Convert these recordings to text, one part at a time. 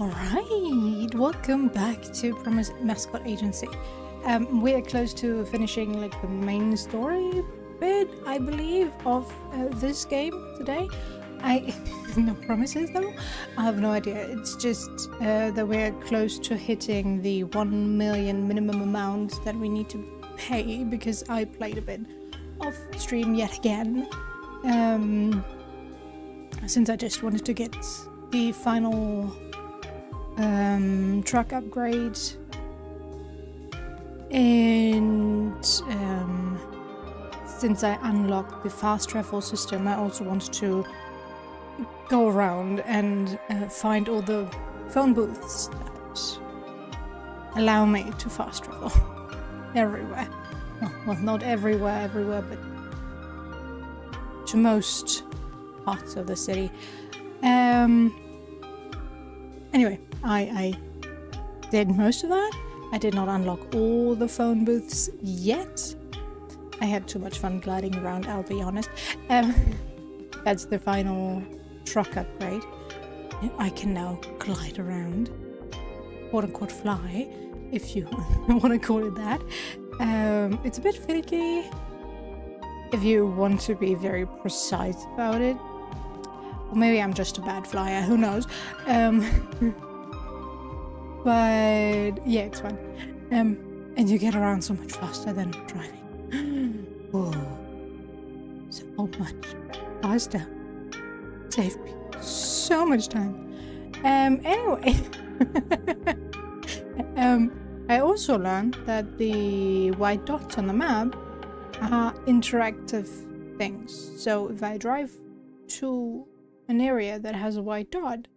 Alright, welcome back to Mascot Agency. We are close to finishing like the main story bit, I believe, of this game today. No promises though, I have no idea. It's just that we're close to hitting the 1 million minimum amount that we need to pay because I played a bit off stream yet again. Since I just wanted to get the final truck upgrade, and since I unlocked the fast travel system, I also wanted to go around and find all the phone booths that allow me to fast travel everywhere. Well, not everywhere, but to most parts of the city. Anyway, I did most of that. I did not unlock all the phone booths yet. I had too much fun gliding around, I'll be honest. That's the final truck upgrade. I can now glide around, quote unquote fly, if you want to call it that. It's a bit finicky if you want to be very precise about it. Or maybe I'm just a bad flyer, who knows. But yeah, it's fun. And you get around so much faster than driving. Oh, so much faster. Saved me so much time. Anyway. I also learned that the white dots on the map are interactive things. So if I drive to an area that has a white dot,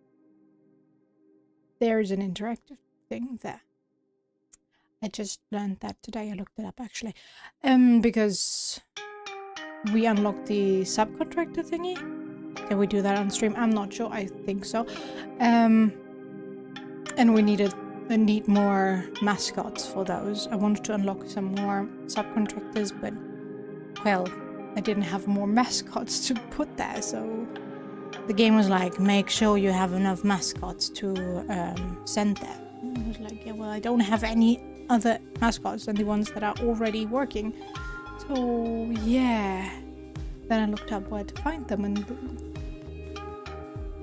there is an interactive thing there. I just learned that today. I looked it up actually, because we unlocked the subcontractor thingy. Can we do that on stream? I'm not sure. I think so. And we need more mascots for those. I wanted to unlock some more subcontractors, but well, I didn't have more mascots to put there, so the game was like, make sure you have enough mascots to send there. And I was like, yeah, well, I don't have any other mascots than the ones that are already working. So, yeah. Then I looked up where to find them, and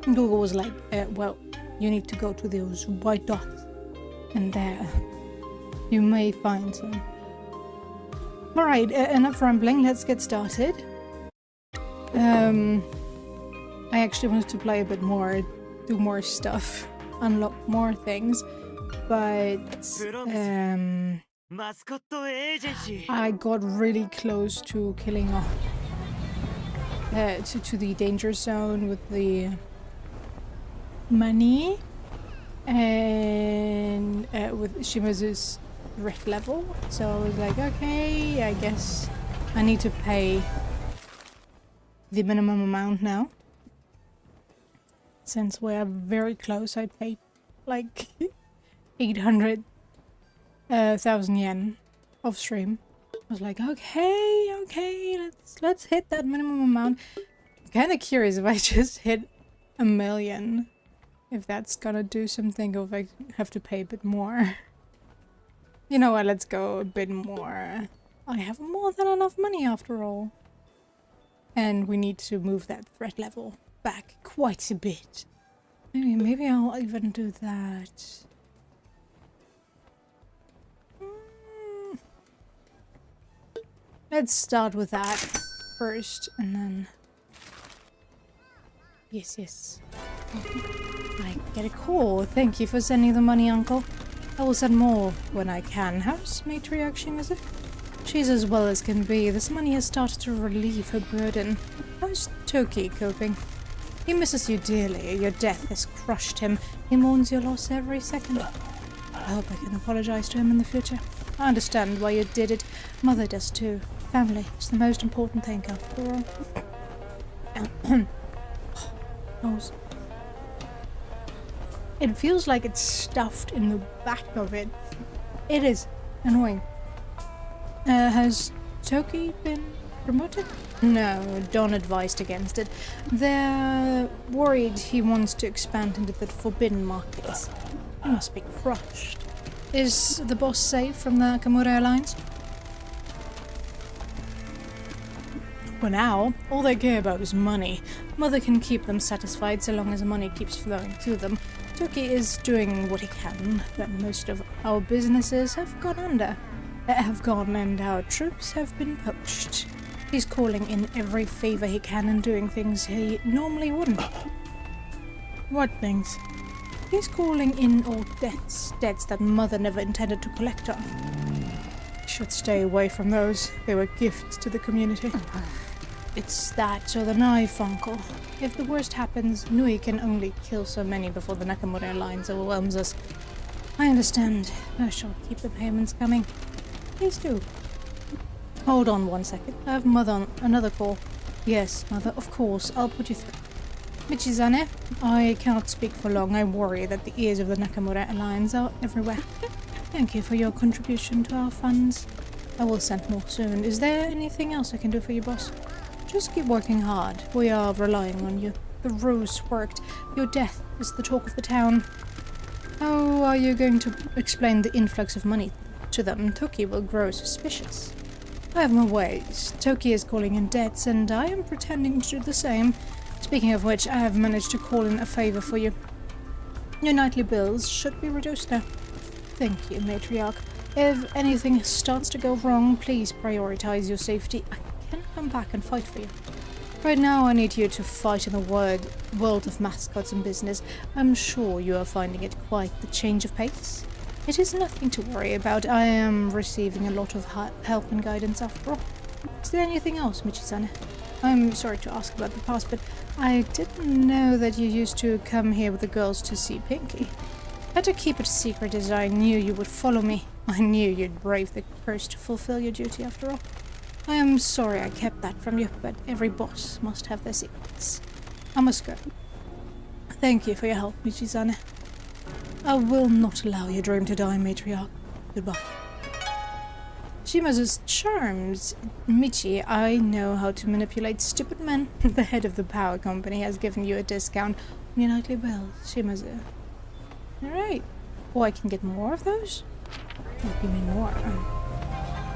Google was like, well, you need to go to those white dots, and there you may find some. Alright, enough rambling, let's get started. I actually wanted to play a bit more, do more stuff, unlock more things, but Mascot Agency. I got really close to killing off to the danger zone with the money and with Shimazu's threat level. So I was like, okay, I guess I need to pay the minimum amount now. Since we're very close, I paid like 800,000 yen off stream. I was like, okay, let's hit that minimum amount. I'm kind of curious if I just hit 1 million, if that's gonna do something, or if I have to pay a bit more. You know what? Let's go a bit more. I have more than enough money after all, and we need to move that threat level back quite a bit. Maybe I'll even do that. Let's start with that first, and then yes. I get a call. Thank you for sending the money, Uncle. I will send more when I can. How's Matriarch Shimazu? She's as well as can be. This money has started to relieve her burden. How's Toki coping? He misses you dearly. Your death has crushed him. He mourns your loss every second. I hope I can apologize to him in the future. I understand why you did it. Mother does too. Family is the most important thing after all. It feels like it's stuffed in the back of it. It is annoying. Has Toki been promoted? No, Don advised against it. They're worried he wants to expand into the forbidden markets. He must be crushed. Is the boss safe from the Nakamura Alliance? For now, all they care about is money. Mother can keep them satisfied so long as the money keeps flowing to them. Toki is doing what he can, but most of our businesses have gone and our troops have been poached. He's calling in every favor he can and doing things he normally wouldn't. What things? He's calling in all debts that Mother never intended to collect on. Should stay away from those. They were gifts to the community. It's that or the knife, Uncle. If the worst happens, Nui can only kill so many before the Nakamura Alliance overwhelms us. I understand. I shall keep the payments coming. Please do. Hold on 1 second. I have Mother on another call. Yes, Mother, of course. I'll put you through. Michizane, I cannot speak for long. I worry that the ears of the Nakamura Alliance are everywhere. Thank you for your contribution to our funds. I will send more soon. Is there anything else I can do for you, boss? Just keep working hard. We are relying on you. The ruse worked. Your death is the talk of the town. How are you going to explain the influx of money to them? Toki will grow suspicious. I have my ways. Toki is calling in debts, and I am pretending to do the same. Speaking of which, I have managed to call in a favor for you. Your nightly bills should be reduced now. Thank you, Matriarch. If anything starts to go wrong, please prioritize your safety. I can come back and fight for you. Right now, I need you to fight in the world of mascots and business. I'm sure you are finding it quite the change of pace. It is nothing to worry about. I am receiving a lot of help and guidance after all. Is there anything else, Michi-san? I'm sorry to ask about the past, but I didn't know that you used to come here with the girls to see Pinky. I had to keep it secret as I knew you would follow me. I knew you'd brave the curse to fulfill your duty after all. I am sorry I kept that from you, but every boss must have their secrets. I must go. Thank you for your help, Michi-san. I will not allow your dream to die, Matriarch. Goodbye. Shimazu's charms. Michi, I know how to manipulate stupid men. The head of the power company has given you a discount on your nightly bills, Shimazu. Alright. Oh, I can get more of those? Oh, give me more.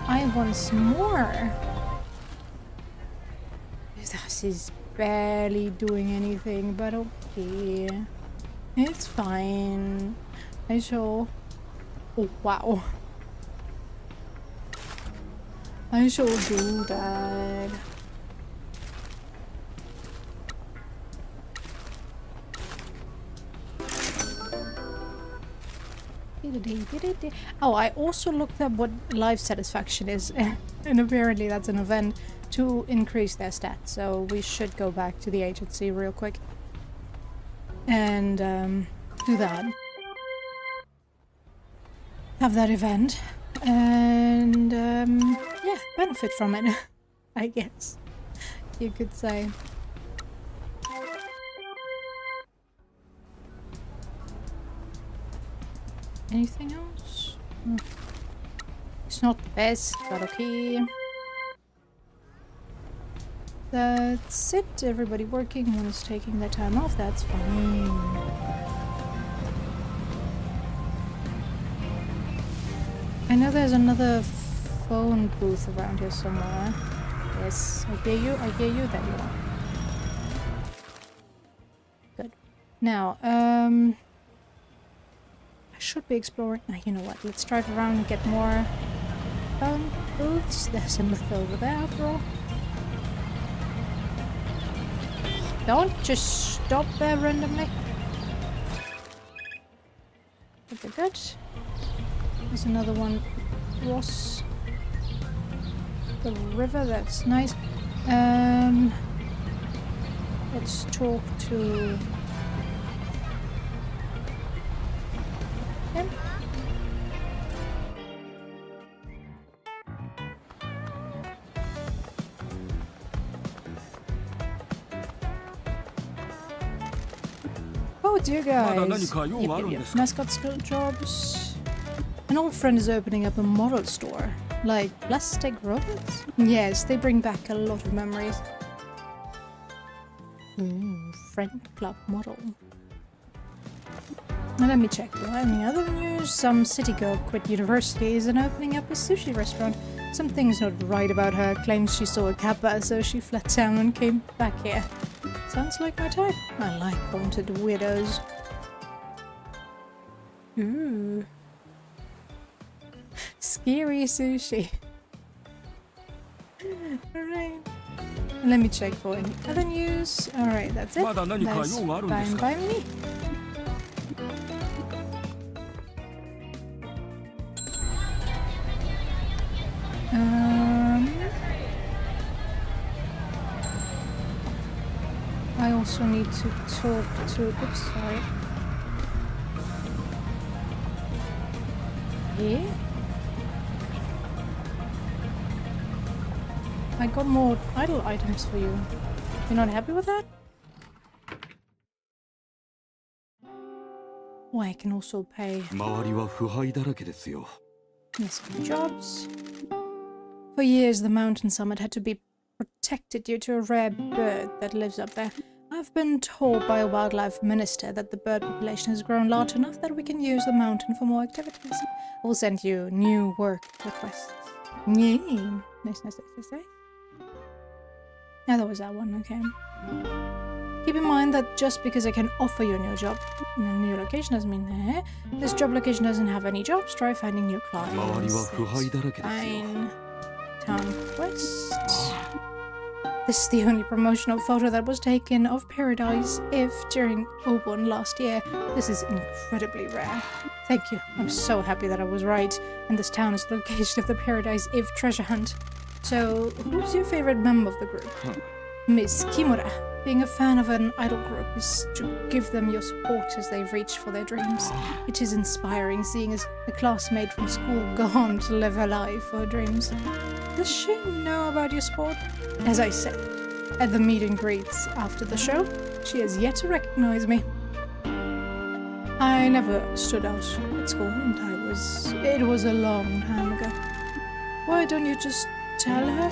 I want some more. This is barely doing anything, but okay. It's fine. I shall... Oh, wow. I shall do that. Oh, I also looked up what life satisfaction is, and apparently that's an event to increase their stats, so we should go back to the agency real quick and do that. Have that event and yeah, benefit from it, I guess you could say. Anything else? It's not the best, but okay. That's it. Everybody working, one is taking their time off, that's fine. I know there's another phone booth around here somewhere. Yes, I hear you, there you are. Good. Now, I should be exploring. You know what? Let's drive around and get more phone booths. There's another over there after all. Don't just stop there randomly. Okay, good. There's another one across the river. That's nice. Let's talk to him. Oh dear guys. Yep. Mascot skill jobs. An old friend is opening up a model store. Like plastic robots? Yes, they bring back a lot of memories. Ooh, friend club model. Now let me check. Do I have any other news? Some city girl quit university and opening up a sushi restaurant. Something's not right about her. Claims she saw a kappa, so she fled town and came back here. Sounds like my type. I like haunted weirdos. Ooh. Scary sushi. Alright. Let me check for any other news. Alright, that's it. That's fine by me. I also need to talk to... Oops, sorry. Yeah? I got more idle items for you. You're not happy with that? Oh, I can also pay. Yes, jobs. For years, the mountain summit had to be protected due to a rare bird that lives up there. I've been told by a wildlife minister that the bird population has grown large enough that we can use the mountain for more activities. I will send you new work requests. Yeah. Nice. Yeah, that was that one, okay. Keep in mind that just because I can offer you a new job, a new location doesn't mean this job location doesn't have any jobs. Try finding new clients. Fine. Town quest. This is the only promotional photo that was taken of Paradise If during Obon last year. This is incredibly rare. Thank you. I'm so happy that I was right. And this town is the location of the Paradise If treasure hunt. So, who's your favorite member of the group? Miss Kimura. Being a fan of an idol group is to give them your support as they reach for their dreams. It is inspiring seeing a classmate from school go on to live her life for her dreams. Does she know about your support? As I said, at the meet and greets after the show, she has yet to recognize me. I never stood out at school, and it was a long time ago. Why don't you just tell her?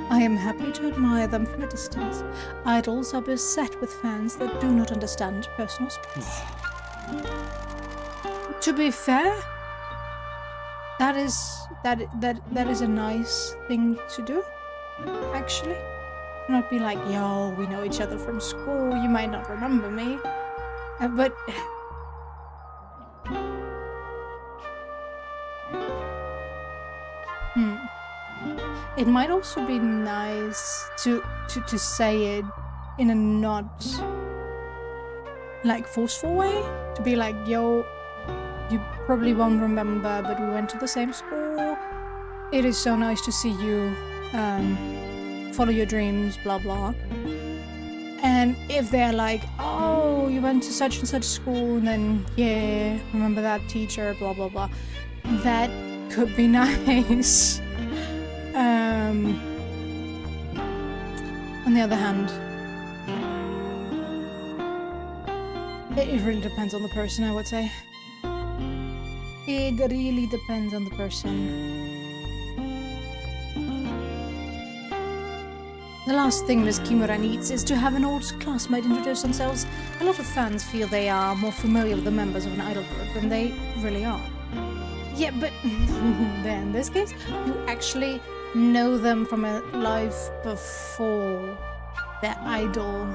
I am happy to admire them from a distance. Idols are beset with fans that do not understand personal space. To be fair, that is a nice thing to do, actually. Not be like, yo, we know each other from school, you might not remember me. But... It might also be nice to say it in a not, like, forceful way. To be like, yo, you probably won't remember, but we went to the same school. It is so nice to see you follow your dreams, blah blah. And if they're like, oh, you went to such and such school, and then, yeah, remember that teacher, blah blah blah, that could be nice. On the other hand, it really depends on the person, I would say. It really depends on the person. The last thing Miss Kimura needs is to have an old classmate introduce themselves. A lot of fans feel they are more familiar with the members of an idol group than they really are. Yeah, but then in this case, you actually know them from a life before their idol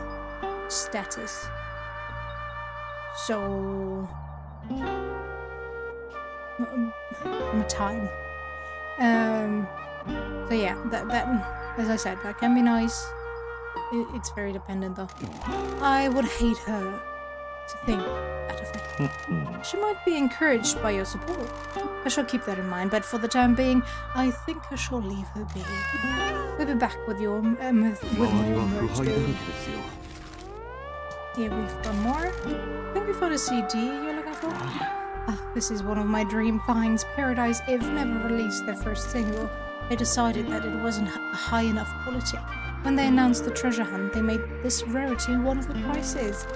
status. So... time. So yeah, that as I said, that can be nice. It's very dependent though. I would hate her to think that of me. She might be encouraged by your support. I shall keep that in mind, but for the time being, I think I shall leave her be. We'll be back with your with more merch. Here we've got more. I think we found a CD you're looking for. This is one of my dream finds. Paradise If never released their first single. They decided that it wasn't high enough quality. When they announced the treasure hunt, they made this rarity one of the prizes.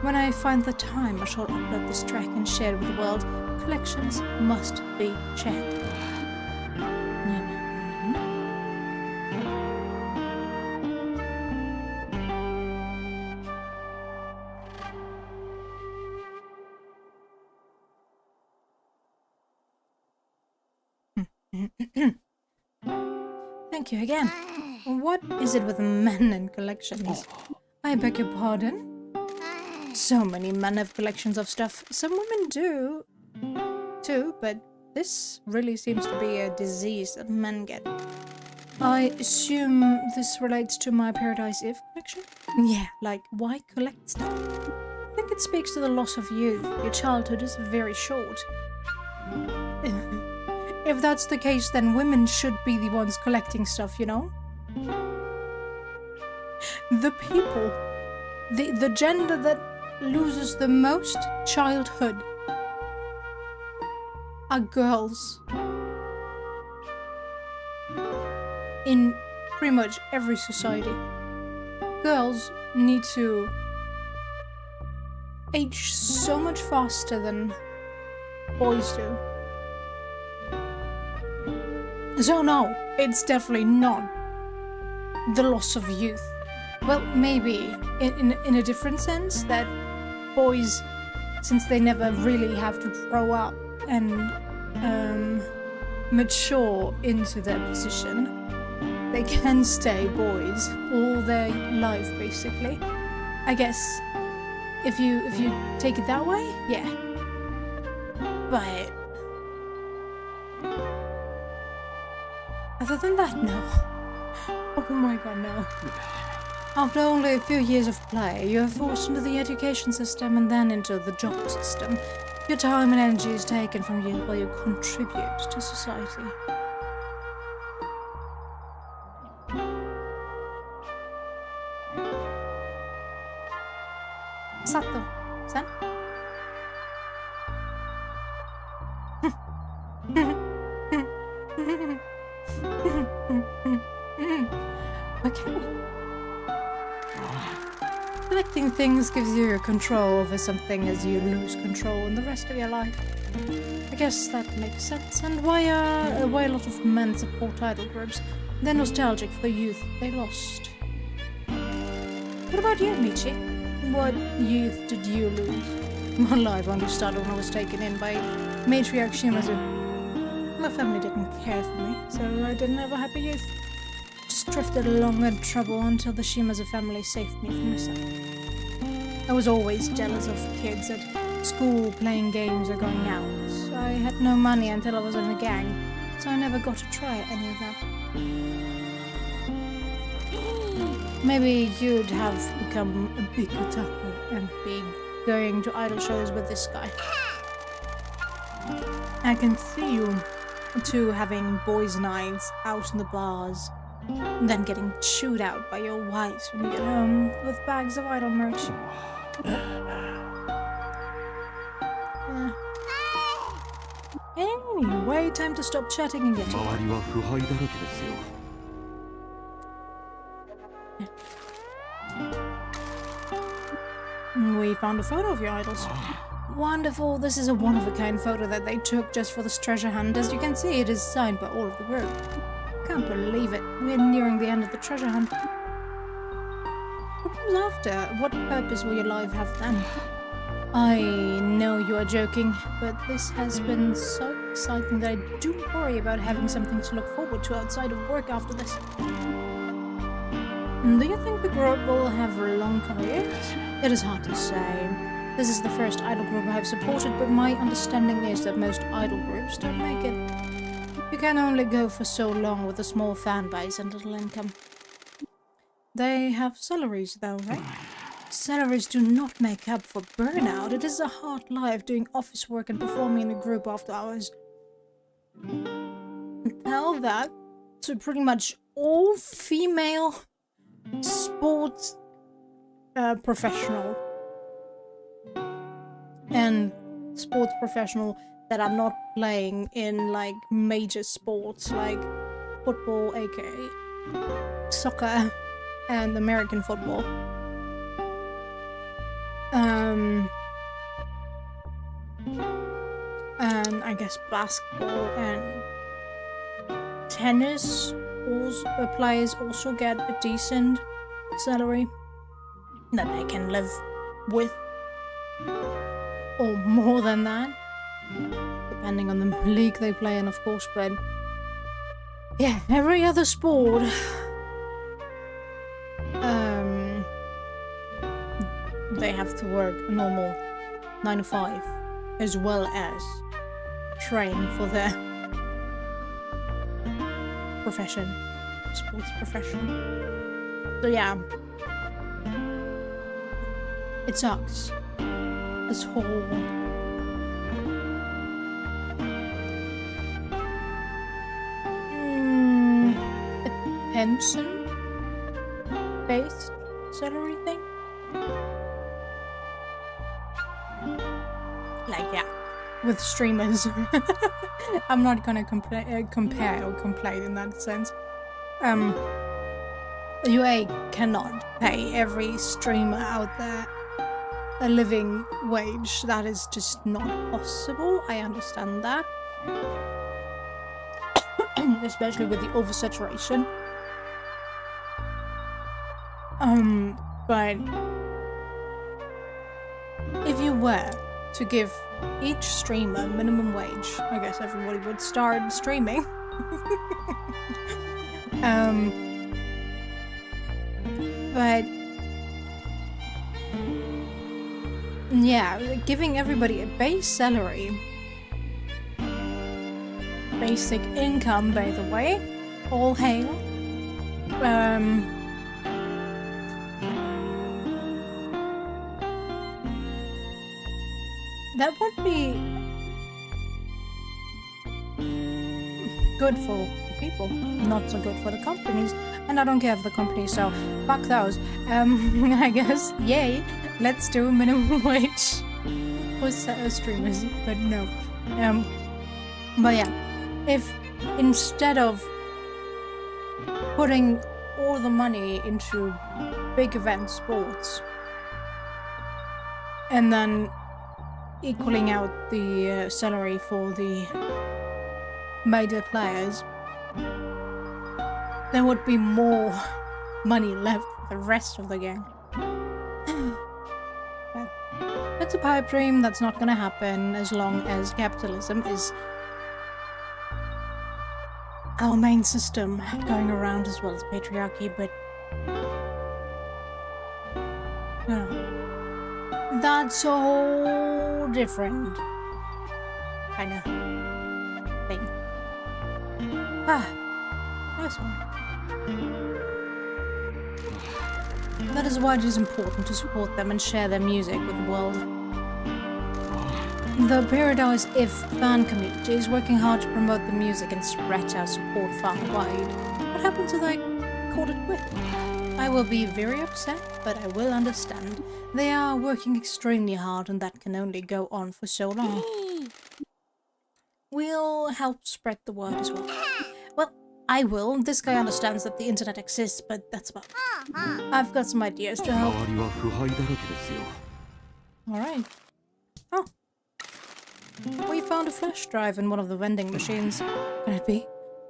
When I find the time, I shall upload this track and share it with the world. Collections must be checked. Yeah. Thank you again. What is it with men and collections? I beg your pardon? So many men have collections of stuff. Some women do, too, but this really seems to be a disease that men get. I assume this relates to my Paradise Eve collection? Yeah, like, why collect stuff? I think it speaks to the loss of youth. Your childhood is very short. If that's the case, then women should be the ones collecting stuff, you know? The people, the gender that loses the most childhood are girls. In pretty much every society, girls need to age so much faster than boys do. So no, it's definitely not the loss of youth. Well, maybe in a different sense, that boys, since they never really have to grow up and mature into their position, they can stay boys all their life, basically. I guess if you take it that way, yeah. But other than that, no. Oh my god, no. After only a few years of play, you are forced into the education system and then into the job system. Your time and energy is taken from you while you contribute to society. Esatto. Sen? Okay. Collecting things gives you control over something as you lose control in the rest of your life. I guess that makes sense. And why a lot of men support idol groups? They're nostalgic for the youth they lost. What about you, Michi? What youth did you lose? My life only started when I was taken in by matriarch Shimazu. My family didn't care for me, so I didn't have a happy youth. Just drifted along in trouble until the Shimazu family saved me from myself. I was always jealous of kids at school playing games or going out. I had no money until I was in a gang, so I never got to try any of that. Maybe you'd have become a big otaku and be going to idol shows with this guy. I can see you two having boys' nights out in the bars, and then getting chewed out by your wives when you get home with bags of idol merch. Anyway, time to stop chatting and get to work. We found a photo of your idols. Wonderful. This is a one-of-a-kind photo that they took just for this treasure hunt. As you can see, it is signed by all of the group. Can't believe it. We're nearing the end of the treasure hunt. What comes after? What purpose will your life have then? I know you are joking, but this has been so exciting that I do worry about having something to look forward to outside of work after this. Do you think the group will have long careers? It is hard to say. This is the first idol group I have supported, but my understanding is that most idol groups don't make it. You can only go for so long with a small fan base and little income. They have salaries though, right? Salaries do not make up for burnout. It is a hard life doing office work and performing in a group after hours. Tell that to pretty much all female sports professional and sports professional that are not playing in like major sports like football, aka soccer and American football. And I guess basketball and tennis players also get a decent salary that they can live with, or more than that, depending on the league they play in, of course. But Yeah, every other sport. They have to work a normal 9 to 5, as well as train for their profession, sports profession. So yeah, it sucks. This whole pension-based salary thing. Like, yeah, with streamers. I'm not gonna compare or complain in that sense. UA cannot pay every streamer out there a living wage. That is just not possible. I understand that. Especially with the oversaturation. But if you were to give each streamer minimum wage, I guess everybody would start streaming. But yeah, giving everybody a base salary, basic income, by the way, all hail. That would be good for the people, not so good for the companies. And I don't care for the companies, so fuck those. I guess, yay, let's do minimum wage for streamers, but no. But yeah, if instead of putting all the money into big event sports and then equaling out the salary for the major players, there would be more money left for the rest of the game. It's a pipe dream. That's not gonna happen as long as capitalism is our main system going around, as well as patriarchy, but that's a whole different kind of thing. Nice one. That is why it is important to support them and share their music with the world. The Paradise If fan community is working hard to promote the music and spread our support far and wide. What happens if I call it quit? I will be very upset, but I will understand. They are working extremely hard and that can only go on for so long. We'll help spread the word as well. Well, I will. This guy understands that the internet exists, but that's about it. I've got some ideas to help. Alright. Oh. We found a flash drive in one of the vending machines. Can it be?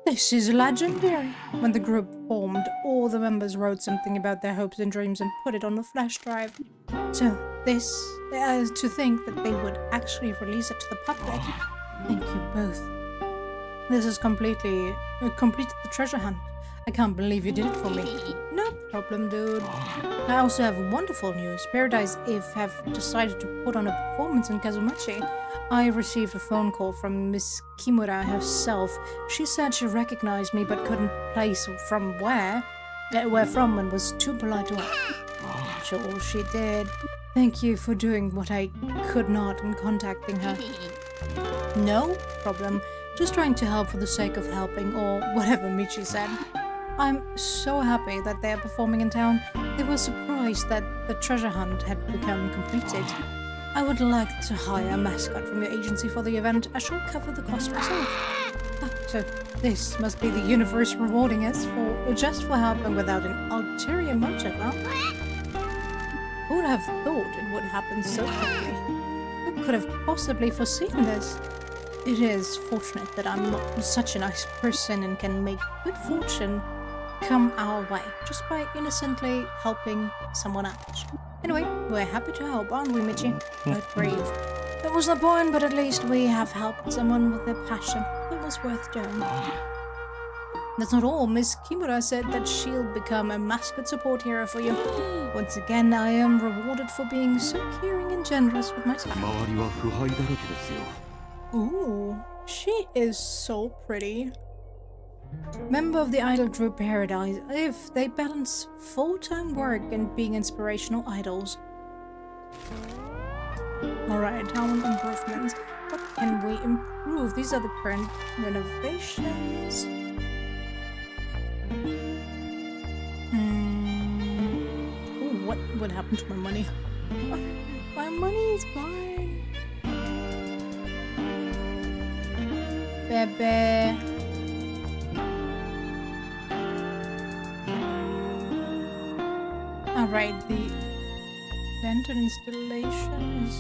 This is legendary. When the group formed, all the members wrote something about their hopes and dreams and put it on the flash drive. So this, to think that they would actually release it to the public. Thank you both. This has completed the treasure hunt. I can't believe you did it for me. No problem, dude. I also have wonderful news. Paradise If have decided to put on a performance in Kazumachi. I received a phone call from Miss Kimura herself. She said she recognized me but couldn't place from where from and was too polite to ask. Sure, she did. Thank you for doing what I could not in contacting her. No problem. Just trying to help for the sake of helping, or whatever Michi said. I'm so happy that they are performing in town. They were surprised that the treasure hunt had become completed. I would like to hire a mascot from your agency for the event. I shall cover the cost myself. So this must be the universe rewarding us just for helping without an ulterior motive, huh? Who would have thought it would happen so quickly? Who could have possibly foreseen this? It is fortunate that I'm not such a nice person and can make good fortune come our way just by innocently helping someone out. Anyway, we're happy to help, aren't we, Michi? But brave. That was the point, but at least we have helped someone with their passion. It was worth doing. That's not all. Miss Kimura said that she'll become a mascot support hero for you. Once again, I am rewarded for being so caring and generous with my time. 周りは腐敗だらけですよ。 Ooh, she is so pretty. Member of the idol group Paradise. If they balance full-time work and being inspirational idols. Alright, talent improvements. What can we improve? These are the current renovations. Ooh, what would happen to my money? My money is gone. Bebe. Alright, the lantern installation is...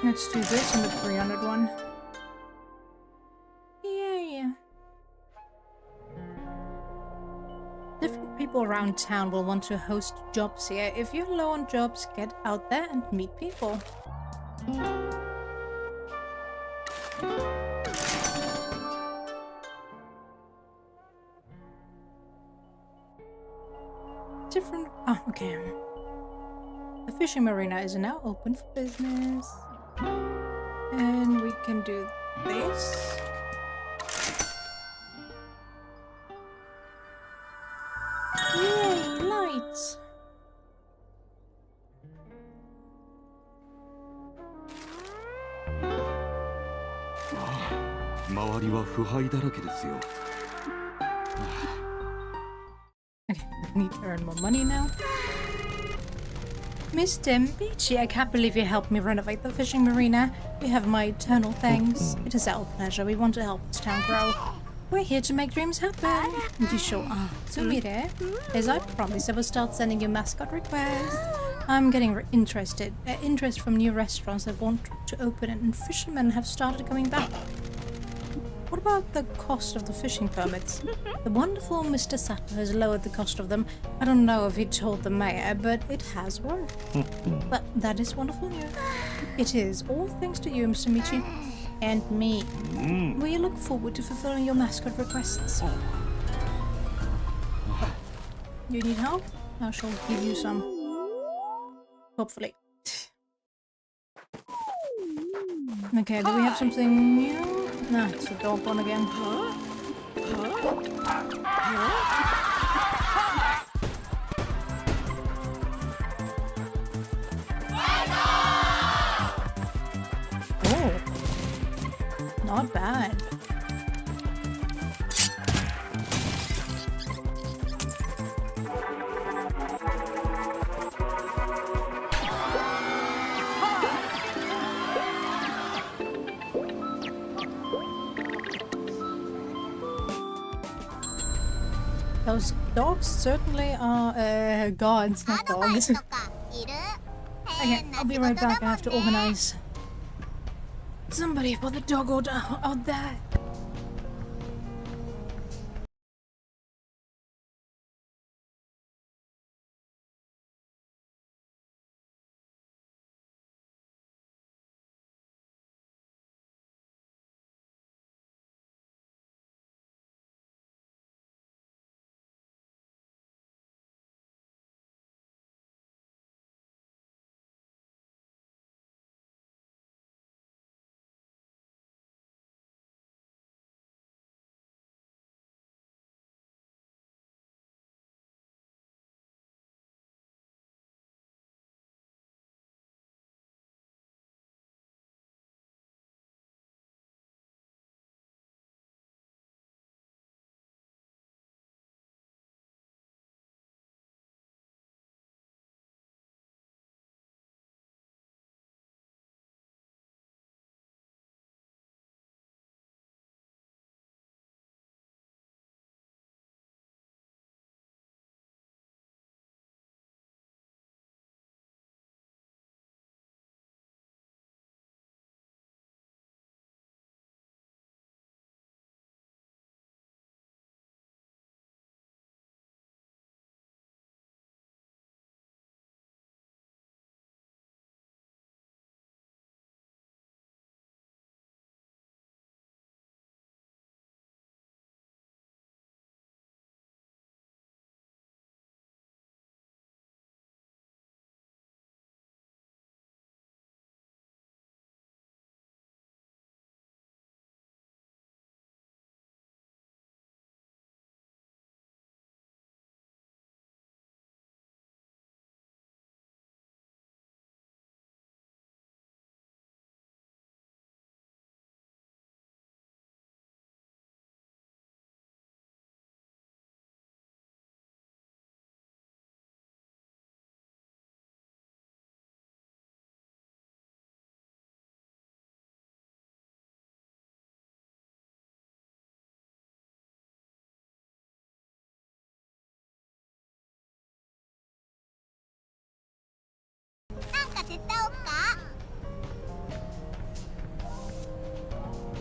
Let's do this in the 300 one. Yeah. Different people around town will want to host jobs here. If you're low on jobs, get out there and meet people. Different... Oh, okay. The fishing marina is now open for business. And we can do this. Yay, lights! Ah, 周りは腐敗だらけですよ。 Okay, I need to earn more money now. Mr. Michi, I can't believe you helped me renovate the fishing marina. You have my eternal thanks. It is our pleasure. We want to help this town grow. We're here to make dreams happen. You sure are. Sumire, as I promised, I will start sending you mascot requests. I'm getting interest from new restaurants that want to open, and fishermen have started coming back. What about the cost of the fishing permits? The wonderful Mr. Sato has lowered the cost of them. I don't know if he told the mayor, but it has worked. But that is wonderful news. It is, all thanks to you, Mr. Michi. And me. We look forward to fulfilling your mascot requests. You need help? I shall give you some. Hopefully. Okay, do we have something new? Nah, it's the dog one again. Oh, not bad. Those dogs certainly are gods, not dogs. Okay, I'll be right back. I have to organize somebody for the dog order out there.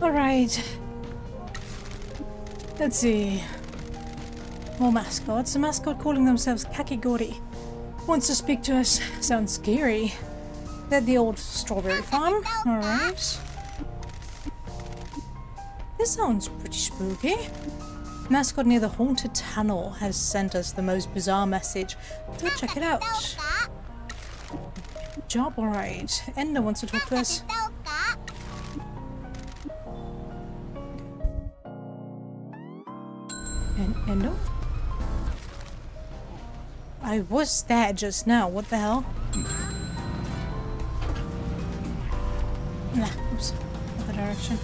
Alright. Let's see. More mascots. A mascot calling themselves Kakigori wants to speak to us. Sounds scary. They're the old strawberry farm. Alright. This sounds pretty spooky. Mascot near the haunted tunnel has sent us the most bizarre message. Go check it out. Good job, alright. Ender wants to talk to us. And Endo? I was there just now. What the hell? Nah, oops. Other direction.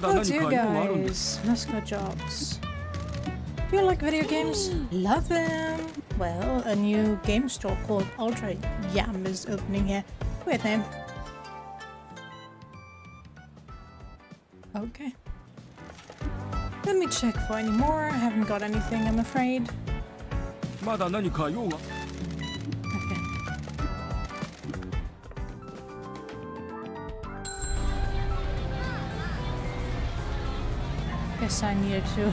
Oh dear guys, Mascot jobs. Do you like video games? Love them! Well, a new game store called Ultra Yam is opening here. Weird name. Okay. Let me check for any more. I haven't got anything, I'm afraid. Okay. Guess I needed to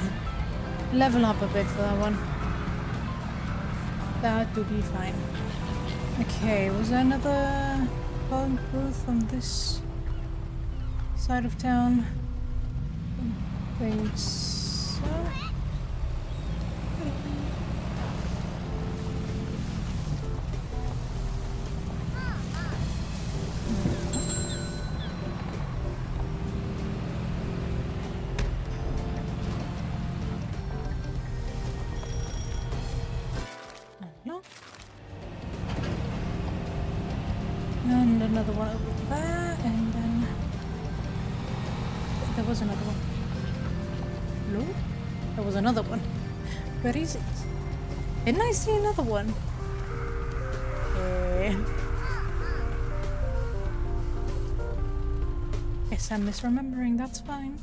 level up a bit for that one. That would be fine. Okay, was there another phone booth on this side of town? I think so. And another one over there, and then there was another one. No? There was another one. Where is it? Didn't I see another one? Guess I'm misremembering, that's fine.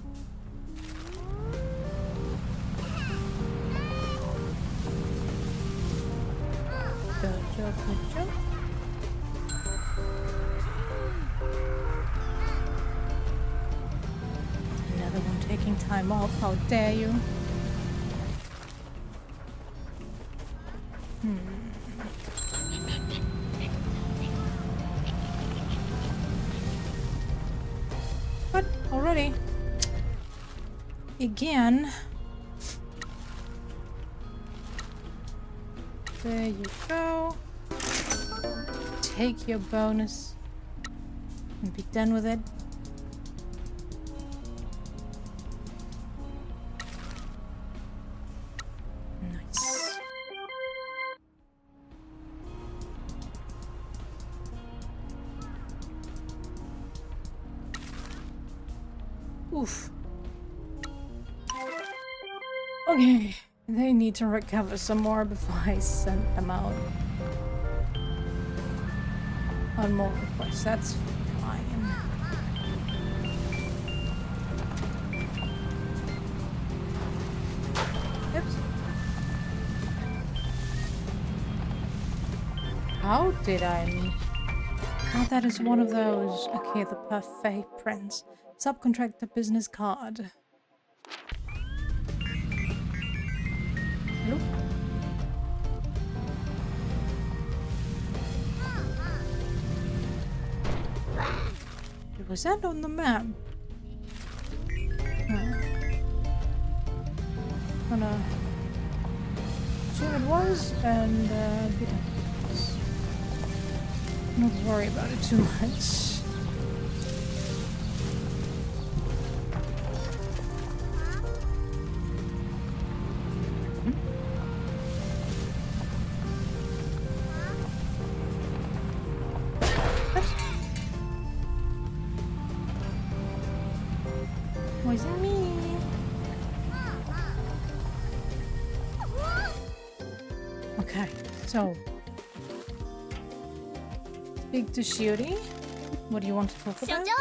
Good job, good job. Another one taking time off, how dare you? What? Already? Again? There you go. Take your bonus and be done with it. Nice. Oof. Okay. They need to recover some more before I send them out on more requests. That's fine. Oops. How did I? Oh, that is one of those. Okay, the Parfait Prince. Subcontractor business card. Hello? Was that on the map? Gonna assume it was, and not worry about it too much. Wasn't me. Okay, So, speak to Shiori. What do you want to talk 所 about? 長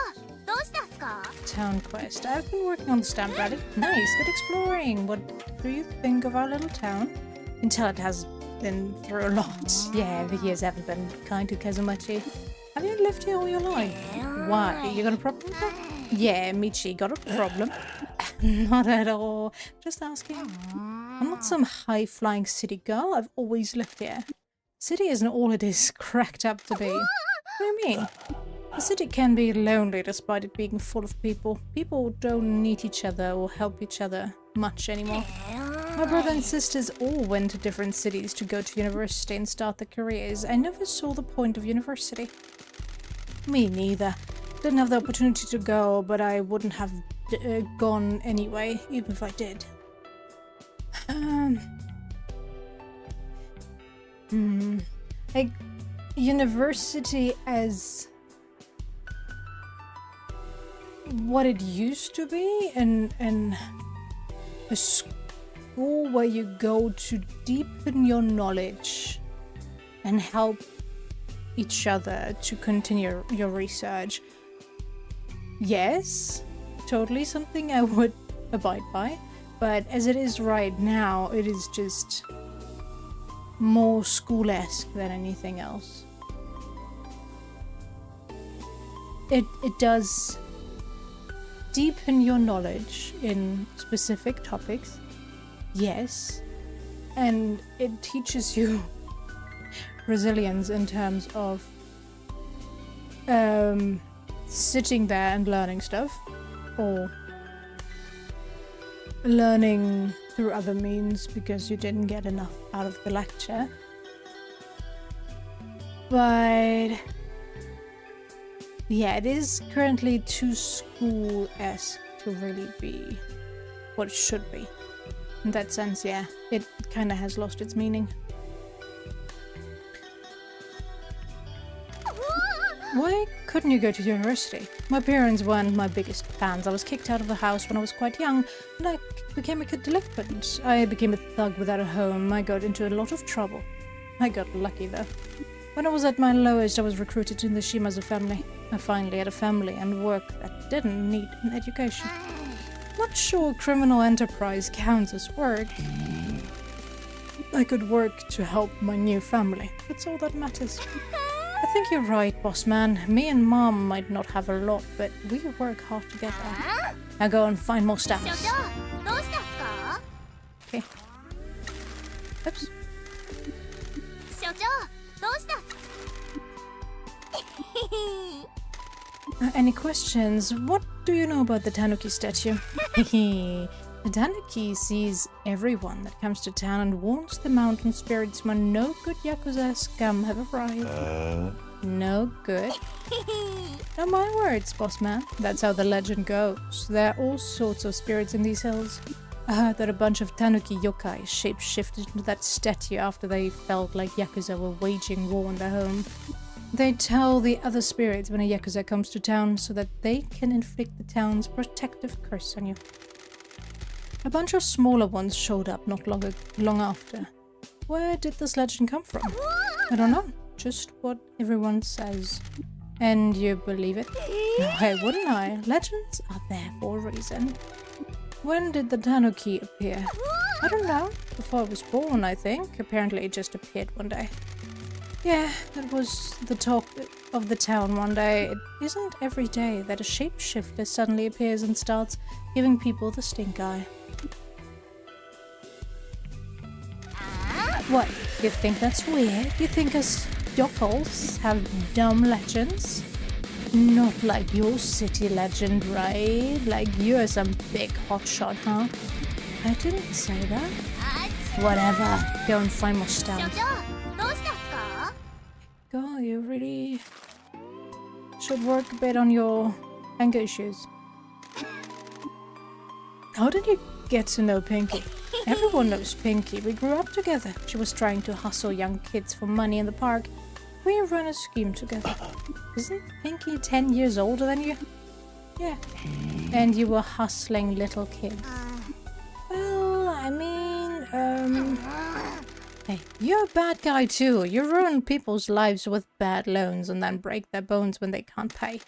どうしたんすか Town quest. I've been working on the stamp ready. Nice, good exploring. What do you think of our little town? You can tell it has been through a lot. Yeah, the years haven't been kind to Kazumachi. Have you lived here all your life? Why? You got a problem with that? Yeah, Michi, got a problem. Not at all. Just asking. I'm not some high-flying city girl. I've always lived here. City isn't all it is cracked up to be. What do you mean? The city can be lonely despite it being full of people. People don't need each other or help each other much anymore. My brother and sisters all went to different cities to go to university and start their careers. I never saw the point of university. Me neither. Didn't have the opportunity to go, but I wouldn't have gone anyway, even if I did. Like, university as what it used to be, and a school where you go to deepen your knowledge and help each other to continue your research. Yes, totally something I would abide by, but as it is right now, it is just more school-esque than anything else. It does deepen your knowledge in specific topics, yes, and it teaches you resilience in terms of sitting there and learning stuff, or learning through other means because you didn't get enough out of the lecture. But yeah, it is currently too school-esque to really be what it should be. In that sense, yeah, it kind of has lost its meaning. Why couldn't you go to university? My parents weren't my biggest fans. I was kicked out of the house when I was quite young, and I became a delinquent. I became a thug without a home. I got into a lot of trouble. I got lucky though. When I was at my lowest, I was recruited in the Shimazu family. I finally had a family and work that didn't need an education. Not sure criminal enterprise counts as work. I could work to help my new family. That's all that matters. I think you're right, boss man. Me and Mom might not have a lot, but we work hard together. Now go and find more 所 stamps. 長どうしたんすか Okay. Oops. 所長どうしたんすか Any questions? What do you know about the Tanuki statue? The Tanuki sees everyone that comes to town and warns the mountain spirits when no good Yakuza scum have arrived. No good. No, my words, boss man. That's how the legend goes. There are all sorts of spirits in these hills. I heard that a bunch of Tanuki yokai shape-shifted into that statue after they felt like Yakuza were waging war on their home. They tell the other spirits when a Yakuza comes to town so that they can inflict the town's protective curse on you. A bunch of smaller ones showed up not long after. Where did this legend come from? I don't know. Just what everyone says. And you believe it? Why wouldn't I? Legends are there for a reason. When did the Tanuki appear? I don't know. Before I was born, I think. Apparently it just appeared one day. Yeah, that was the talk of the town one day. It isn't every day that a shapeshifter suddenly appears and starts giving people the stink eye. What? You think that's weird? You think us yokels have dumb legends? Not like your city legend, right? Like you're some big hotshot, huh? I didn't say that. Whatever. Go and find more 所 stamps. 長どうしたんすか God, you really should work a bit on your anger issues. How did you get to know Pinky? Everyone knows Pinky. We grew up together. She was trying to hustle young kids for money in the park. We ran a scheme together. Isn't Pinky 10 years older than you? Yeah. And you were hustling little kids. Well, I mean, Hey, you're a bad guy too. You ruin people's lives with bad loans and then break their bones when they can't pay.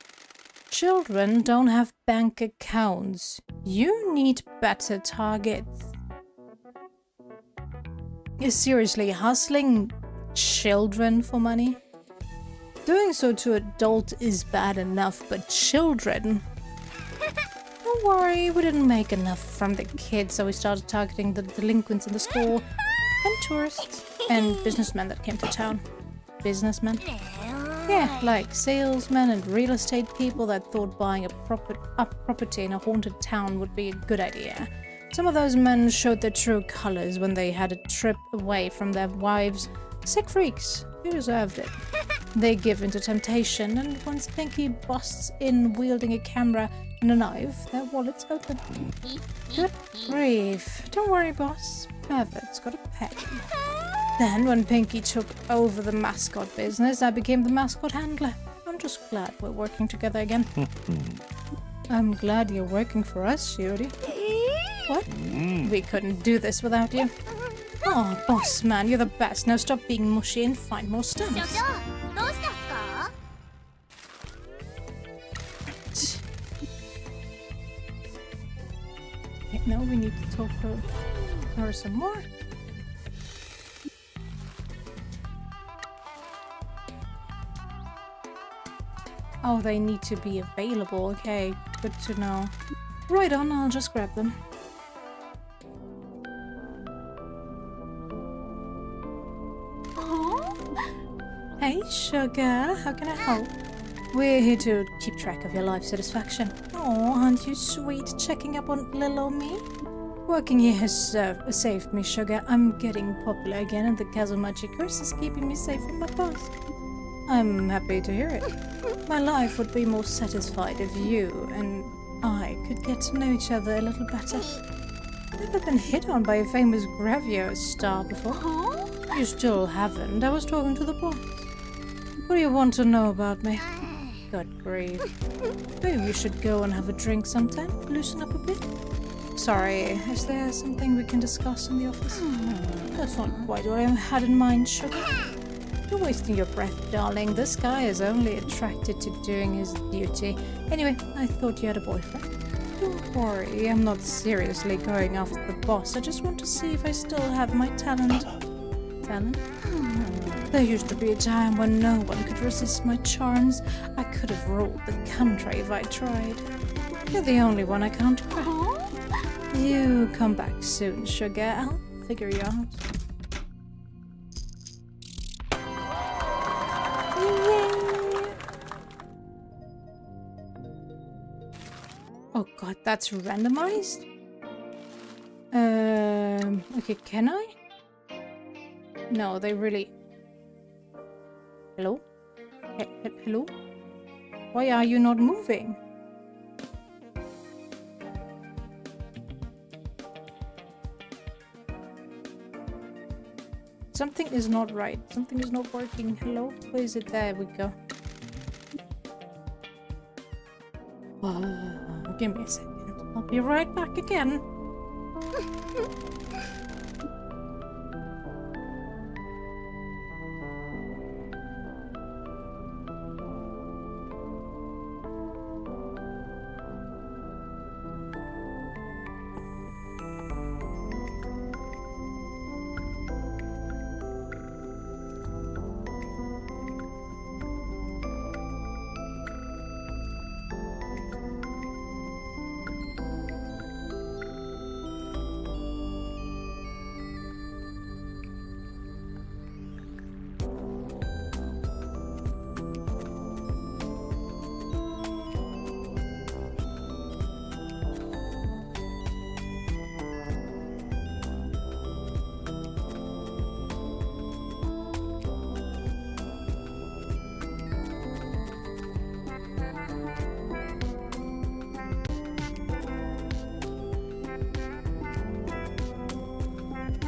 Children don't have bank accounts. You need better targets. You're seriously hustling children for money? Doing so to adults is bad enough, but children? Don't worry, we didn't make enough from the kids, so we started targeting the delinquents in the school, and tourists, and businessmen that came to town. Businessmen? Yeah, like salesmen and real estate people that thought buying a property in a haunted town would be a good idea. Some of those men showed their true colors when they had a trip away from their wives. Sick freaks. You deserved it. They give into temptation, and once Pinky busts in wielding a camera and a knife, their wallets open. Good grief. Don't worry, boss. Pervert's gotta pay. Then, when Pinky took over the mascot business, I became the mascot handler. I'm just glad we're working together again. I'm glad you're working for us, Yuri. What? We couldn't do this without you. Oh, boss man, you're the best. Now stop being mushy and find more stunts. 所長どうしたんすか？ Okay, now we need to talk to her some more. Oh, they need to be available. Okay, good to know. Right on, I'll just grab them. Hey, sugar, how can I help? We're here to keep track of your life satisfaction. Oh, aren't you sweet, checking up on little old me? Working here has saved me, sugar. I'm getting popular again, and the Kazumachi curse is keeping me safe from my past. I'm happy to hear it. My life would be more satisfied if you and I could get to know each other a little better. I've never been hit on by a famous gravure star before. You still haven't. I was talking to the boss. What do you want to know about me? Good grief. Maybe we should go and have a drink sometime. Loosen up a bit. Sorry, is there something we can discuss in the office? That's not quite what I had in mind, sugar. You're wasting your breath, darling. This guy is only attracted to doing his duty. Anyway, I thought you had a boyfriend. Don't worry, I'm not seriously going after the boss. I just want to see if I still have my talent. Talent? There used to be a time when no one could resist my charms. I could have ruled the country if I tried. You're the only one I can't crack. You come back soon, sugar. I'll figure you out. Yay! Oh god, that's randomized? Okay, can I? No, they really... Hello? Hello? Why are you not moving? Something is not right. Something is not working. Hello? Where is it? There we go. Oh, give me a second. I'll be right back again.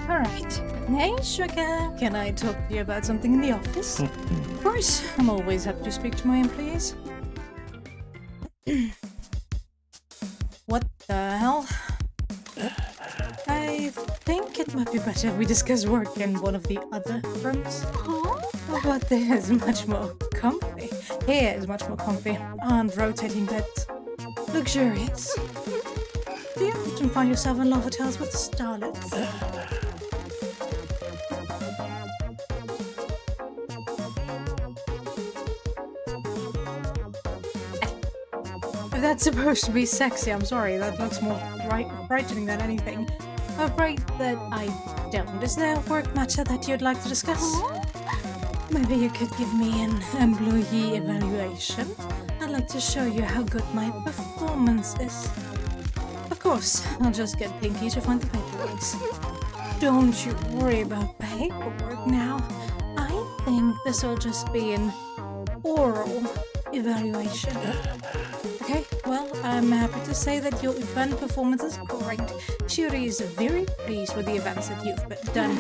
Alright. Hey, sugar. Can I talk to you about something in the office? Of course. I'm always happy to speak to my employees. What the hell? I think it might be better if we discuss work in one of the other rooms. Oh, but there's much more comfy. Here is much more comfy. And rotating beds. Luxurious. Do you often find yourself in love hotels with starlets? If that's supposed to be sexy, I'm sorry, that looks more frightening than anything. I'm afraid that I don't. Is there a work matter that you'd like to discuss? Maybe you could give me an employee evaluation. I'd like to show you how good my performance is. Of course, I'll just get Pinky to find the paperwork. Don't you worry about paperwork now. I think this will just be an oral evaluation. Okay, well, I'm happy to say that your event performance is great. Shuri is very pleased with the events that you've done.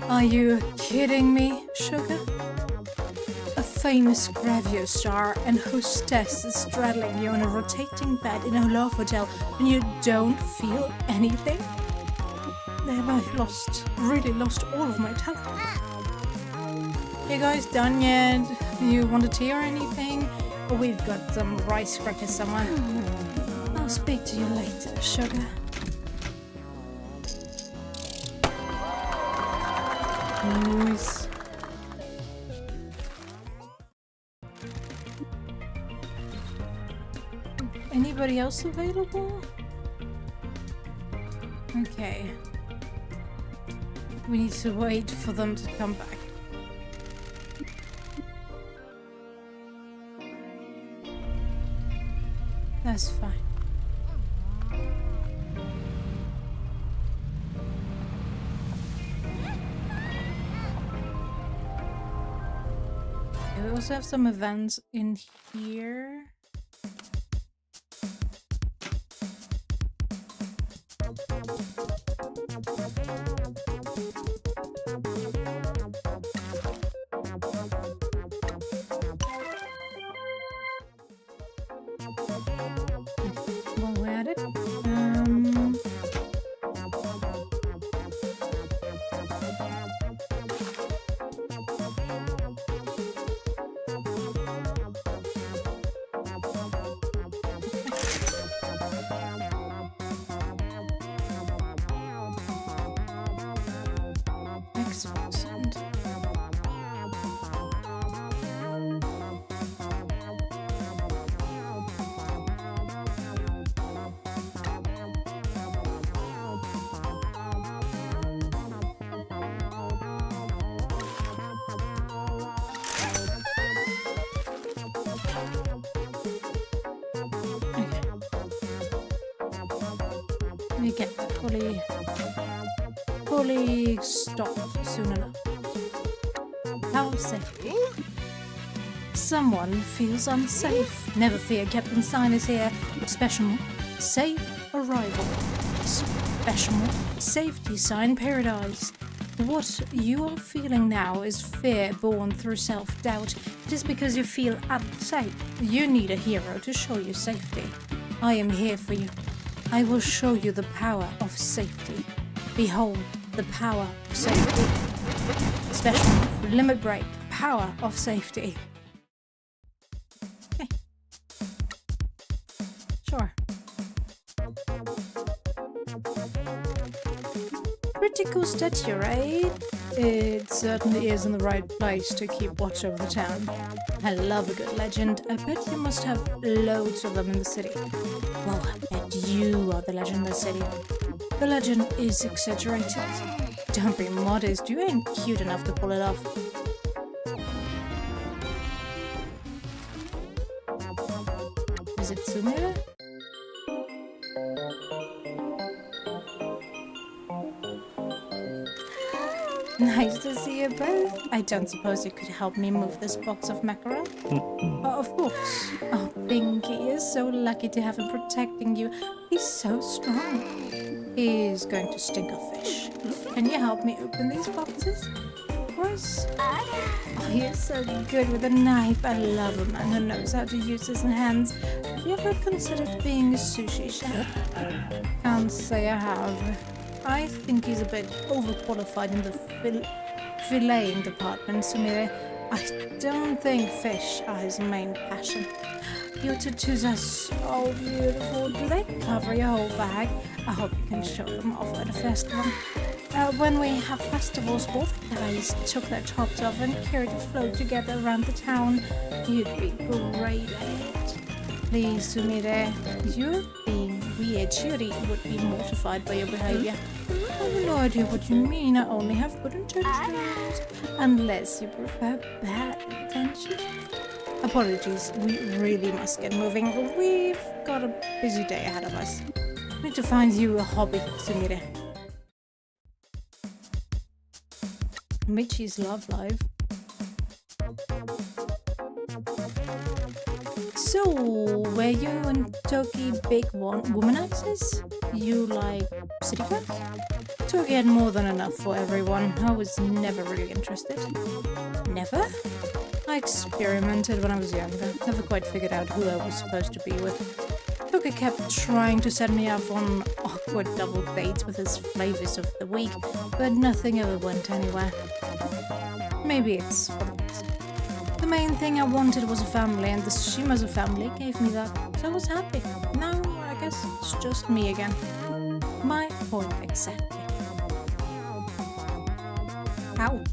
Are you kidding me, Sugar? A famous gravure star and hostess is straddling you in a rotating bed in a love hotel and you don't feel anything? Have I really lost all of my talent? You guys done yet? You want a tea or anything? Or we've got some rice crackers somewhere. I'll speak to you later, Sugar. Nice. Anybody else available? Okay. We need to wait for them to come back. That's fine. We also have some events in here. While we're at it, X%. We get that fully stopped soon enough. How safe? Someone feels unsafe. Never fear, Captain Sign is here. Special safe arrival. Special safety sign paradise. What you are feeling now is fear born through self-doubt. It is because you feel unsafe. You need a hero to show you safety. I am here for you. I will show you the power of safety. Behold, the power of safety. Special limit break. Power of safety. Okay. Sure. Pretty cool statue, right? It certainly is in the right place to keep watch over the town. I love a good legend. I bet you must have loads of them in the city. Well, I bet you are the legend in the city. The legend is exaggerated. Don't be modest, you ain't cute enough to pull it off. Is it Sumire? Nice to see you both. I don't suppose you could help me move this box of mackerel? Of course. Oh, Pinky is so lucky to have him protecting you. He's so strong. He's going to stink of fish. Can you help me open these boxes? Of course. Oh, you're so good with a knife. I love a man who knows how to use his hands. Have you ever considered being a sushi chef? Can't say I have. I think he's a bit overqualified in the filleting department, Sumire. I don't think fish are his main passion. Your tattoos are so beautiful. Do they cover your whole bag? I hope you can show them off at a festival. When we have festivals, both guys took their tops off and carried a float together around the town. You'd be great at it. Please, Sumire, you're being weird. Shuri would be mortified by your behavior. I have no idea what you mean. I only have good intentions. Unless you prefer bad intentions. Apologies, we really must get moving. We've got a busy day ahead of us. Need to find you a hobby, Sumire. Michi's love life. So, were you and Toki big womanizers? You like city girls? Toki had more than enough for everyone. I was never really interested. Never? I experimented when I was younger. Never quite figured out who I was supposed to be with. Toki kept trying to set me up on awkward double dates with his flavors of the week, but nothing ever went anywhere. Maybe it's for the best. The main thing I wanted was a family, and the Shimazu family gave me that, so I was happy. Now, I guess it's just me again. My point exactly. Ouch.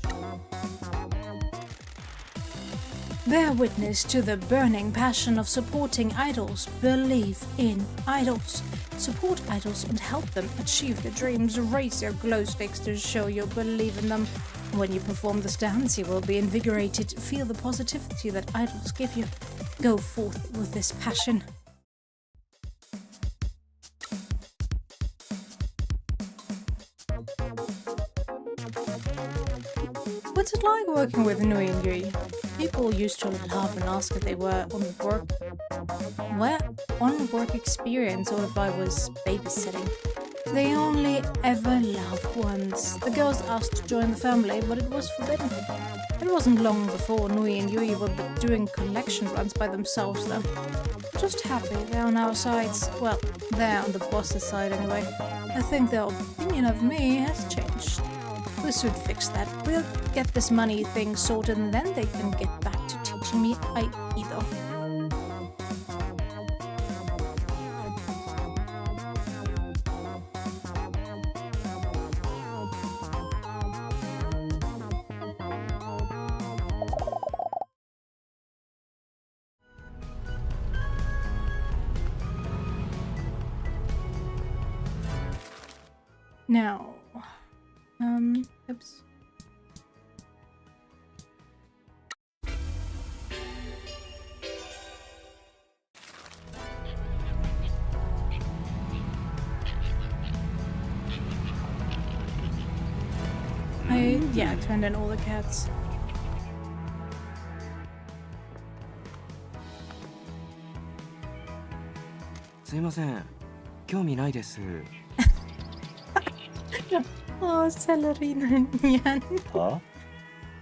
Bear witness to the burning passion of supporting idols. Believe in idols. Support idols and help them achieve their dreams. Raise your glow sticks to show you believe in them. When you perform this dance, you will be invigorated. Feel the positivity that idols give you. Go forth with this passion. What's it like working with Nui and Yui? People used to laugh and ask if they were on work experience or if I was babysitting. They only ever laughed once. The girls asked to join the family, but it was forbidden. It wasn't long before Nui and Yui were doing collection runs by themselves though. Just happy they're on our sides. Well, they're on the boss's side anyway. I think their opinion of me has changed. We should fix that. We'll get this money thing sorted and then they can get back to teaching me Aikido. Now, oops. I turned in all the cats. Oh, celery yan. は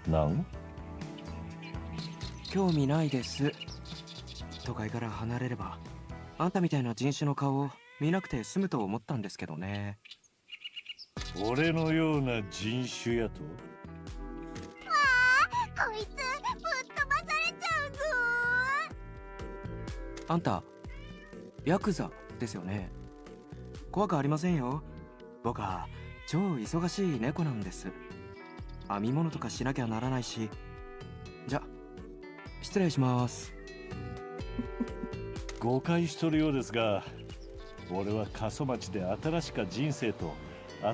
なん興味ないです。都会から離れれば、あんたみたいな人種の顔を見なくて済むと思ったんですけどね。俺のような人種やとこいつぶっ飛ばされちゃうぞあんた、ヤクザですよね。怖くありませんよ。僕は超忙しい猫なんです。編み物とかしなきゃならないし。じゃ、失礼します。誤解しとるようですが、俺は過疎町で新しか人生と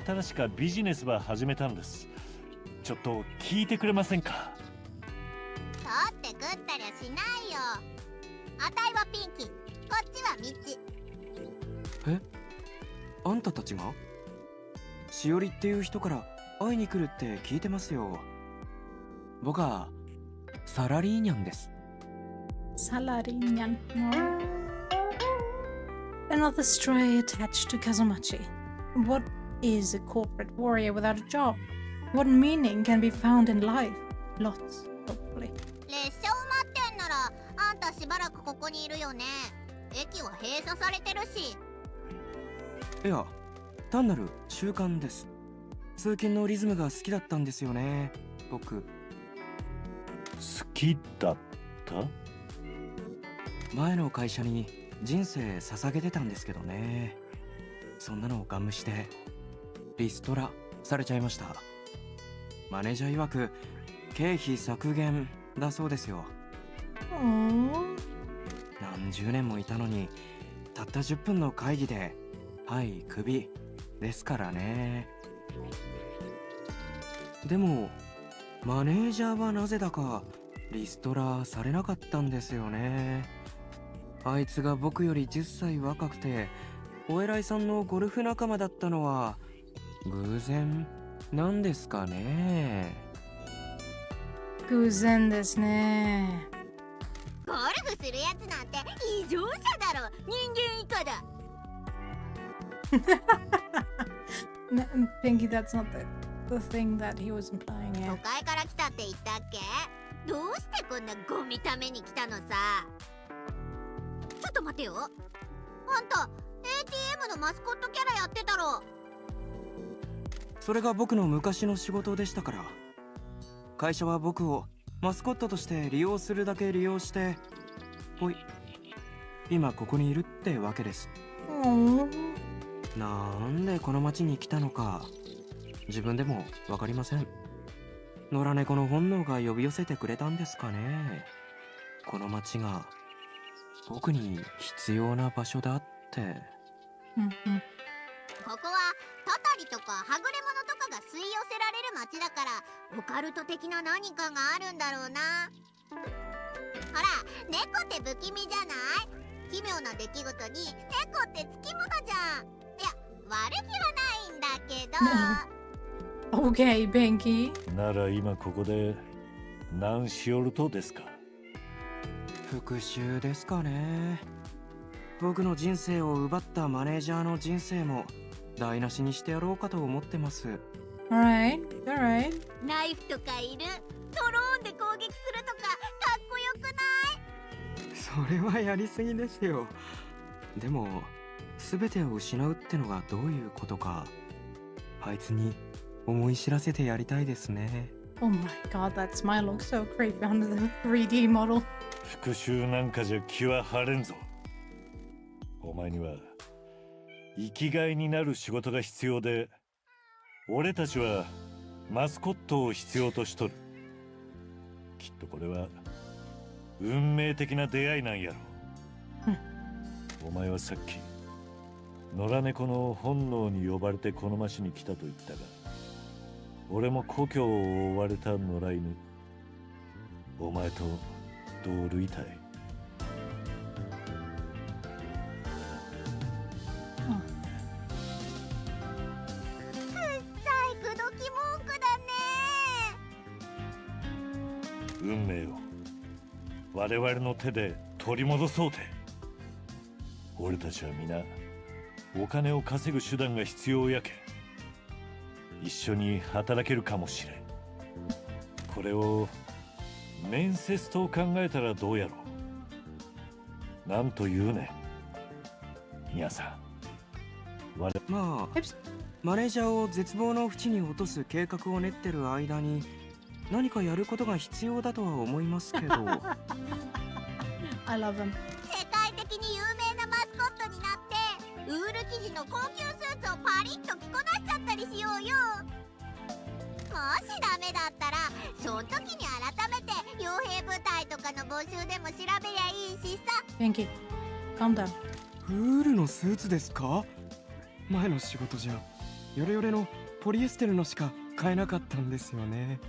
新しかビジネスば始めたんです。ちょっと聞いてくれませんか。取って食ったりゃしないよ。あたいはピンキー、こっちはミチ。え、あんたたちが？しおりっていう人から会いに来るって聞いてますよ。僕はサラリーニャンです。サラリーニャン。Another stray attached to Kazumachi. What is a corporate warrior without a job? What meaning can be found in life? Lots, hopefully. 列車埋まってんならあんたしばらくここにいるよね。駅は閉鎖されてるし。いや、単なる習慣です。通勤のリズムが好きだったんですよね、僕。好きだった？前の会社に人生捧げてたんですけどね。そんなのをガン無視してリストラされちゃいました。マネージャー曰く経費削減だそうですよ。何十年もいたのにたった10分の会議ではいクビですからね。でもマネージャーはなぜだかリストラされなかったんですよね。あいつが僕より10歳若くてお偉いさんのゴルフ仲間だったのは偶然なんですかね。偶然ですね。ゴルフするやつなんて異常者だろ。人間以下だ。Pinky, that's not the thing that he was implying 都 here. 会から来たって言ったっけ？どうしてこんなゴミために来たのさ。ちょっと待てよ。あんた ATM のマスコットキャラやってたろ。それが僕の昔の仕事でしたから。会社は僕をマスコットとして利用するだけ利用してほい今ここにいるってわけです。なんでこの町に来たのか自分でも分かりません。野良猫の本能が呼び寄せてくれたんですかね。この町が僕に必要な場所だって。ここはタタリとかはぐれ者とかが吸い寄せられる町だからオカルト的な何かがあるんだろうな。ほら猫って不気味じゃない？奇妙な出来事に猫ってつきものじゃん。いや悪気はないんだけど。Okay, Pinky. なら今ここで何しよるとですか？復讐ですかね。僕の人生を奪ったマネージャーの人生も台無しにしてやろうかと思ってます。Alright, alright. ナイフとかいる？ドローンで攻撃するとかかっこよくない？それはやりすぎですよ。でも全てを失うってのがどういうことかあいつに思い知らせてやりたいですね。Oh my god, that smile looks so creepy under the 3D model. 復讐なんかじゃ気は晴れんぞ。お前には生きがいになる仕事が必要で、俺たちはマスコットを必要としとる。きっとこれは運命的な出会いなんやろ。お前はさっき野良猫の本能に呼ばれてこの町に来たと言ったが、俺も故郷を追われた野良犬。お前と同類たい。口説き文句だね。運命を我々の手で取り戻そうて。俺たちは皆お金を稼ぐ手段が必要やけん、一緒に働けるかもしれん。これを面接と考えたらどうやろう。なんと言うねん皆さん。まあマネージャーを絶望の淵に落とす計画を練ってる間に何かやることが必要だとは思いますけどI love him. 世界的に有名なマスコットになってウール生地の高級スーツをパリッと着こなしちゃったりしようよ。もしダメだったらその時に改めて傭兵部隊とかの募集でも調べりゃいいしさ。 Pinky, calm down. ウールのスーツですか？前の仕事じゃヨレヨレのポリエステルのしか買えなかったんですよね。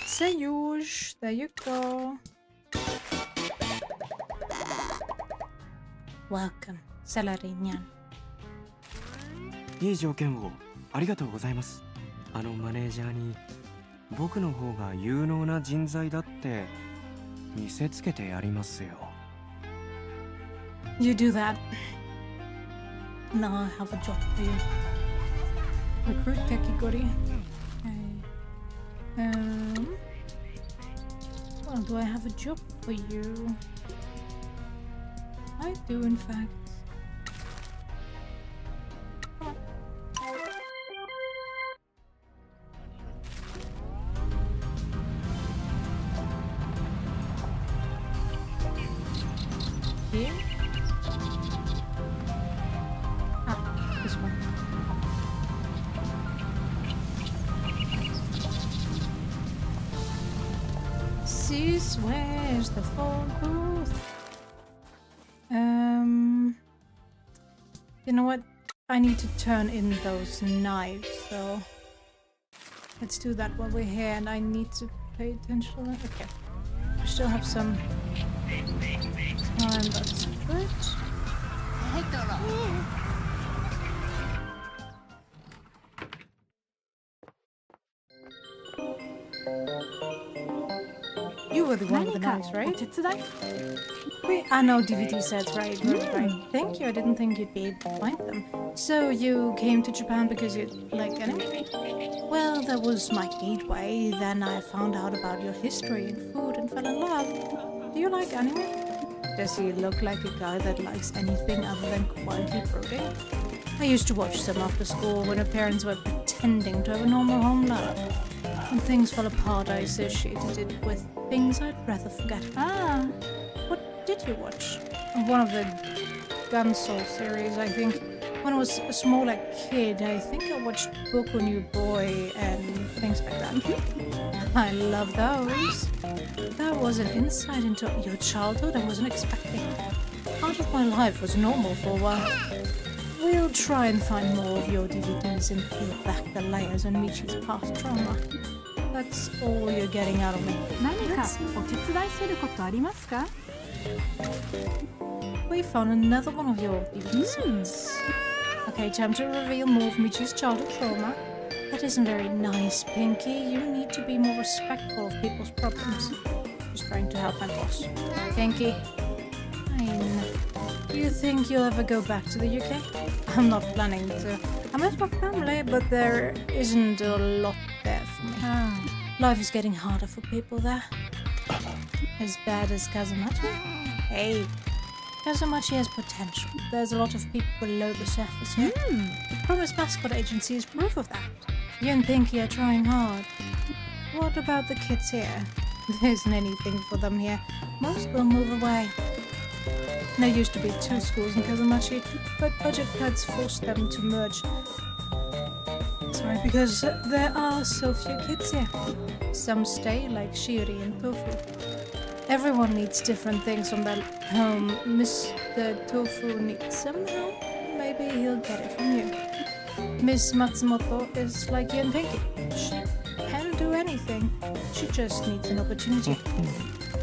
Sayush, there you go. Welcome, Salarinian. いい条件をありがとうございます。あのマネージャーに僕の方が有能な人材だって見せつけてやりますよ。You do that. Now I have a job for you. Recruit techie goodie. Okay. Well, do I have a job for you? I do, in fact. Come on. Here? Ah, this one. Sis, where's the phone booth? You know what? I need to turn in those knives, so let's do that while we're here, and I need to pay attention to that. Okay. We still have some time, that's good. You were the one with the knives, right? Wait, I know DVD sets, right? Right. Thank you, I didn't think you'd be able to find them. So you came to Japan because you like anime? Well, that was my gateway. Then I found out about your history and food and fell in love. Do you like anime? Does he look like a guy that likes anything other than quietly brooding? I used to watch some after school when her parents were pretending to have a normal home life. When things fell apart, I associated it with things I'd rather forget. Ah, what did you watch? One of the Gunsol series, I think. When I was a smaller kid, I think I watched Boku New Boy and things like that. I love those. That was an insight into your childhood I wasn't expecting. Part of my life was normal for a while. We'll try and find more of your DVDs and peel back the layers on Michi's past trauma. That's all you're getting out of me. We found another one of your DVDs. Okay, time to reveal more of Michi's childhood trauma. That isn't very nice, Pinky. You need to be more respectful of people's problems. Just trying to help my boss. Pinky. Fine. Do you think you'll ever go back to the UK? I'm not planning to. I miss my family, but there isn't a lot there for me. Life is getting harder for people there. As bad as Kazamachi? Hey, Kazamachi has potential. There's a lot of people below the surface here. The promised Mascot Agency is proof of that. You and Pinky are trying hard. What about the kids here? There isn't anything for them here. Most will move away. There used to be 2 schools in Kazamachi, but budget cuts forced them to merge. Sorry, because there are so few kids here. Some stay, like Shiri and Tofu. Everyone needs different things from their home. Mr. Tofu needs some help. Maybe he'll get it from you. Miss Matsumoto is like you and Pinky. She can do anything. She just needs an opportunity.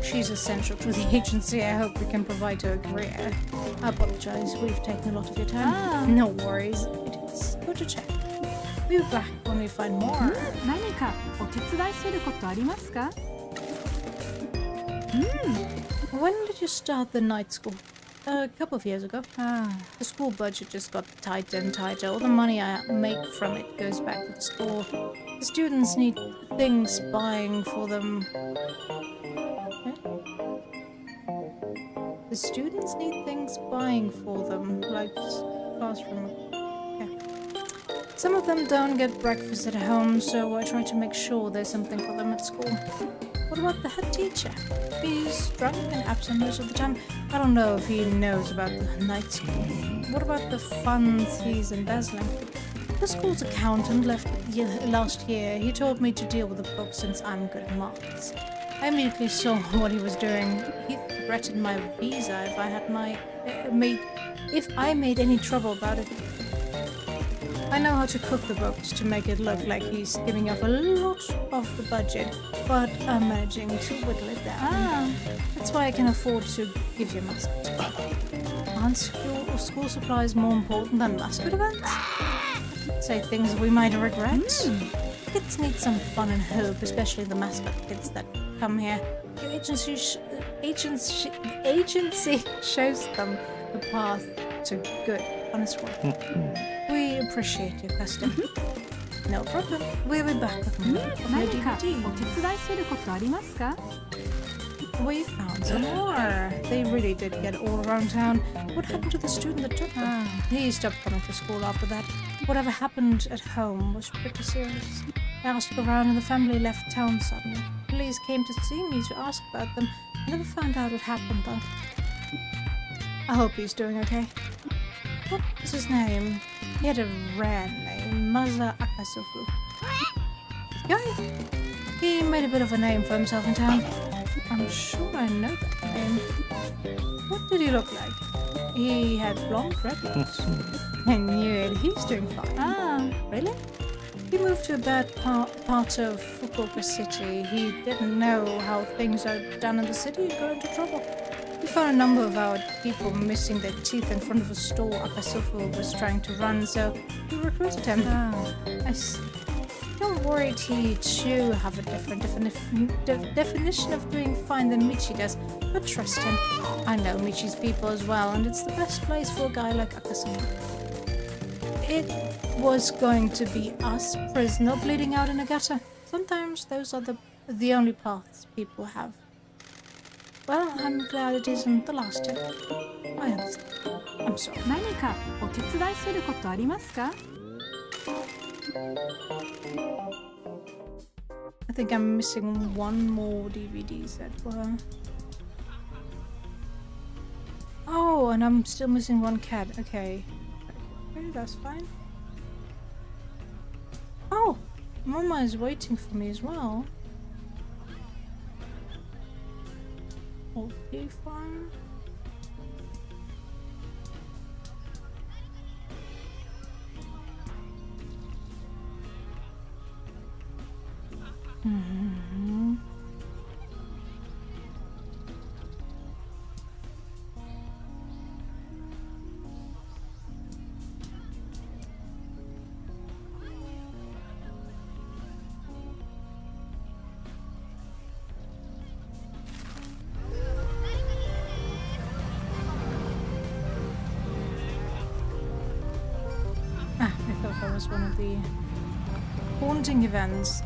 She's essential to the agency. I hope we can provide her a career. I apologize, we've taken a lot of your time. No worries. It is good to check. We'll be back when we find more. When did you start the night school? A couple of years ago. The school budget just got tighter and tighter. All the money I make from it goes back to the school. The students need things buying for them. The students need things buying for them, like classroom. Okay. Some of them don't get breakfast at home, so I try to make sure there's something for them at school. What about the head teacher? He's drunk and absent most of the time. I don't know if he knows about the night school. What about the funds he's embezzling? The school's accountant left last year. He told me to deal with the books since I'm good at maths. I immediately saw what he was doing. He threatened my visa if I had if I made any trouble about it. I know how to cook the books to make it look like he's giving up a lot of the budget, but I'm managing to whittle it down. That's why I can afford to give you Mascot. Aren't school supplies more important than Mascot events? Say things we might regret. Kids need some fun and hope, especially the Mascot kids that come here. Your agency shows them the path to good, honest work. We appreciate your custom. No problem. We'll be back with more of your DVD. We found some more. They really did get all around town. What happened to the student that took them? He stopped coming to school after that. Whatever happened at home was pretty serious. I asked around and the family left town suddenly. Police came to see me to ask about them. I never found out what happened though. I hope he's doing okay. What was his name? He had a rare name, Maza Akasufu. Guy? He made a bit of a name for himself in town. I'm sure I know that name. What did he look like? He had blonde dreadlocks. I knew it. He's doing fine. Ah, really? He moved to a bad part of Fukuoka City. He didn't know how things are done in the city and got into trouble. We found a number of our people missing their teeth in front of a store Akasufu was trying to run, so we recruited him. I see. Don't worry, he too have a different definition of doing fine than Michi does, but trust him. I know Michi's people as well, and it's the best place for a guy like Akasufu. It was going to be us, prisoner, bleeding out in a gutter. Sometimes those are the only paths people have. Well, I'm glad it isn't the last tip. I understand. I'm sorry. 何かお手伝いすることありますか？ I think I'm missing one more DVD set for her. Oh, and I'm still missing one cat. Okay. Okay, that's fine. Oh, Mama is waiting for me as well. Okay, fine. Mm-hmm. I thought that was one of the haunting events.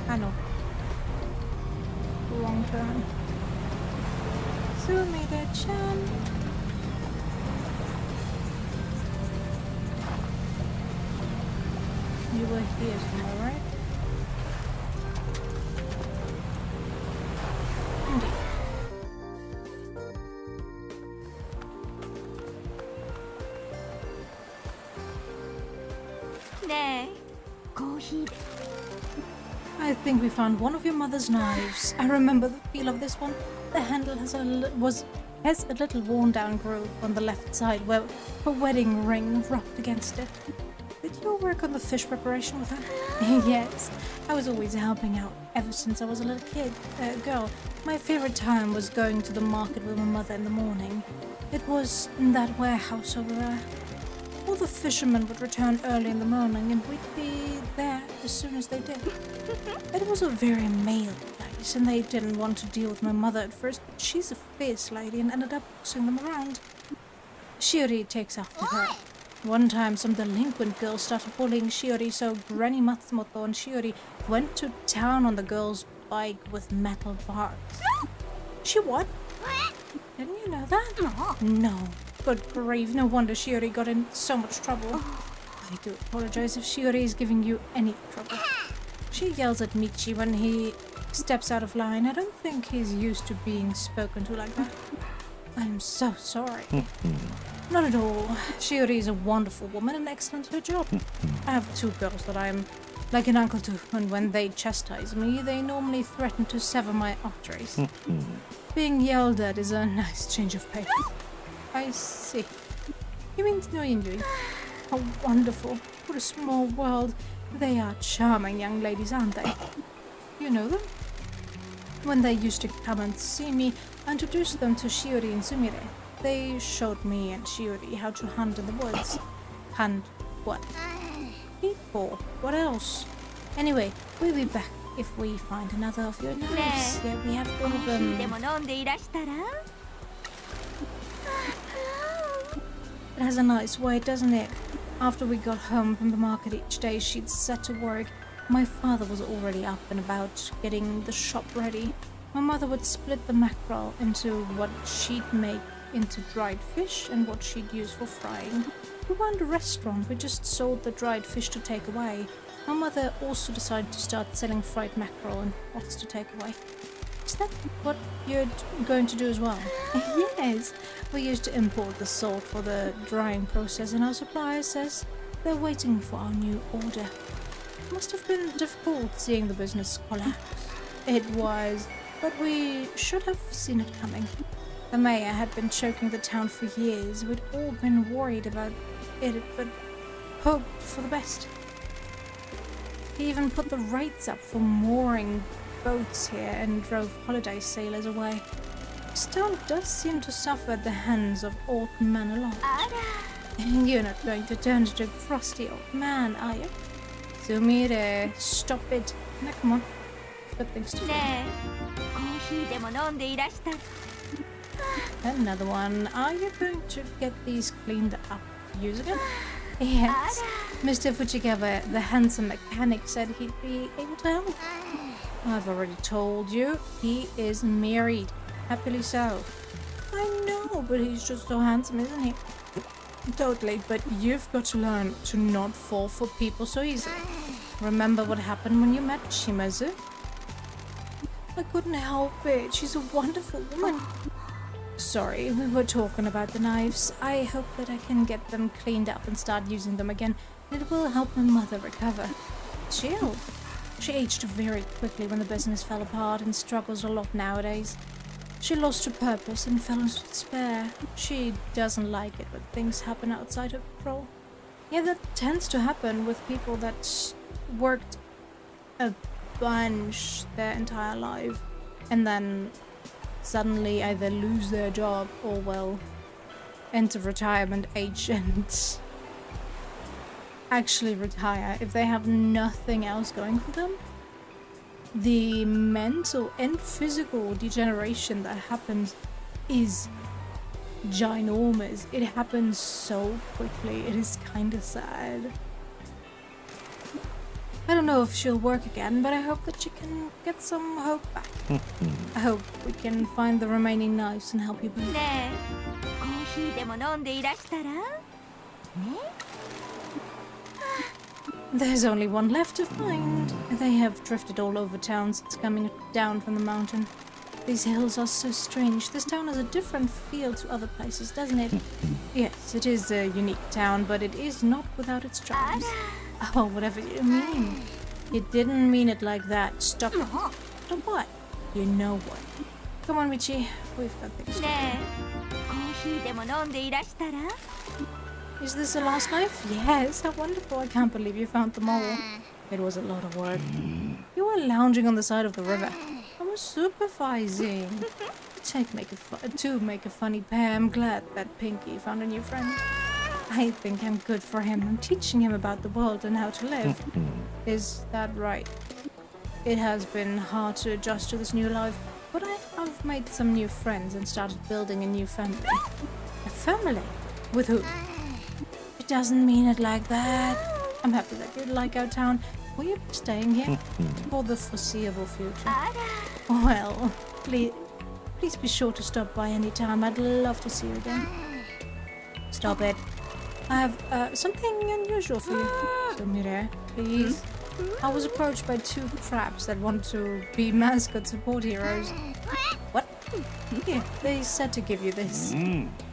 I know. Wrong turn. Sumida-chan. You were here somewhere, right? Indeed. I think we found one of your mother's knives. I remember the feel of this one. The handle has a little worn-down groove on the left side where her wedding ring rubbed against it. Did you work on the fish preparation with her? Yes, I was always helping out ever since I was a little girl. My favorite time was going to the market with my mother in the morning. It was in that warehouse over there. All the fishermen would return early in the morning and we'd be there as soon as they did. It was a very male place and they didn't want to deal with my mother at first, but she's a fierce lady and ended up bossing them around. Shiori takes after her. One time some delinquent girls started bullying Shiori, so Granny Matsumoto and Shiori went to town on the girl's bike with metal bars. She what? Didn't you know that? No. Good grief, no wonder Shiori got in so much trouble. I do apologize if Shiori is giving you any trouble. She yells at Michi when he steps out of line. I don't think he's used to being spoken to like that. I'm so sorry. Not at all. Shiori is a wonderful woman and excellent at her job. I have two girls that I'm like an uncle to, and when they chastise me, they normally threaten to sever my arteries. Being yelled at is a nice change of pace. I see. You mean Noinui? How wonderful. What a small world. They are charming young ladies, aren't they? You know them? When they used to come and see me, I introduced them to Shiori and Sumire. they showed me and Shiori how to hunt in the woods. Hunt what? People. What else? Anyway, we'll be back if we find another of your knives. Yeah, we have one of で them. も飲んでいらしたら It has a nice way, doesn't it? After we got home from the market each day, she'd set to work. My father was already up and about, getting the shop ready. My mother would split the mackerel into what she'd make into dried fish and what she'd use for frying. We weren't a restaurant, we just sold the dried fish to take away. My mother also decided to start selling fried mackerel and pots to take away. Is that what you're going to do as well? Yes. We used to import the salt for the drying process, and our supplier says they're waiting for our new order. It must have been difficult seeing the business collapse. It was, but we should have seen it coming. The mayor had been choking the town for years. We'd all been worried about it, but hoped for the best. He even put the rates up for mooring boats here and drove holiday sailors away. This town does seem to suffer at the hands of old men a lot. You're not going to turn into a crusty old man, are you? Sumire, stop it. Now come on. Got things to do. ねえコーヒーでも飲んでいらした Another one. Are you going to get these cleaned up using it? Yes. Mr. Fujigawa, the handsome mechanic, said he'd be able to help. I've already told you, he is married. Happily so. I know, but he's just so handsome, isn't he? Totally, but you've got to learn to not fall for people so easily. Remember what happened when you met Shimazu? I couldn't help it. She's a wonderful woman. Sorry, we were talking about the knives. I hope that I can get them cleaned up and start using them again. It will help my mother recover. Chill. She aged very quickly when the business fell apart and struggles a lot nowadays. She lost her purpose and fell into despair. She doesn't like it when things happen outside her control. Yeah, that tends to happen with people that worked a bunch their entire life and then suddenly either lose their job or, well, enter retirement age and actually retire if they have nothing else going for them. The mental and physical degeneration that happens is ginormous. It happens so quickly. It is kind of sad. I don't know if she'll work again, but I hope that she can get some hope back. I hope we can find the remaining knives and help you both. ねえコーヒーでも飲んでいらしたらね There's only one left to find. They have drifted all over town since coming down from the mountain. These hills are so strange. This town has a different feel to other places, doesn't it? Yes, it is a unique town, but it is not without its charms. Oh, whatever you mean. You didn't mean it like that. Stop it. Stop what? You know what. Come on, Michi. We've got things to ねえコーヒーでも飲んでいらしたら do. Is this the last knife? Yes, how wonderful. I can't believe you found them all. It was a lot of work. You were lounging on the side of the river. I was supervising. To make a funny pair. I'm glad that Pinky found a new friend. I think I'm good for him. I'm teaching him about the world and how to live. Is that right? It has been hard to adjust to this new life, but I've made some new friends and started building a new family. A family? With who? It doesn't mean it like that. I'm happy that you like our town. Will you be staying here for the foreseeable future? Well, please be sure to stop by any time. I'd love to see you again. Stop it. I have something unusual for you. Sumire, please. I was approached by two crabs that want to be mascot support heroes. What? Here, they said to give you this.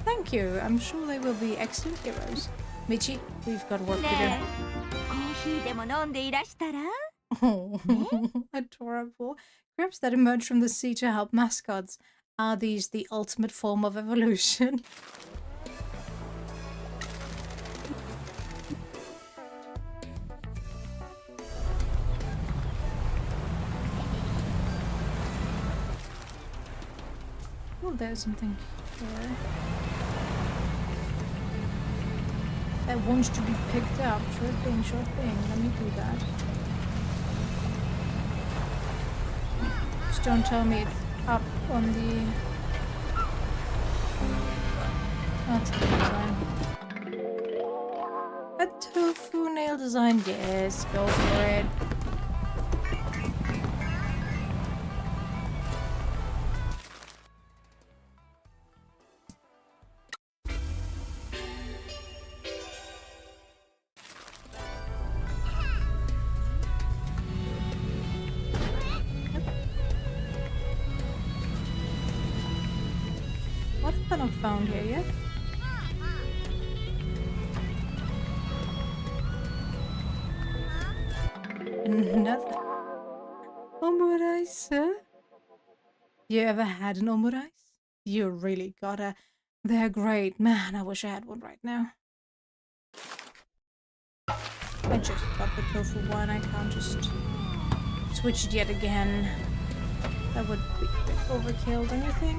Thank you. I'm sure they will be excellent heroes. Michi, we've got work to ねえコーヒーでも飲んでいらしたら do. Oh, adorable. Crabs that emerge from the sea to help mascots. Are these the ultimate form of evolution? Oh, there's something here. that wants to be picked up. Sure thing, sure thing. Let me do that. Just don't tell me it's up on the... That's the design. A tofu nail design. Yes, go for it. What have I not found here yet? Another omurice, huh? You ever had an omurice? You really gotta. They're great. Man, I wish I had one right now. I just got the tofu one. I can't just switch it yet again. That would be a bit overkill, don't you think?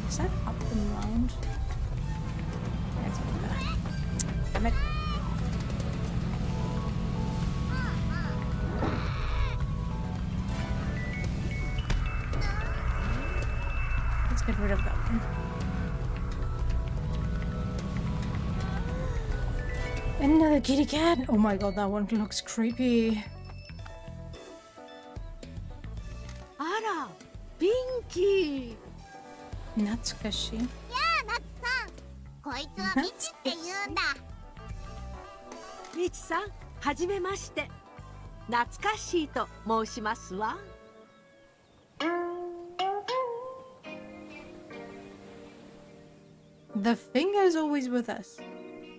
Is that up and round? That's up there. Damn it. Let's get rid of that one. Another kitty cat! Oh my god, that one looks creepy. あらピンキー懐かしい。やあ、ナツさん。こいつはミチって言うんだ。みちさんはじめまして懐かしいと申しますわ The finger is always with us.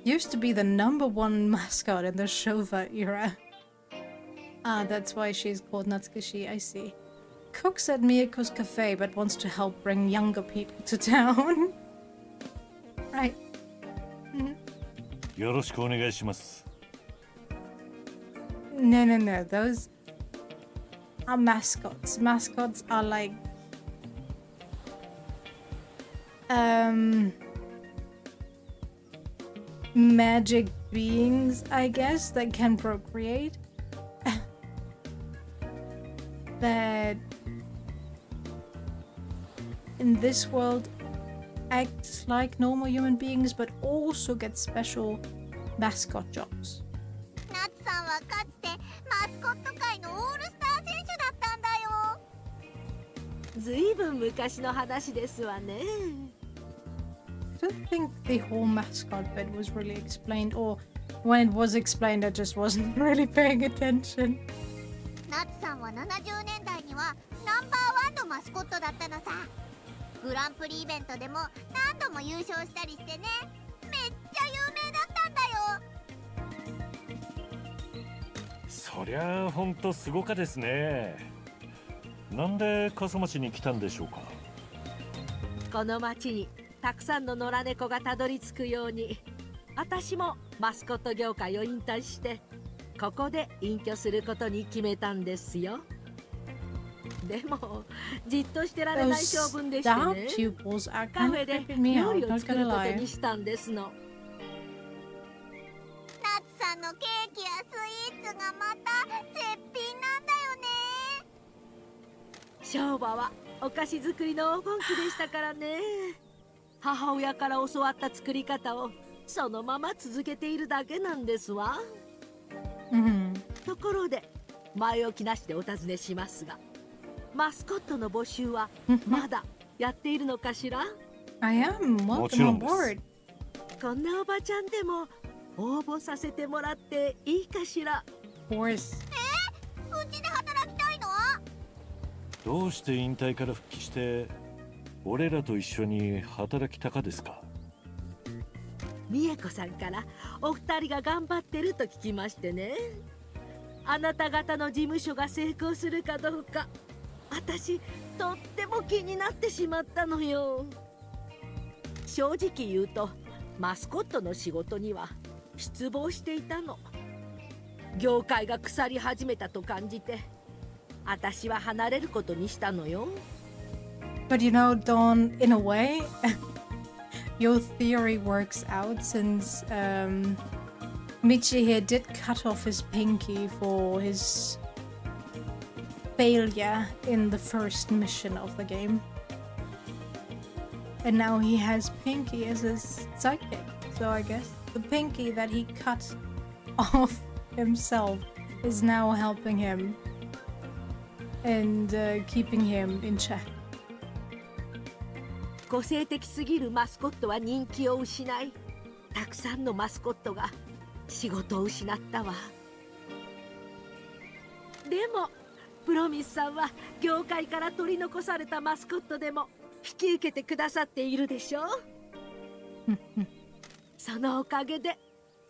Used to be the #1 mascot in the Shova era. Ah, that's why she's called Natsukashi, I see. Cooks at Miyako's cafe but wants to help bring younger people to town. Right. よろしくお願いします No, no, no. Those are mascots. Mascots are like... magic beings, I guess, that can procreate. That in this world act like normal human beings but also get special mascot jobs. ナツさんはかつてマスコット界のオールスター選手だったんだよ。ずいぶん昔の話ですわね I don't think the whole mascot bit was really explained, or when it was explained I just wasn't really paying attention. ナツさんは70年代にはナンバー1のマスコットだったのさ。グランプリイベントでも何度も優勝したりしてね。めっちゃ有名だったんだよ。そりゃあほんとすごかですねなんで笠町に来たんでしょうかこの町にたくさんの野良猫がたどり着くように私もマスコット業界を引退してここで隠居することに決めたんですよでもじっとしてられない性分でして Star ね pupils are カ kind フ of ェで creeping me 料 out, 理を not 作る gonna こと lie. にしたんですのナツさんのケーキやスイーツがまた絶品なんだよね。商売はお菓子作りの黄金期でしたからね母親から教わった作り方をそのまま続けているだけなんですわ ところで前置きなしでお尋ねしますがマスコットの募集はまだやっているのかしら I am. もち Welcome ろ on んです board. こんなおばちゃんでも応募させてもらっていいかしら Of course. うちで働きたいの？どうして引退から復帰して俺らと一緒に働きたかですか美恵子さんからお二人が頑張ってると聞きましてねあなた方の事務所が成功するかどうか私とっても気になってしまったのよ正直言うとマスコットの仕事には失望していたの業界が腐り始めたと感じて私は離れることにしたのよ But you know, Dawn, in a way, your theory works out since Michi here did cut off his pinky for his failure in the first mission of the game. And now he has Pinky as his sidekick. So I guess the Pinky that he cut off himself is now helping him and keeping him in check. 個性的すぎるマスコットは人気を失い、たくさんのマスコットが仕事を失ったわ。でもプロミスさんは業界から取り残されたマスコットでも引き受けてくださっているでしょ。そのおかげで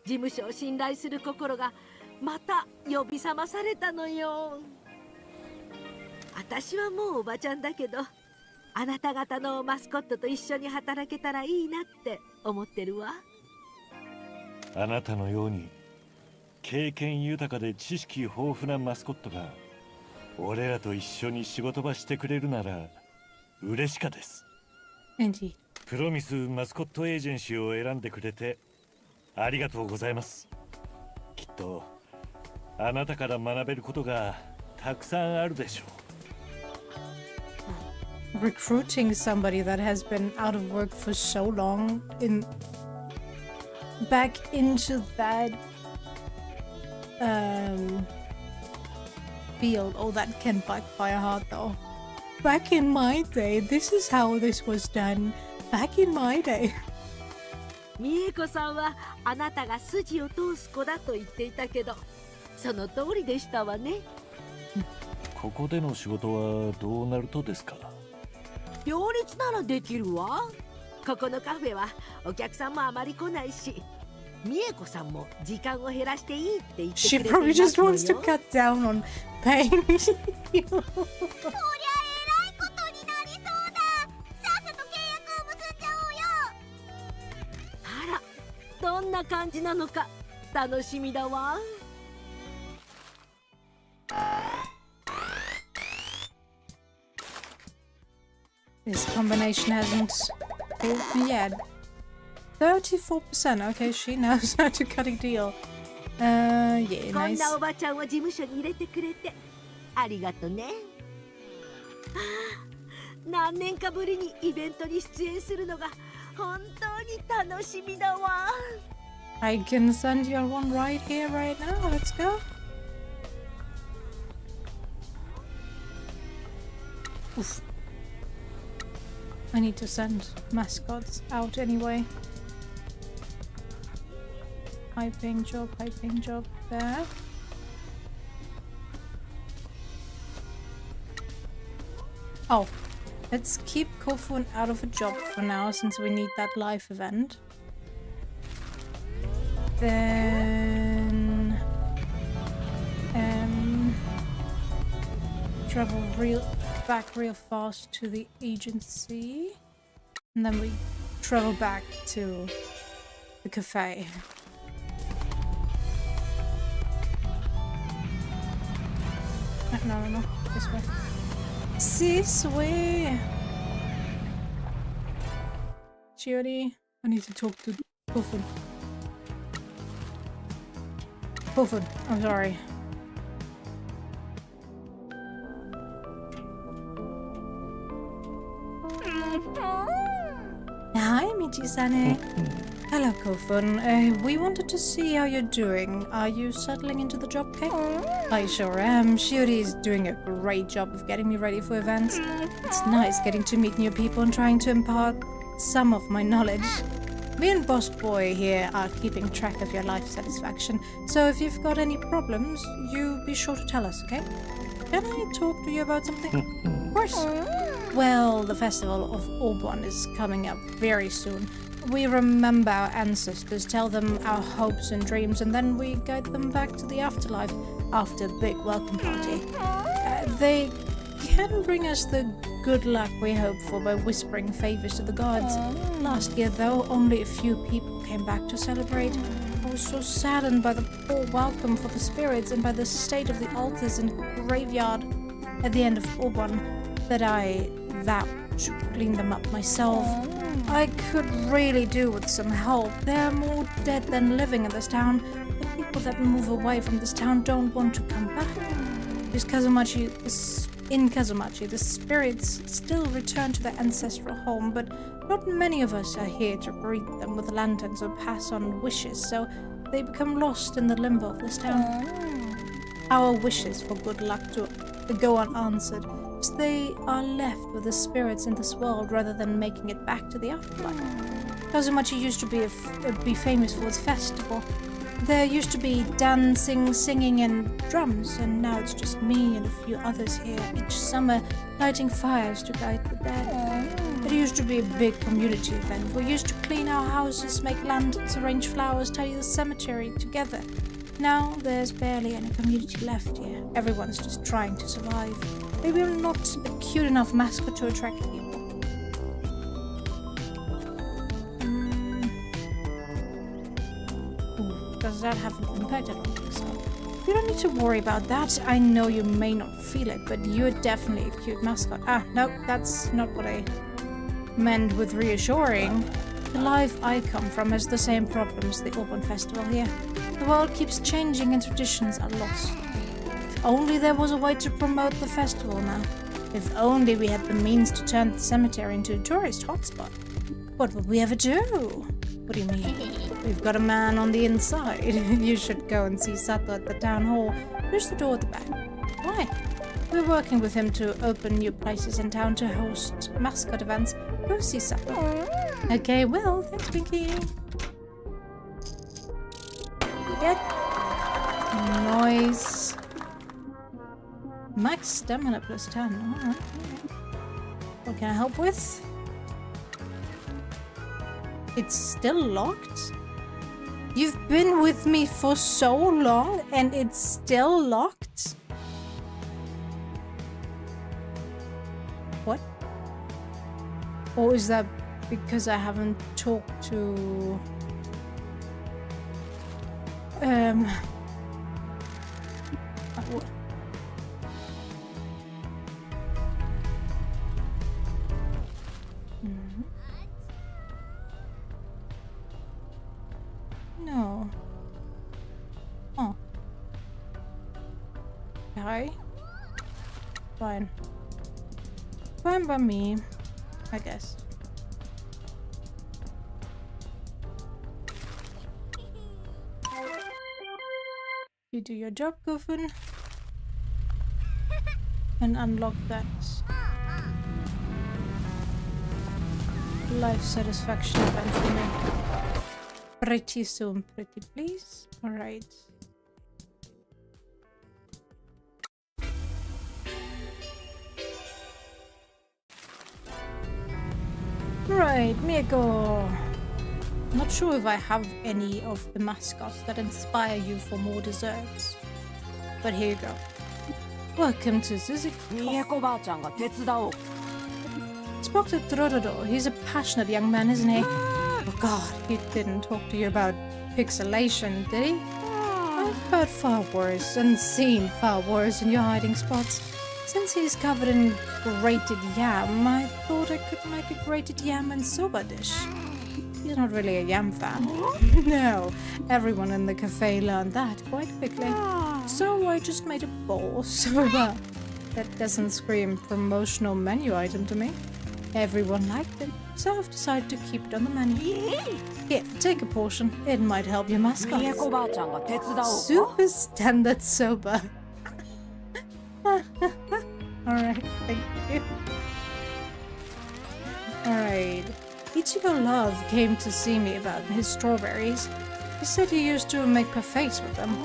事務所を信頼する心がまた呼び覚まされたのよ。私はもうおばちゃんだけど、あなた方のマスコットと一緒に働けたらいいなって思ってるわ。あなたのように経験豊かで知識豊富なマスコットが俺らと一緒に仕事場してくれるなら嬉しかです。Indeed. プロミスマスコットエージェンシーを選んでくれてありがとうございます。きっとあなたから学べることがたくさんあるでしょう。Recruiting somebody that has been out of work for so long back into that field. Oh, that can backfire hard though. Back in my day, this is how this was done. Back in my day. 美恵子さんはあなたが筋を通す子だと言っていたけど、その通りでしたわね。ここでの仕事はどうなるとですか？両立ならできるわ。ここのカフェはお客さんもあまり来ないし、美恵子さんも時間を減らしていいって言ってく She れていま probably す just のよ。 wants to cut down on paying you. こりゃえらいことになりそうだ。さっさと契約を結んじゃおうよ。あら、どんな感じなのか楽しみだわ。This combination hasn't fooled me yet. 34%. Okay, she knows how to cut a deal. Yeah, こん nice. なおばちゃんを事務所に入れてくれてありがとね。ああ、何年かぶりにイベントに出演するのが本当に楽しみだわ。I can send you one right here, right now. Let's go. Oof. I need to send mascots out anyway. High paying job there. Oh, let's keep Kofun out of a job for now since we need that live event. Then travel back real fast to the agency, and then we travel back to the cafe. No, this way. This way. Chiori, I need to talk to Kofun. Kofun, I'm sorry. Hi, Michi-san. Hello, Kofun. We wanted to see how you're doing. Are you settling into the job, Kate? I sure am. Shiori is doing a great job of getting me ready for events. It's nice getting to meet new people and trying to impart some of my knowledge. Me and Boss Boy here are keeping track of your life satisfaction, so if you've got any problems, you be sure to tell us, okay? Can I talk to you about something? Of course. Well, the festival of Orbon is coming up very soon. We remember our ancestors, tell them our hopes and dreams, and then we guide them back to the afterlife after a big welcome party. They can bring us the good luck we hope for by whispering favors to the gods. Last year, though, only a few people came back to celebrate. I was so saddened by the poor welcome for the spirits and by the state of the altars and graveyard at the end of Orbon that I vowed to clean them up myself. I could really do with some help. There are more dead than living in this town. The people that move away from this town don't want to come back. In Kazumachi, the spirits still return to their ancestral home, but not many of us are here to greet them with lanterns or pass on wishes, so they become lost in the limbo of this town. Our wishes for good luck to go unanswered, as they are left with the spirits in this world rather than making it back to the afterlife. Kazumachi used to be famous for its festival. There used to be dancing, singing, and drums, and now it's just me and a few others here each summer lighting fires to guide the dead. It used to be a big community event. We used to clean our houses, make lanterns, arrange flowers, tidy the cemetery together. Now there's barely any community left here. Everyone's just trying to survive. Maybe I'm not a cute enough mascot to attract people. Does that have an impact? I don't think so. You don't need to worry about that. I know you may not feel it, but you're definitely a cute mascot. No, that's not what I meant with reassuring. The life I come from has the same problems the Open Festival here. The world keeps changing and traditions are lost. If only there was a way to promote the festival now. If only we had the means to turn the cemetery into a tourist hotspot. What would we ever do? What do you mean? We've got a man on the inside. You should go and see Sato at the town hall. There's the door at the back. Why? We're working with him to open new places in town to host mascot events. Go see Sato. Okay, well, thanks, Pinky. Get noise. Max stamina plus 10. Alright. What can I help with? It's still locked? You've been with me for so long and it's still locked? What? Or is that because I haven't talked to... No. Oh. Okay. Fine. Fine by me, I guess. You do your job, Goofin. And unlock that. Life satisfaction event for me. Pretty soon, pretty please. Alright. Right, Miyako. Not sure if I have any of the mascots that inspire you for more desserts. But here you go. Welcome to Suzuki. Spoke to Dororo. He's a passionate young man, isn't he? Oh god, he didn't talk to you about pixelation, did he? I've heard far worse and seen far worse in your hiding spots. Since he's covered in grated yam, I thought I could make a grated yam and soba dish. He's not really a yam fan. No, everyone in the cafe learned that quite quickly. So I just made a bowl soba. That doesn't scream promotional menu item to me. Everyone liked it, so I've decided to keep it on the menu. Here, take a portion. It might help your mascot. Super standard soba. Alright, thank you. Alright. Ichigo Love came to see me about his strawberries. He said he used to make parfaits with them.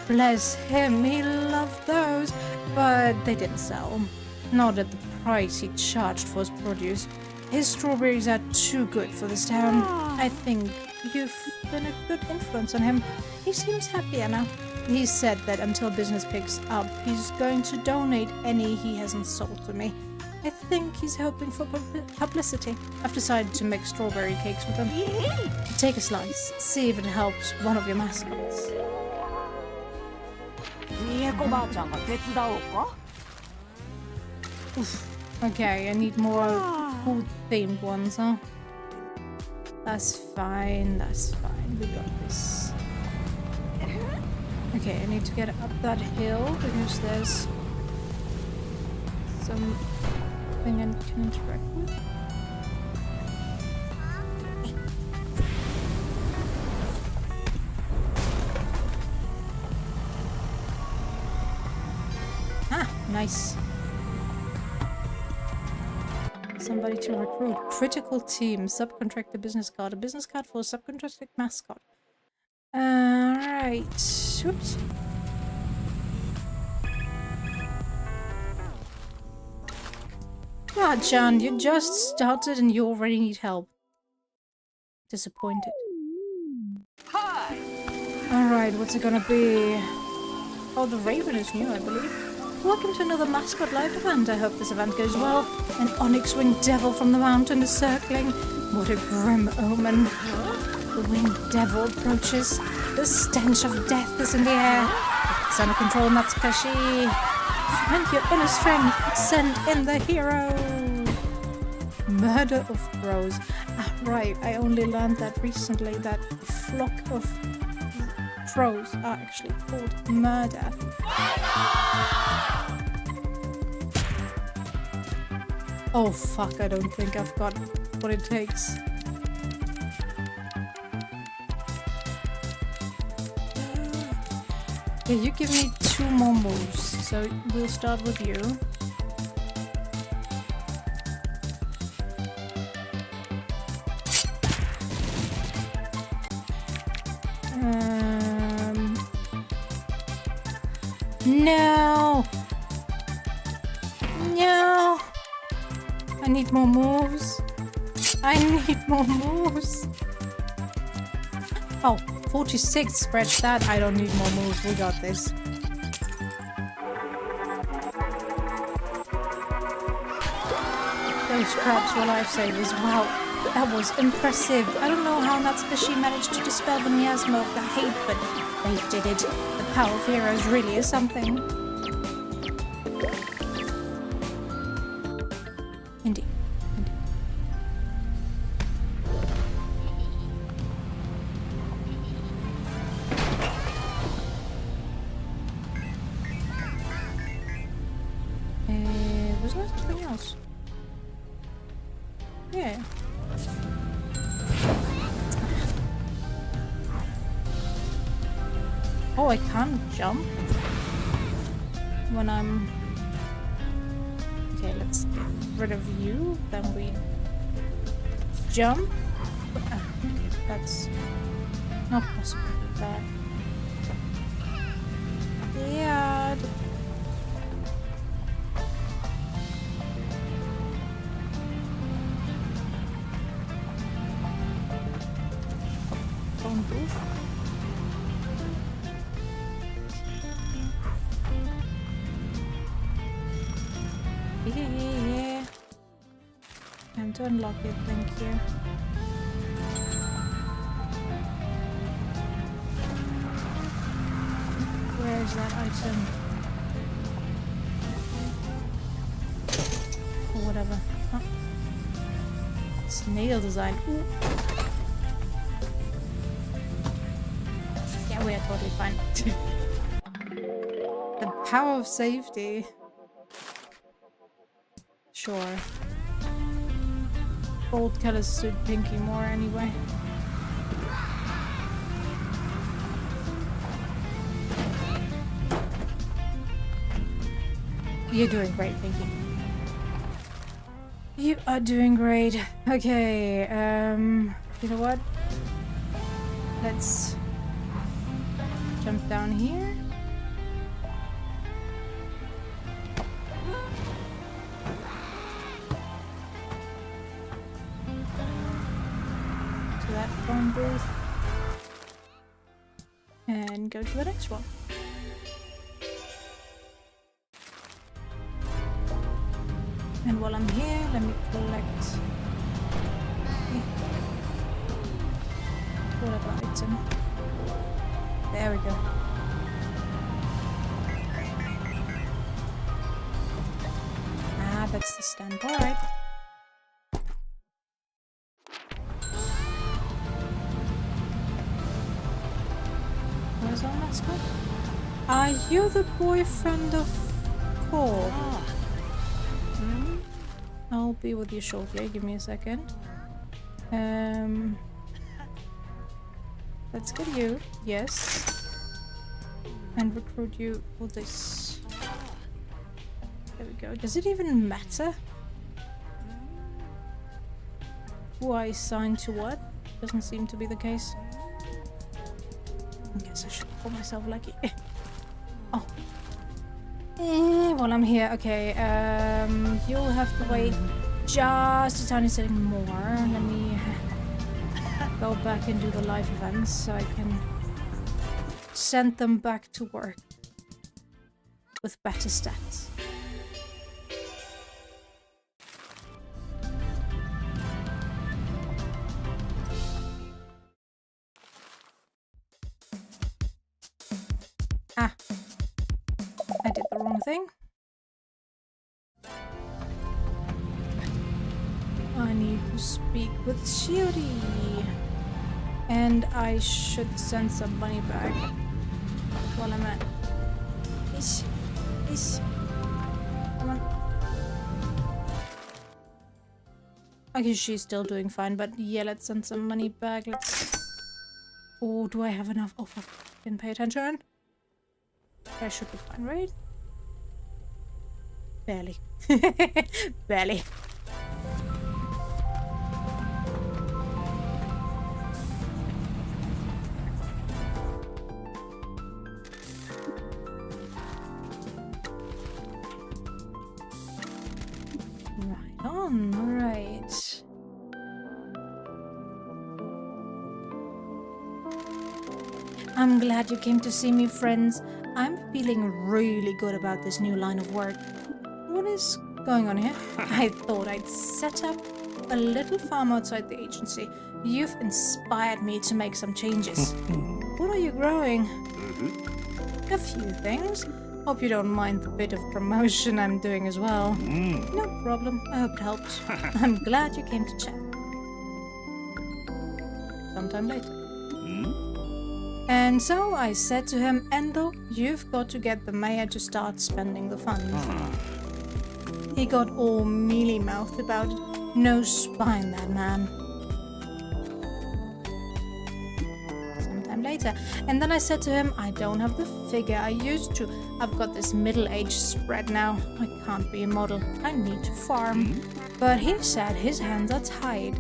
Bless him, he loved those, but they didn't sell. Not at the price he charged for his produce. His strawberries are too good for this town. I think you've been a good influence on him. He seems happier now. He said that until business picks up, he's going to donate any he hasn't sold to me. I think he's hoping for publicity. I've decided to make strawberry cakes with him. Take a slice. See if it helps one of your mascots. Oof. Okay, I need more food themed ones, huh? That's fine, that's fine. We got this. Okay, I need to get up that hill because there's something I can interact with. Ah, nice. Somebody to recruit. Critical team. Subcontractor business card. A business card for a subcontracted mascot. Alright. Oops. God, John, you just started and you already need help. Disappointed. Hi! Alright, what's it gonna be? Oh, the Raven is new, I believe. Welcome to another Mascot Live event. I hope this event goes well. An onyx-winged devil from the mountain is circling. What a grim omen. The winged devil approaches. The stench of death is in the air. It's under control, Matsukashi. Find your inner strength. Send in the hero. Murder of crows. Ah, right, I only learned that recently, that a flock of crows are actually called murder. Oh fuck, I don't think I've got what it takes. Okay, you give me 2 more moves, so we'll start with you. No! No! I need more moves. I need more moves. Oh, 46. Scratch that. I don't need more moves. We got this. Those crabs were lifesavers. Wow, that was impressive. I don't know how Natsukashi managed to dispel the miasma of the hate, but they did it. The power of heroes really is something. Indeed. Was there something else? Yeah. Oh, I can't jump when I'm... Okay, let's get rid of you. Then we jump. Ah, okay, that's not possible with that. Yeah. Phone booth. Yeah. Time to unlock it, thank you. Where is that item? Or whatever. Huh? Snail design. Ooh. Yeah, we are totally fine. The power of safety. Sure. Gold colors suit Pinky more anyway. You're doing great, Pinky. You are doing great. Okay, you know what? Let's jump down here. To that phone booth. And go to the next one. And while I'm here, let me collect whatever item. There we go. Ah, the That's the stamp, alright. Where's our mascot? Are you the boyfriend of Cole? I'll be with you shortly, give me a second. Let's get you, yes. And recruit you for this. There we go. Does it even matter who I assign to what? Doesn't seem to be the case. I guess I should call myself lucky. Oh. While I'm here, okay, you'll have to wait just a tiny second more. Let me go back and do the live events so I can send them back to work with better stats. Ah, I did the wrong thing. I need to speak with Shiri. And I should send some money back while I'm at. Ish. Come on. Okay, she's still doing fine, but yeah, let's send some money back. Let's. Oh, do I have enough? Oh, fuck. Didn't pay attention. I should be fine, right? Barely. Barely. Right on, alright. I'm glad you came to see me, friends. I'm feeling really good about this new line of work. What is going on here? I thought I'd set up a little farm outside the agency. You've inspired me to make some changes. What are you growing? A few things. Hope you don't mind the bit of promotion I'm doing as well. No problem. I hope it helps. I'm glad you came to chat. Sometime later. And so I said to him, Endo, you've got to get the mayor to start spending the funds. He got all mealy-mouthed about it. No spine, that man. Sometime later. And then I said to him, I don't have the figure I used to. I've got this middle-age spread now. I can't be a model. I need to farm. But he said his hands are tied.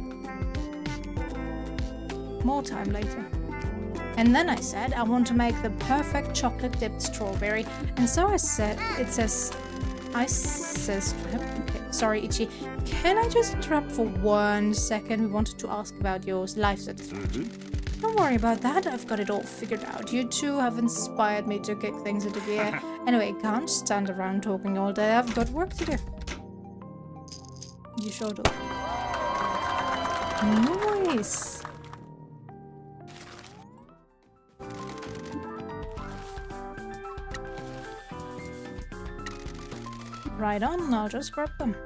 More time later. And then I said, I want to make the perfect chocolate-dipped strawberry. And so I said, I says to him, okay, sorry, Ichi, can I just interrupt for 1 second? We wanted to ask about your life satisfaction. Don't worry about that, I've got it all figured out. You two have inspired me to kick things into gear. Anyway, can't stand around talking all day, I've got work to do. You sure do. Nice. Right on, I'll just grab them.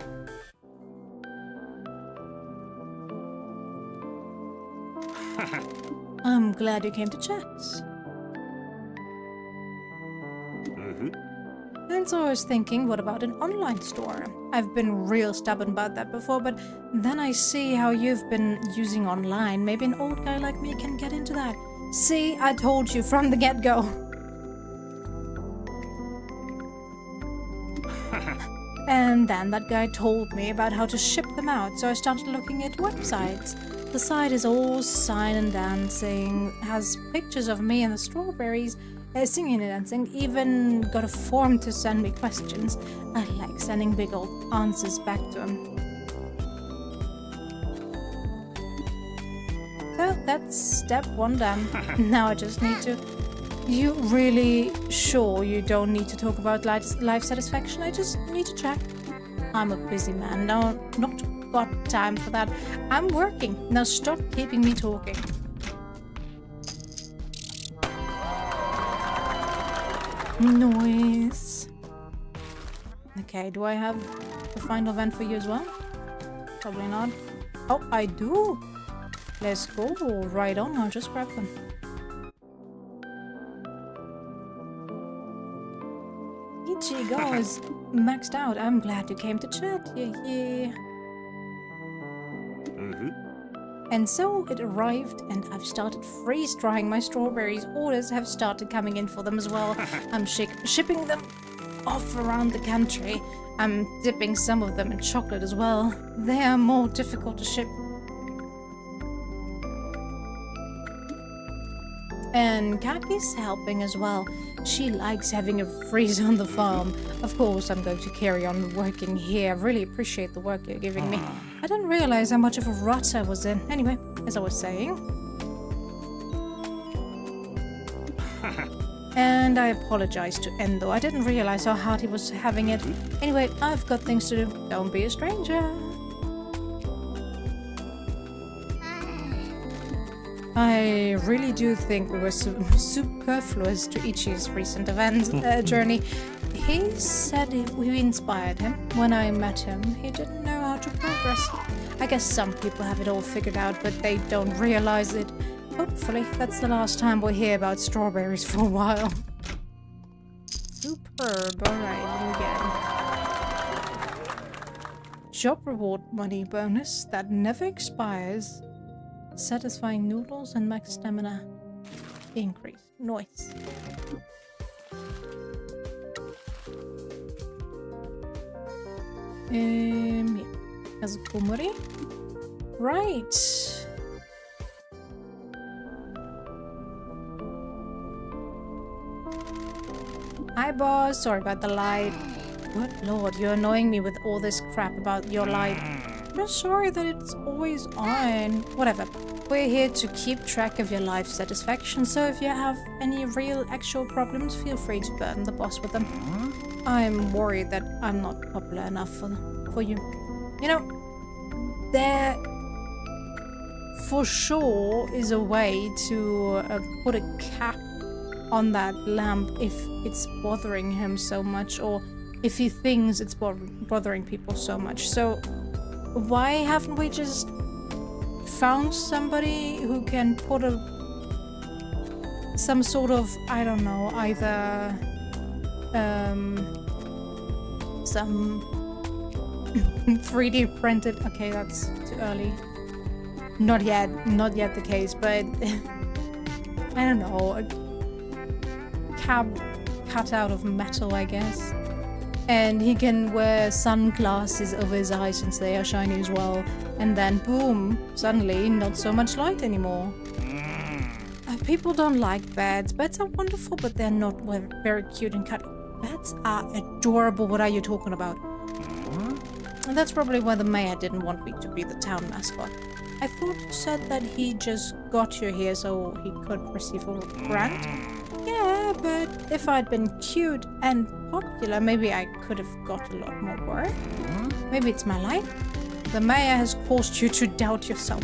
I'm glad you came to chat. And so I was thinking, what about an online store? I've been real stubborn about that before, but then I see how you've been using online. Maybe an old guy like me can get into that. See, I told you from the get-go. And then that guy told me about how to ship them out, so I started looking at websites. The site is all sign and dancing, has pictures of me and the strawberries, singing and dancing, even got a form to send me questions. I like sending big old answers back to him. So that's step 1 done. Now I just need to... You really sure you don't need to talk about life satisfaction? I just need to check. I'm a busy man. No, not got time for that. I'm working. Now stop keeping me talking. Noise. Okay, do I have the final event for you as well? Probably not. Oh, I do. Let's go. Right on. I'll just grab them. Ichigo is maxed out. I'm glad you came to chat. Yeah. And so it arrived, and I've started freeze-drying my strawberries. Orders have started coming in for them as well. I'm shipping them off around the country. I'm dipping some of them in chocolate as well. They are more difficult to ship. And Kaki's helping as well. She likes having a freeze on the farm. Of course, I'm going to carry on working here. I really appreciate the work you're giving me. I didn't realize how much of a rut I was in. Anyway, as I was saying. And I apologize to Endo. I didn't realize how hard he was having it. Anyway, I've got things to do. Don't be a stranger. I really do think we were superfluous to Ichi's recent journey. He said we inspired him. When I met him, he didn't know how to progress. I guess some people have it all figured out, but they don't realize it. Hopefully, that's the last time we'll hear about strawberries for a while. Superb. Alright, again. Job reward money bonus that never expires. Satisfying noodles and max stamina increase. Nice. Yeah. Kazukomori. Right. Hi boss, sorry about the light. Good lord, you're annoying me with all this crap about your light. I'm just sorry that it's always on. Whatever. We're here to keep track of your life satisfaction, so if you have any real actual problems, feel free to burden the boss with them. I'm worried that I'm not popular enough for you. You know, there for sure is a way to put a cap on that lamp if it's bothering him so much, or if he thinks it's bothering people so much. So why haven't we just found somebody who can put some sort of, I don't know, either some 3D printed, okay, that's too early. Not yet the case, but I don't know, a cab cut out of metal, I guess. And he can wear sunglasses over his eyes since they are shiny as well. And then boom, suddenly not so much light anymore. People don't like bats. Bats are wonderful, but they're not very cute and cuddly. Bats are adorable. What are you talking about? And that's probably why the mayor didn't want me to be the town mascot. I thought you said that he just got you here so he could receive a grant. Yeah, but if I'd been cute and popular, maybe I could have got a lot more work. Maybe it's my life. The mayor has caused you to doubt yourself.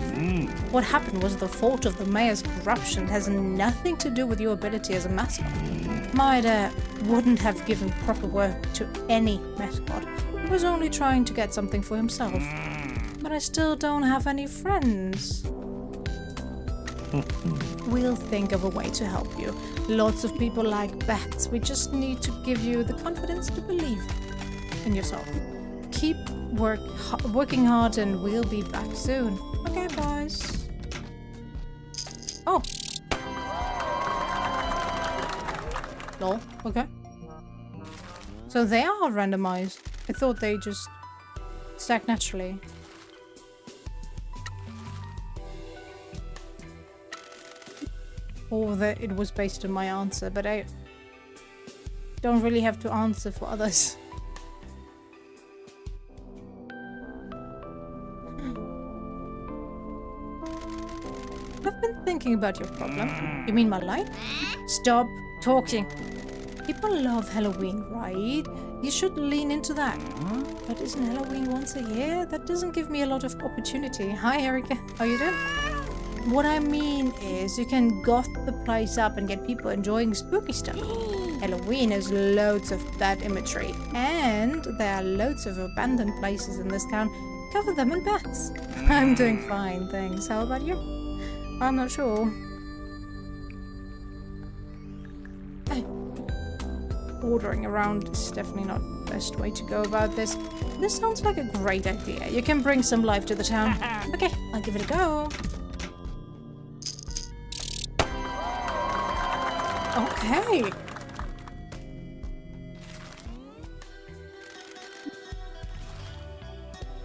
What happened was the fault of the mayor's corruption. It has nothing to do with your ability as a mascot. Maida wouldn't have given proper work to any mascot. He was only trying to get something for himself. But I still don't have any friends. We'll think of a way to help you. Lots of people like bats. We just need to give you the confidence to believe in yourself. Keep working hard and we'll be back soon. Okay, boys. Oh. Lol. Okay. So they are randomized. I thought they just stack naturally. Or that it was based on my answer, but I don't really have to answer for others. I've been thinking about your problem. You mean my life? Stop talking. People love Halloween, right? You should lean into that. But isn't Halloween once a year? That doesn't give me a lot of opportunity. Hi, Erika. How you doing? What I mean is, you can goth the place up and get people enjoying spooky stuff. Halloween is loads of that imagery. And there are loads of abandoned places in this town. Cover them in bats. I'm doing fine, thanks. How about you? I'm not sure. Ordering around is definitely not the best way to go about this. This sounds like a great idea. You can bring some life to the town. Okay, I'll give it a go. Okay.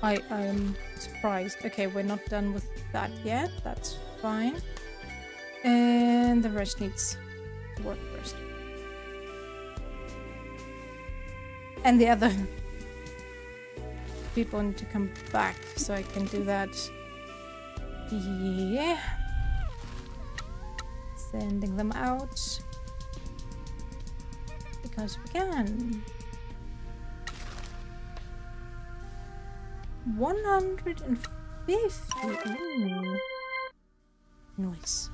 I'm surprised. Okay, we're not done with that yet. That's fine. And the rest needs to work first. And the other people need to come back so I can do that. Yeah. Sending them out. Because we can. 150. Ooh. Nice.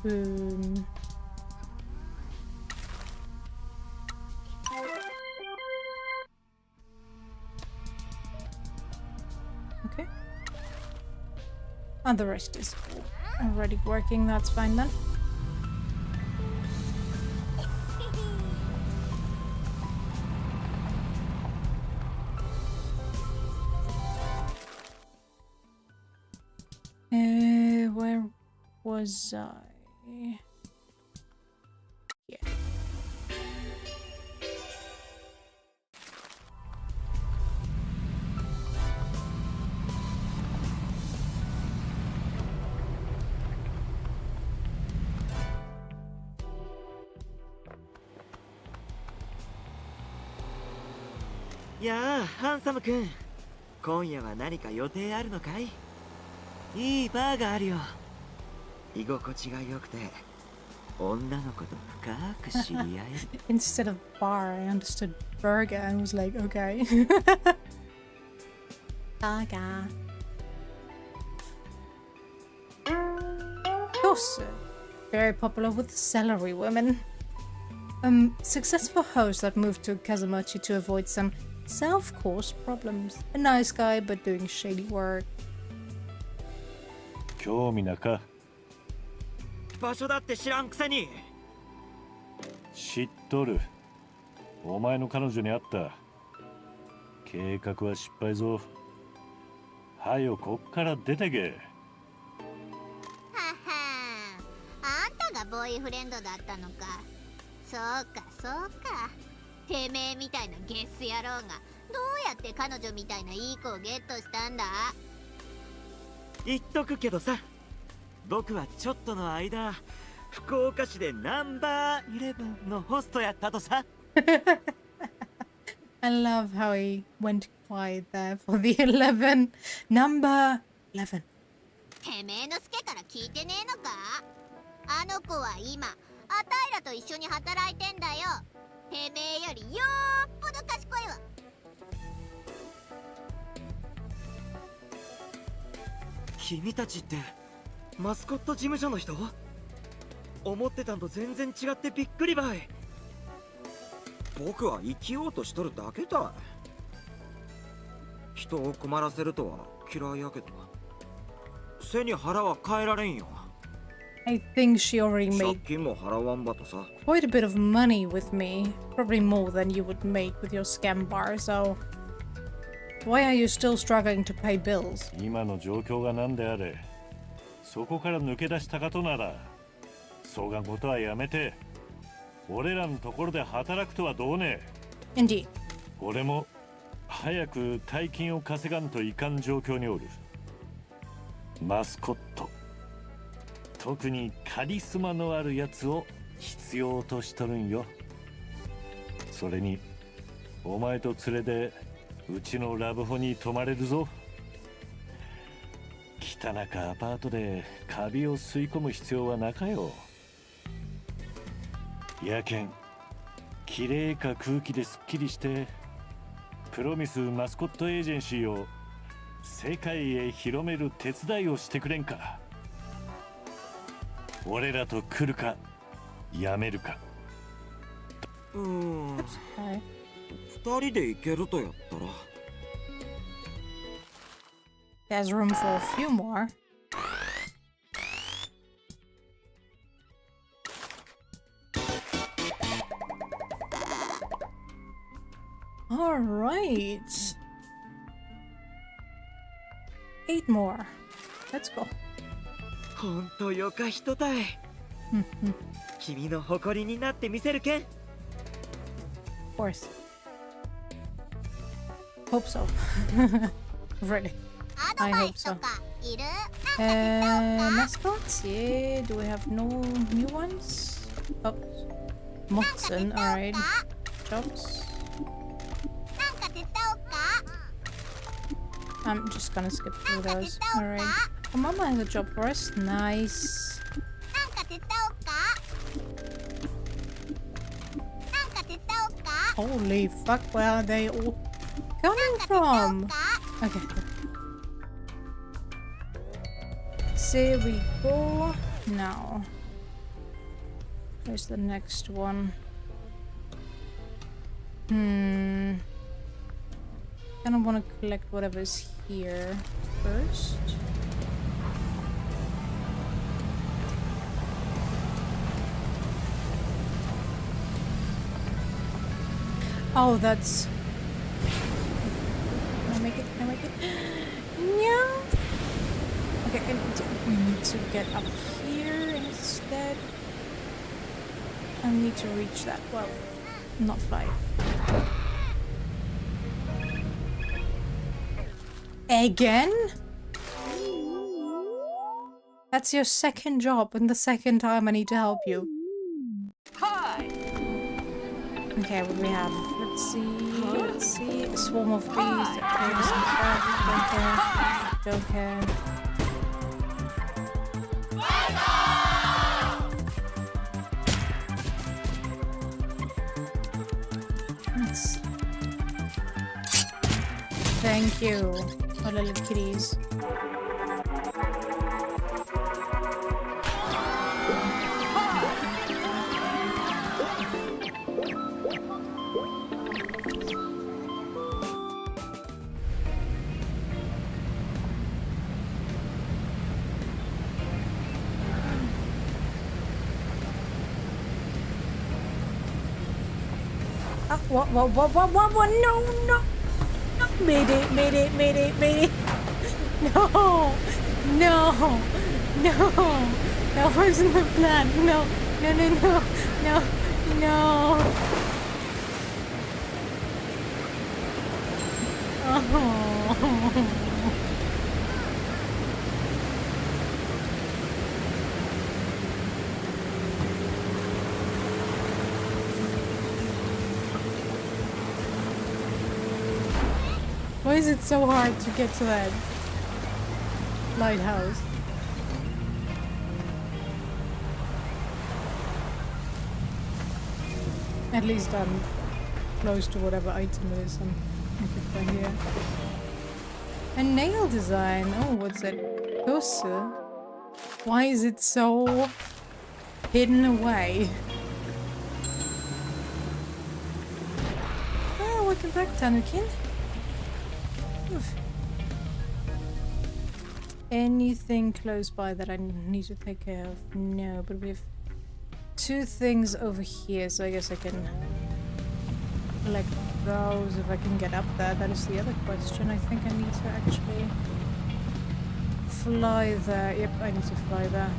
Boom. Okay. And the rest is already working, that's fine then. Where was I? Yeah.やあ、ハンサム君。今夜は何か予定あるのかい？いいバーがあるよ。居心地が良くて、女の子と深く知り合える。Instead of bar, I understood burger and was like, okay. Burger. Of course, very popular with celery women. Successful host that moved to Kazumachi to avoid some self-caused problems. A nice guy, but doing shady work. 興味なか。場所だって知らんくせに。知っとる。お前の彼女に会った。計画は失敗ぞ。はよこっから出てけ。ははあんたがボーイフレンドだったのか。そうかそうか。てめえみたいなゲス野郎がどうやって彼女みたいないい子をゲットしたんだ？言っとくけどさ、僕はちょっとの間福岡市でナンバー11のホストやったとさ。I love how he went quiet there for the 11. Number 11. てめえのスケから聞いてねえのか？あの子は今あたいらと一緒に働いてんだよ。てめえよりよっぽど賢いわ。君たちってマスコット事務所の人？思ってたんと全然違ってびっくりばい。僕は生きようとしとるだけだ。人を困らせるとは嫌いやけど、背に腹は変えられんよ。I think she already 借 made 金も払わんばとさ。 quite a bit of money with me. Probably more than you would make with your scam bar, so why are you still struggling to pay bills? 今の状況が何であれ、そこから抜け出したかとなら、そがんことはやめて、俺らのところで働くとはどうね。 Indeed. 俺も早く大金を稼がんといかん状況におる。マスコット、特にカリスマのあるやつを必要としとるんよ。それにお前と連れでうちのラブホに泊まれるぞ。汚かアパートでカビを吸い込む必要はなかよ。やけんきれいか空気ですっきりして、プロミスマスコットエージェンシーを世界へ広める手伝いをしてくれんか。俺らと来るかやめるか。うん、 Okay. 2人で行けるとやったら。 There's room for a few more. All right. 8 more. Let's go. ほんとよか人たい。君の誇りになってみせるけん。 Of course. Hope so. Really. アドバイスとかいる？ Mascots? Yeah. Do we have no new ones? Oh. Motson. Alright. Jobs. なんか手伝おうか？ I'm just gonna skip through those. Alright. Oh, Mama has a job for us. Nice. なんか手伝おうか？なんか手伝おうか？ Holy fuck, where are they all coming from? Okay. So here we go. Now. Where's the next one? Kind of want to collect whatever's here first. Oh, that's... Can I make it? Can I make it? No! Okay, we need to get up here instead. I need to reach that. Well, not fly. Again? That's your second job, and the second time I need to help you. Hi. Okay, what do we have? Let's see. A swarm of bees. Okay, some crap. Don't care. Let's... Thank you, our little kitties. What? No, no! Mayday! No! That wasn't the plan. No! Oh. Why is it so hard to get to that lighthouse? At least I'm close to whatever item it is I can find here. A nail design. Oh, what's that? Kose. Why is it so hidden away? Oh, welcome back, Tanukin. Anything close by that I need to take care of? No, but we have 2 things over here, so I guess I can collect those if I can get up there. That is the other question. I think I need to actually fly there. Yep, I need to fly there.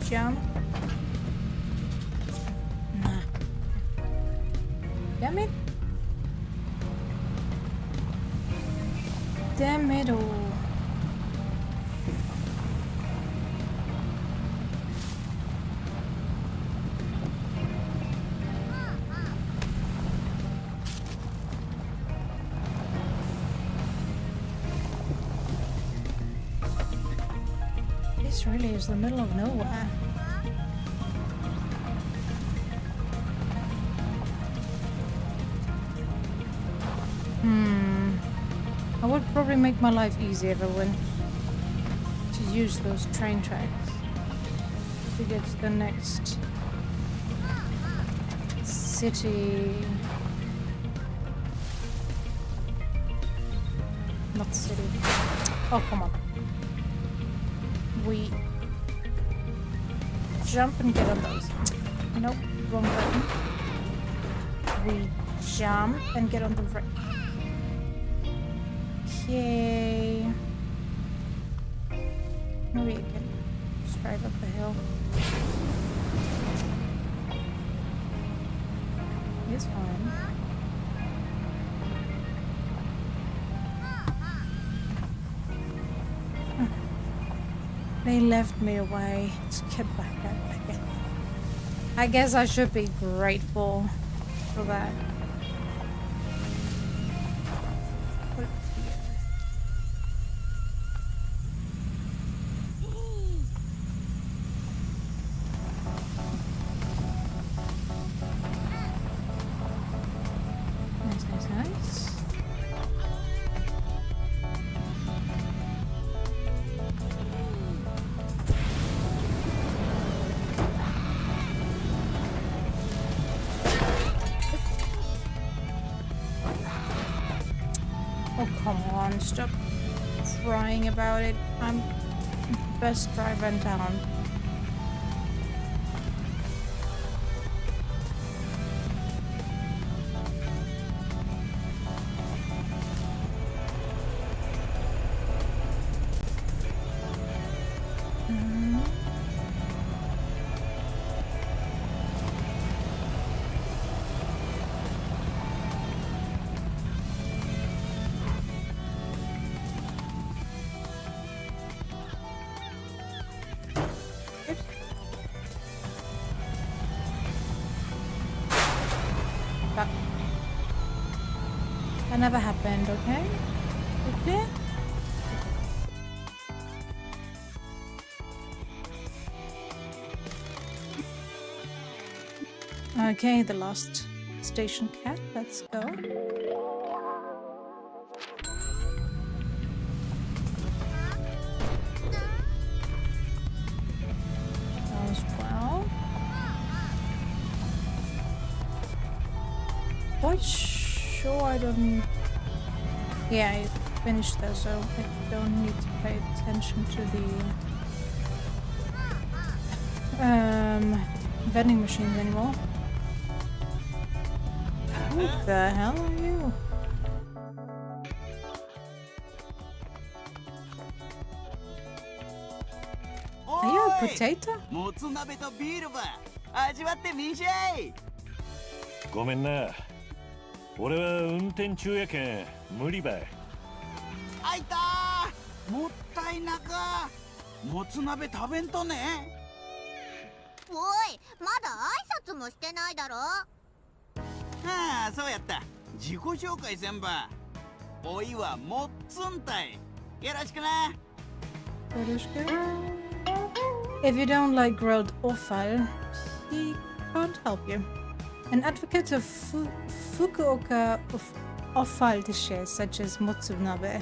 Jump. Damn it! Damn it all! This really is the middle of nowhere. would probably make my life easier if I went to use those train tracks to get to the next city. Not city. Oh, come on. We jump and get on those. Nope, wrong button. We jump and get on the right. Okay. Maybe I can just drive up the hill. It's fine. They left me away to get back up again. I guess I should be grateful for that. Put it here. Nice, nice, nice. Oh, come on, stop crying about it. I'm best driver in town. That never happened, okay? Okay? Okay, the last station cat. Let's go. As well. Quite sure I don't. Yeah, I finished that, so I don't need to pay attention to the vending machines anymore. Who the hell are you? Are you a potato? もつ鍋とビールば味わってみんしゃい。ごめんな。俺は運転中やけん無理ばい。あいたー、もったいなか。もつ鍋食べんとね。おい、まだ挨拶もしてないだろ。ああ、そうやった。自己紹介せんば。おいはもっつんたい。よろしくな。よろしく。If you don't like grilled offal, he can't help you. An advocate of Fukuoka offal dishes such as motsunabe,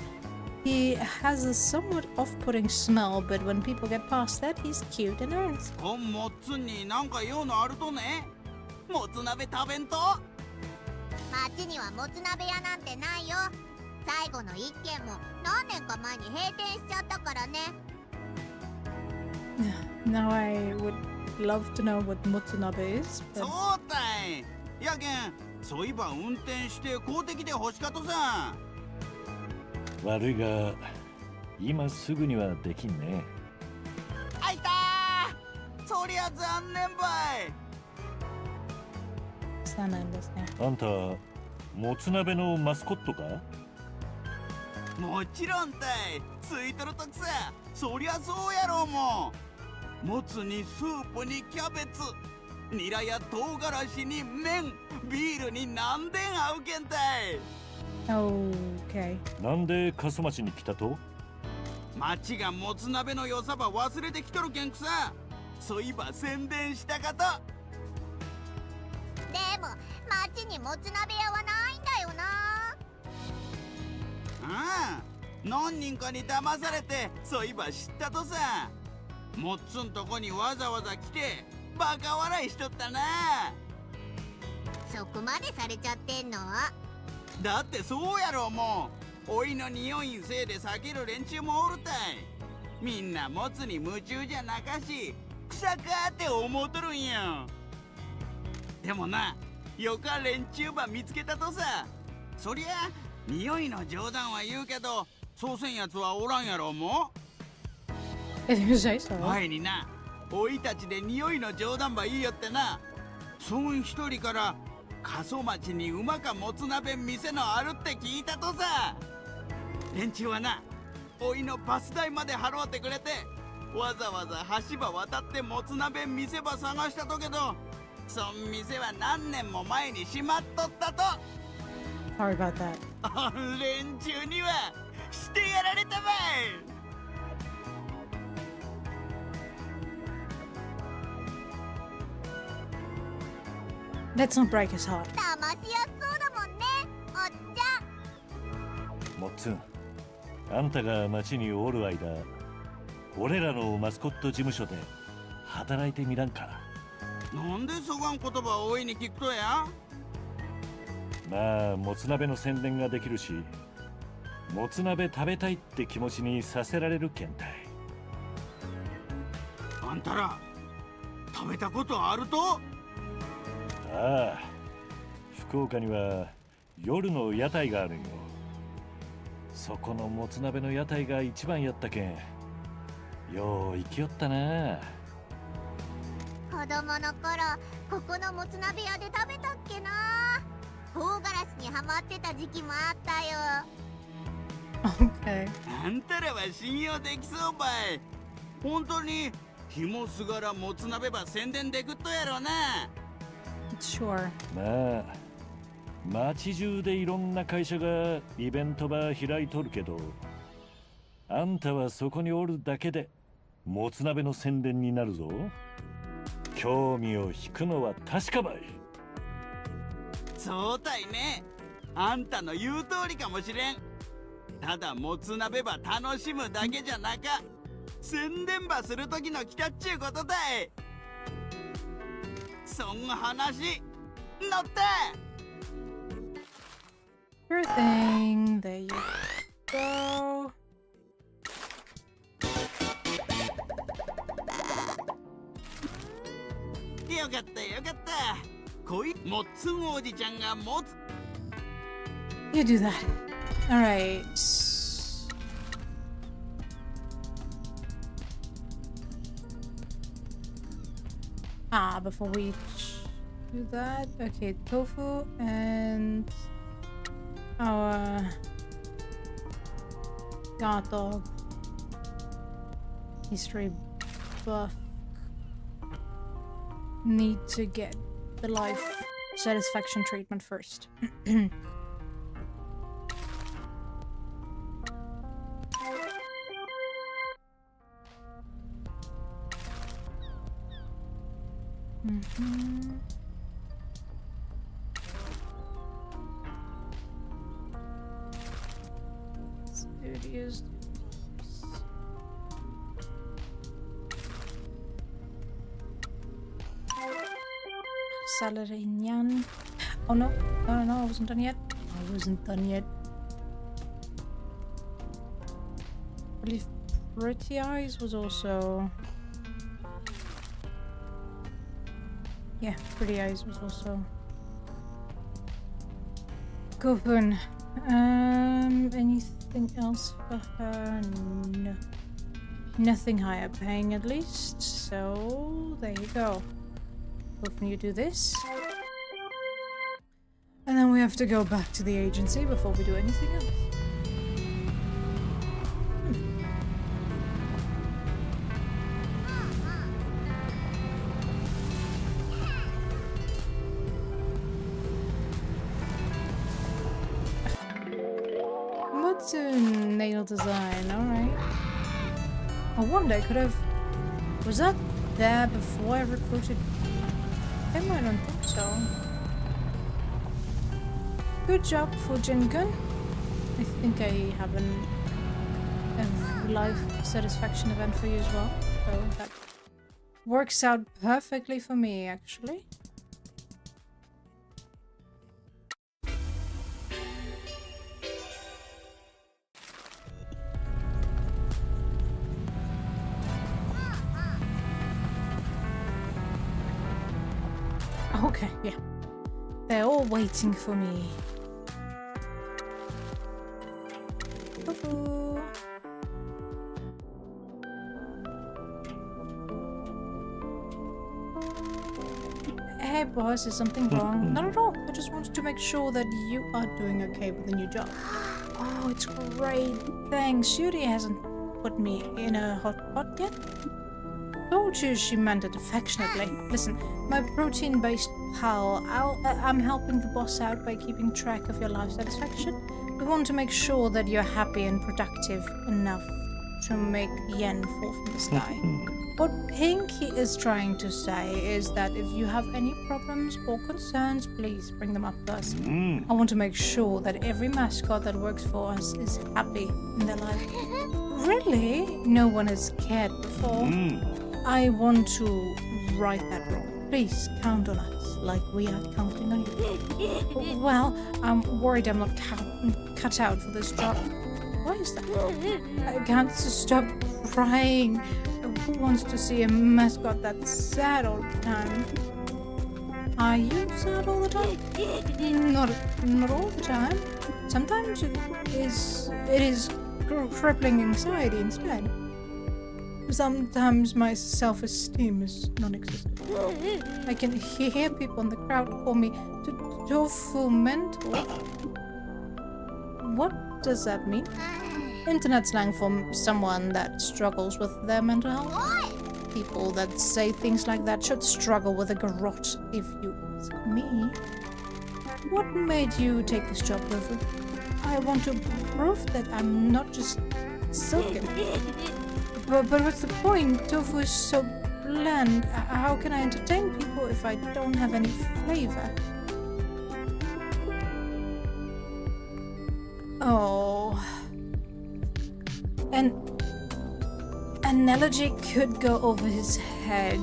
he has a somewhat off-putting smell, but when people get past that, he's cute and earnest. こんもっつんになんか用のあるとね。もつ鍋食べんと。町にはもつ鍋屋なんてないよ。最後の一軒も何年か前に閉店しちゃったからね。Now I would love to know what motsunabe is, そう but たい。やけん、そういえば運転して公的で欲しかとさ。悪いが今すぐにはできんね。あいたー、そりゃ残念ばい。そうなんですね。あんたもつ鍋のマスコットか？もちろんたい。ついとるとくさ。そりゃそうやろうもん。もつにスープにキャベツ、ニラや唐辛子に麺、ビールに何でん合うけんたい。Okay. なんで過疎町に来たと？町がもつ鍋の良さば忘れてきとるけんくさ。そういば宣伝したかと。でも町にもつ鍋屋はないんだよな。ああ、何人かに騙されてそういえば知ったとさ。もっつんとこにわざわざ来てバカ笑いしとったな。そこまでされちゃってんの？だってそうやろ。もうおいの匂いんせいで避ける連中もおるたい。みんなもつに夢中じゃなかし草かって思うとるんよ。でもな、よか連中ば見つけたとさ。そりゃ匂いの冗談は言うけどそうせんやつはおらんやろ。も If you say so. 前にな、おいたちで匂いの冗談ばいいよってな、そん一人から過疎町に馬かもつ鍋店のあるって聞いたとさ。連中はな、おいのバス代まで払ってくれてわざわざ橋場渡ってもつ鍋店ば探したとけど、そん店は何年も前に閉まっとったと。 Sorry about that. 連中にはしてやられたばい。Let's not break his heart. 騙しやすそうだもんね、おっちゃん。もっつん、あんたが町におる間、俺らのマスコット事務所で働いてみらんか。なんでそがん言葉をおいに聞くとや。まあもつ鍋の宣伝ができるし、もつ鍋食べたいって気持ちにさせられるけんたい。あんたら食べたことあると？ああ、福岡には夜の屋台があるんよ。そこのもつ鍋の屋台が一番やったけん、よう行きよったな。子供の頃ここのもつ鍋屋で食べたっけな。唐辛子にハマってた時期もあったよ。Okay. あんたらは信用できそうばい。本当にひもすがらもつ鍋ば宣伝でくっとやろな。Sure. まあ町中でいろんな会社がイベントば開いとるけど、あんたはそこにおるだけでもつ鍋の宣伝になるぞ。興味を引くのは確かばい。そうたいね。あんたの言う通りかもしれん。ただもつ鍋ば楽しむだけじゃなか、宣伝ばする時の来たっちゅうことだい。そん話乗った。 Sure thing. There you go. よかったよかった。こいもっつんおじちゃんが持つ。 You do that. Alright. Before we do that, okay, tofu and our guard dog history buff need to get the life satisfaction treatment first. Studios. Salarian. Oh no, no, I wasn't done yet. I wasn't done yet. I believe Pretty Eyes was also. Yeah, Pretty Eyes was also. Gopun. Anything else for her? No. Nothing higher paying at least. So there you go. Gopun, you do this. And then we have to go back to the agency before we do anything else. What's a nail design? Alright. I wonder, I could have. Was that there before I recruited him? I don't think so. Good job for Jingun, I think I have a life satisfaction event for you as well. So that works out perfectly for me, actually. Okay, yeah. They're all waiting for me. Tofu. Hey boss, is something wrong? Not at all. I just wanted to make sure that you are doing okay with the new job. Oh, it's great. Thanks. Yuri hasn't put me in a hot pot yet. Told you she meant it affectionately. Listen, my protein-based pal, I'm helping the boss out by keeping track of your life satisfaction. We want to make sure that you're happy and productive enough to make yen fall from the sky. What Pinky is trying to say is that if you have any problems or concerns, please bring them up to us. I want to make sure that every mascot that works for us is happy in their life. Really? No one has cared before. I want to right that wrong. Please count on us like we are counting on you. Well, I'm worried I'm not cut out for this job. Why is that? I can't stop crying. Who wants to see a mascot that's sad all the time? Are you sad all the time? Not all the time. Sometimes it is crippling anxiety instead. Sometimes my self-esteem is non-existent. I can hear people in the crowd call me tofu mental. What does that mean? Internet slang for someone that struggles with their mental health. People that say things like that should struggle with a garrote, if you ask me. What made you take this job, Tofu? I want to prove that I'm not just silken. But what's the point? Tofu is so bland. How can I entertain people if I don't have any flavor? Oh. An analogy could go over his head.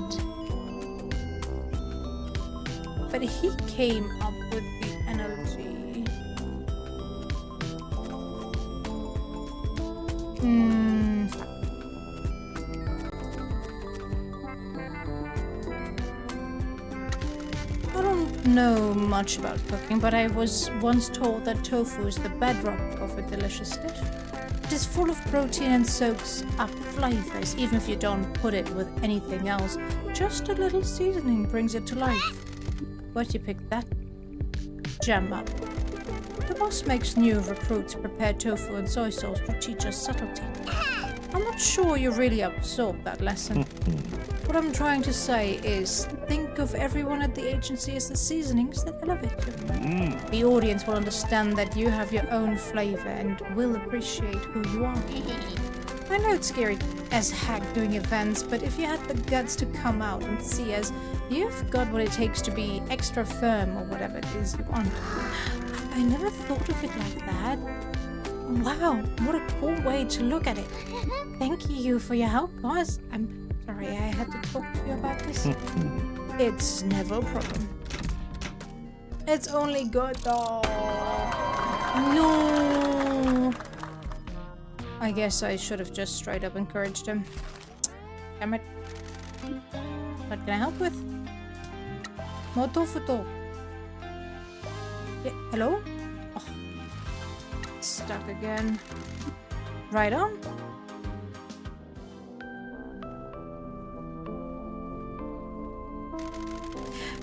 But he came up with the analogy. I don't know much about cooking, but I was once told that tofu is the bedrock of a delicious dish. It is full of protein and soaks up flavors, even if you don't put it with anything else. Just a little seasoning brings it to life. Where'd you pick that gem up? The boss makes new recruits prepare tofu and soy sauce to teach us subtlety. I'm not sure you really absorbed that lesson. What I'm trying to say is, think of everyone at the agency as the seasonings that elevate you. The audience will understand that you have your own flavor and will appreciate who you are. I know it's scary as heck doing events, but if you had the guts to come out and see us, you've got what it takes to be extra firm or whatever it is you want. I never thought of it like that. Wow, what a cool way to look at it. Thank you for your help, boss. I'm sorry I had to talk to you about this. It's never a problem. It's only good though. No. I guess I should have just straight up encouraged him. Damn it. What can I help with? More tofu. Yeah, hello? Oh. Stuck again. Right on.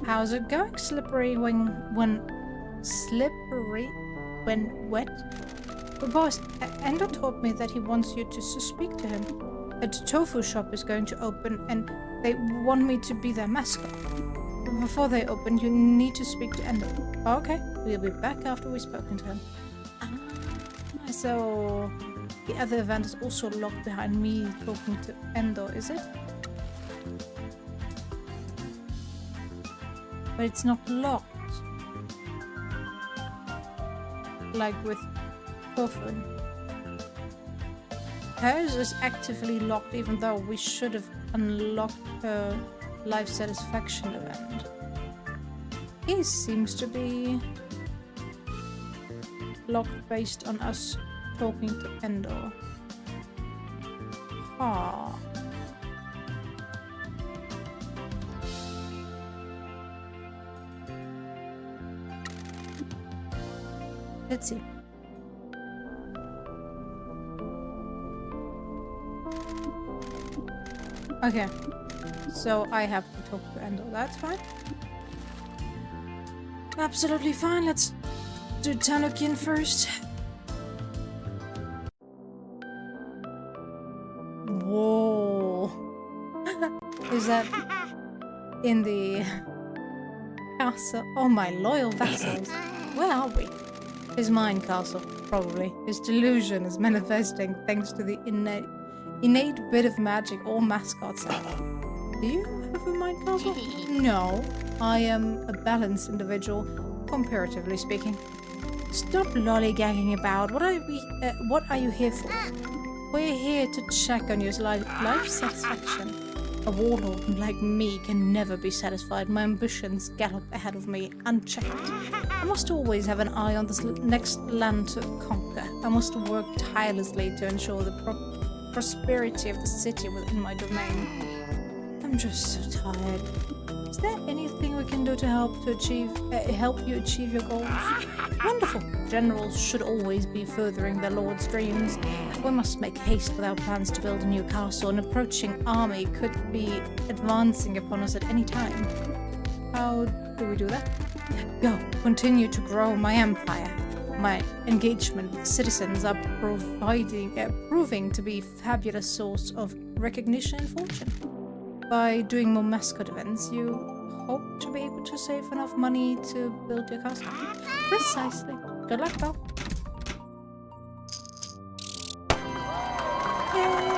How's it going? Slippery when wet? But boss, Endo told me that he wants you to speak to him. A tofu shop is going to open and they want me to be their mascot. But before they open, you need to speak to Endo. Okay, we'll be back after we've spoken to him. So the other event is also locked behind me talking to Endo, is it? But it's not locked. Like with tofu. Hers is actively locked even though we should have unlocked her life satisfaction event. He seems to be locked based on us talking to Endor. Ah. Let's see. Okay, so I have to talk to Endor. That's fine. Absolutely fine. Let's do Tanukin first. Whoa. Is that in the castle? Oh, my loyal vassals. Where are we? His mind castle, probably. His delusion is manifesting thanks to the innate bit of magic all mascots have. Do you have a mind castle? No. I am a balanced individual, comparatively speaking. Stop lollygagging about. What are you here for? We're here to check on your life satisfaction. A warlord like me can never be satisfied. My ambitions gallop ahead of me, unchecked. I must always have an eye on this next land to conquer. I must work tirelessly to ensure the prosperity of the city within my domain. I'm just so tired. Is there anything we can do to help you achieve your goals? Wonderful. Generals should always be furthering their lord's dreams. We must make haste with our plans to build a new castle. An approaching army could be advancing upon us at any time. How do we do that? Go. Continue to grow my empire. My engagement with citizens are proving to be a fabulous source of recognition and fortune. By doing more mascot events, you hope to be able to save enough money to build your castle. Precisely. Good luck, though. Yay!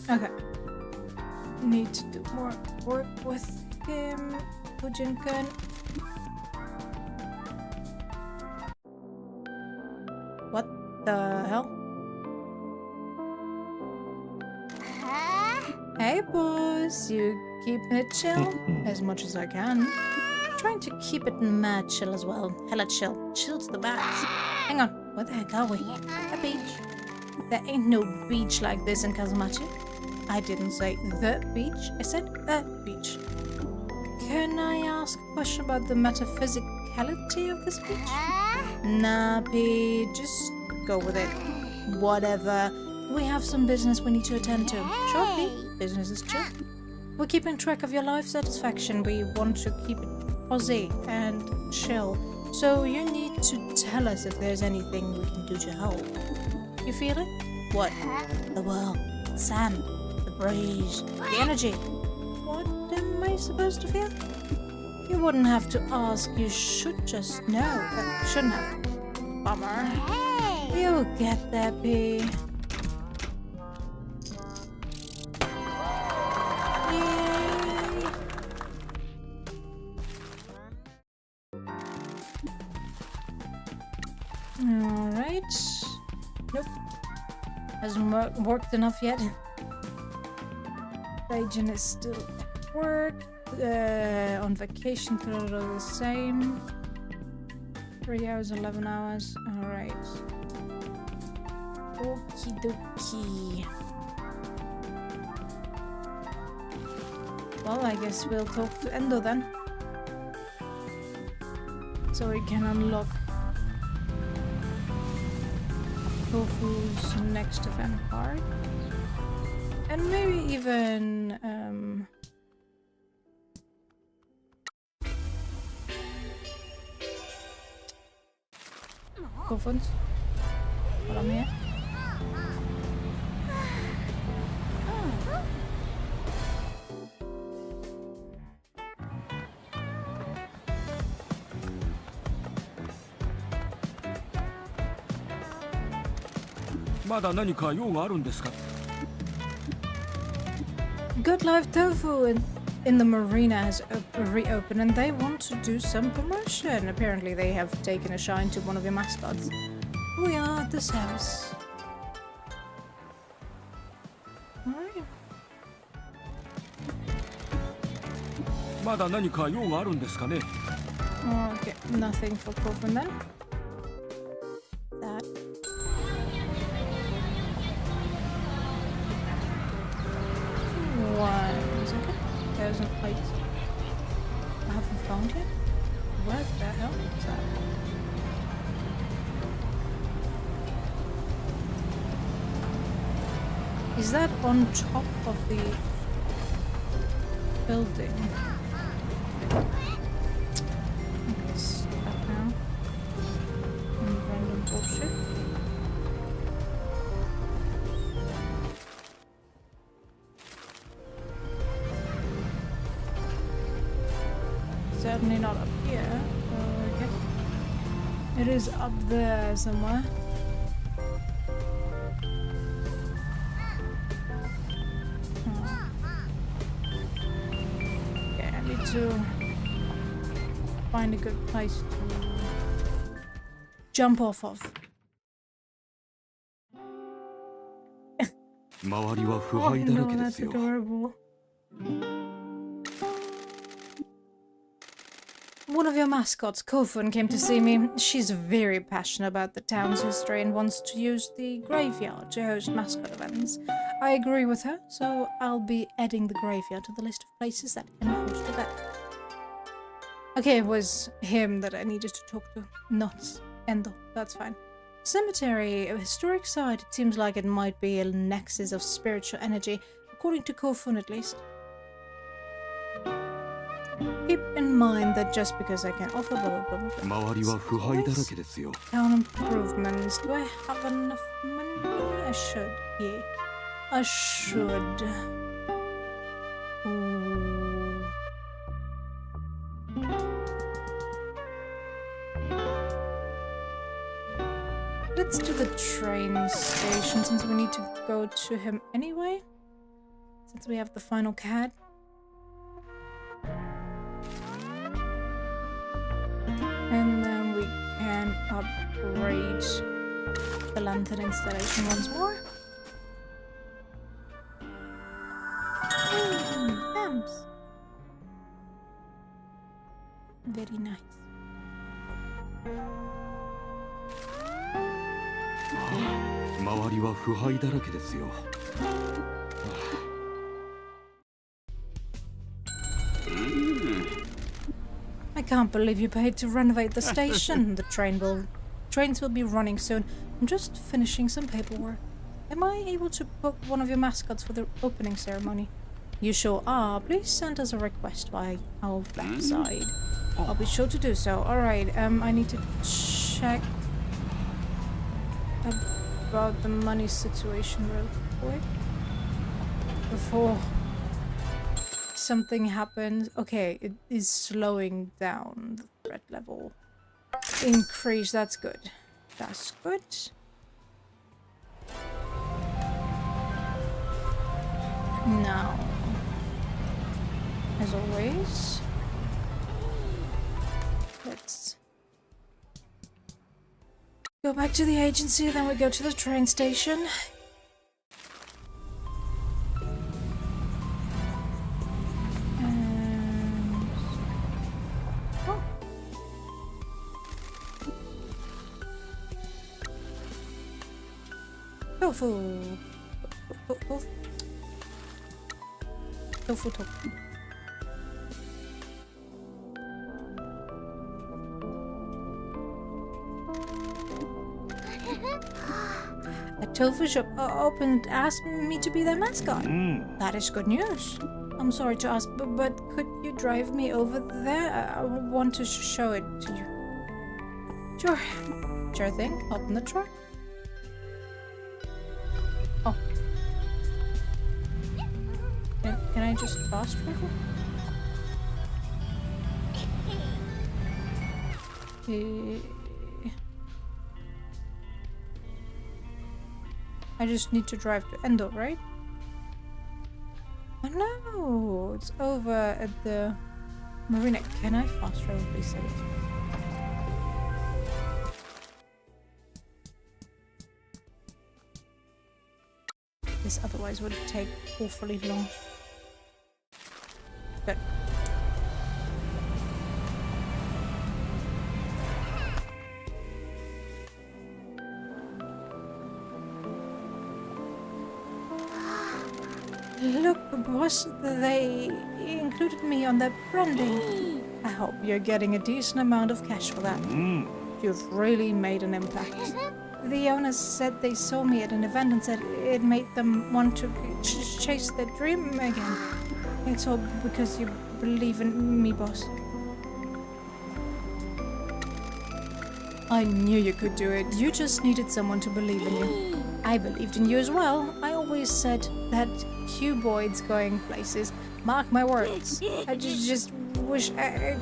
Okay. Need to do more work with him. Ujin-kun. What the hell? Hey boss, you keeping it chill? As much as I can. Trying to keep it mad chill as well. Hella chill. Chill to the max. Hang on, where the heck are we? A beach. There ain't no beach like this in Kazamachi. I didn't say the beach, I said a beach. Can I ask a question about the metaphysicality of this beach? Nah, P, just go with it. Whatever. We have some business we need to attend to. Sure, P. Business is chill. We're keeping track of your life satisfaction. We want to keep it posy and chill. So you need to tell us if there's anything we can do to help. You feel it? What? The world, the sand, the breeze, the energy. What am I supposed to feel? You wouldn't have to ask. You should just know. Shouldn't have. Bummer. You'll get there, P. Yay. Alright. Nope. Hasn't worked enough yet. Agent is still at work. On vacation, total the same. 3 hours, 11 hours. Alright. Okie dokie. Well, I guess we'll talk to Endo then. So we can unlock Tofu's next event card. And maybe even Tofu's. Hold on here. Good Life Tofu and in the marina has reopened and they want to do some promotion. Apparently they have taken a shine to one of your mascots. We are at the service. Alright. まだ何か用があるんですかね。 Okay, nothing for Coven then. That. One second. There's a plate I haven't found yet. Where the hell is that? Is that on top of the building? Okay, stop now. Random bullshit. Certainly not up here. Okay. It is up there somewhere. Okay, I need to find a good place to jump off of. 周りは腐 Oh 敗だら no, けで that's すよ。 adorable. One of your mascots, Kofun, came to see me. She's very passionate about the town's history and wants to use the graveyard to host mascot events. I agree with her, so I'll be adding the graveyard to the list of places that can host events. Okay, it was him that I needed to talk to, not Endo. That's fine. Cemetery, a historic site. It seems like it might be a nexus of spiritual energy, according to Kofun at least. Keep in mind that just because I can offer blah blah blah blah. 周りは腐敗だらけですよ。 Town improvements. Do I have enough money? I should. Yeah. I should. Ooh. Let's do the train station since we need to go to him anyway. Since we have the final CAD. And then we can upgrade the lantern installation once more. Lamps. Very nice. 周りは腐敗だらけですよ。 I can't believe you paid to renovate the station. The trains will be running soon. I'm just finishing some paperwork. Am I able to book one of your mascots for the opening ceremony? You sure are. Please send us a request by our website. I'll be sure to do so. Alright, I need to check about the money situation real quick before something happens. Okay, it is slowing down the threat level. Increase, that's good. That's good. Now, as always, let's go back to the agency, then we go to the train station. And... oh. Tofu. Tofu. A tofu shop opened, asked me to be their mascot. That is good news. I'm sorry to ask, but could you drive me over there? I want to show it to you. Sure. Sure thing. Hop in the truck. Oh. Can I just fast travel? I just need to drive to Endo, right? Oh no! Oh, it's over at the marina. Can I fast travel, please? This otherwise would take awfully long. Good. Look, boss, they included me on their branding. I hope you're getting a decent amount of cash for that. You've really made an impact. The owners said they saw me at an event and said it made them want to chase their dream again. It's all because you believe in me, boss. I knew you could do it. You just needed someone to believe in you. I believed in you as well. I always said that cuboid's going places. Mark my words. I just wish I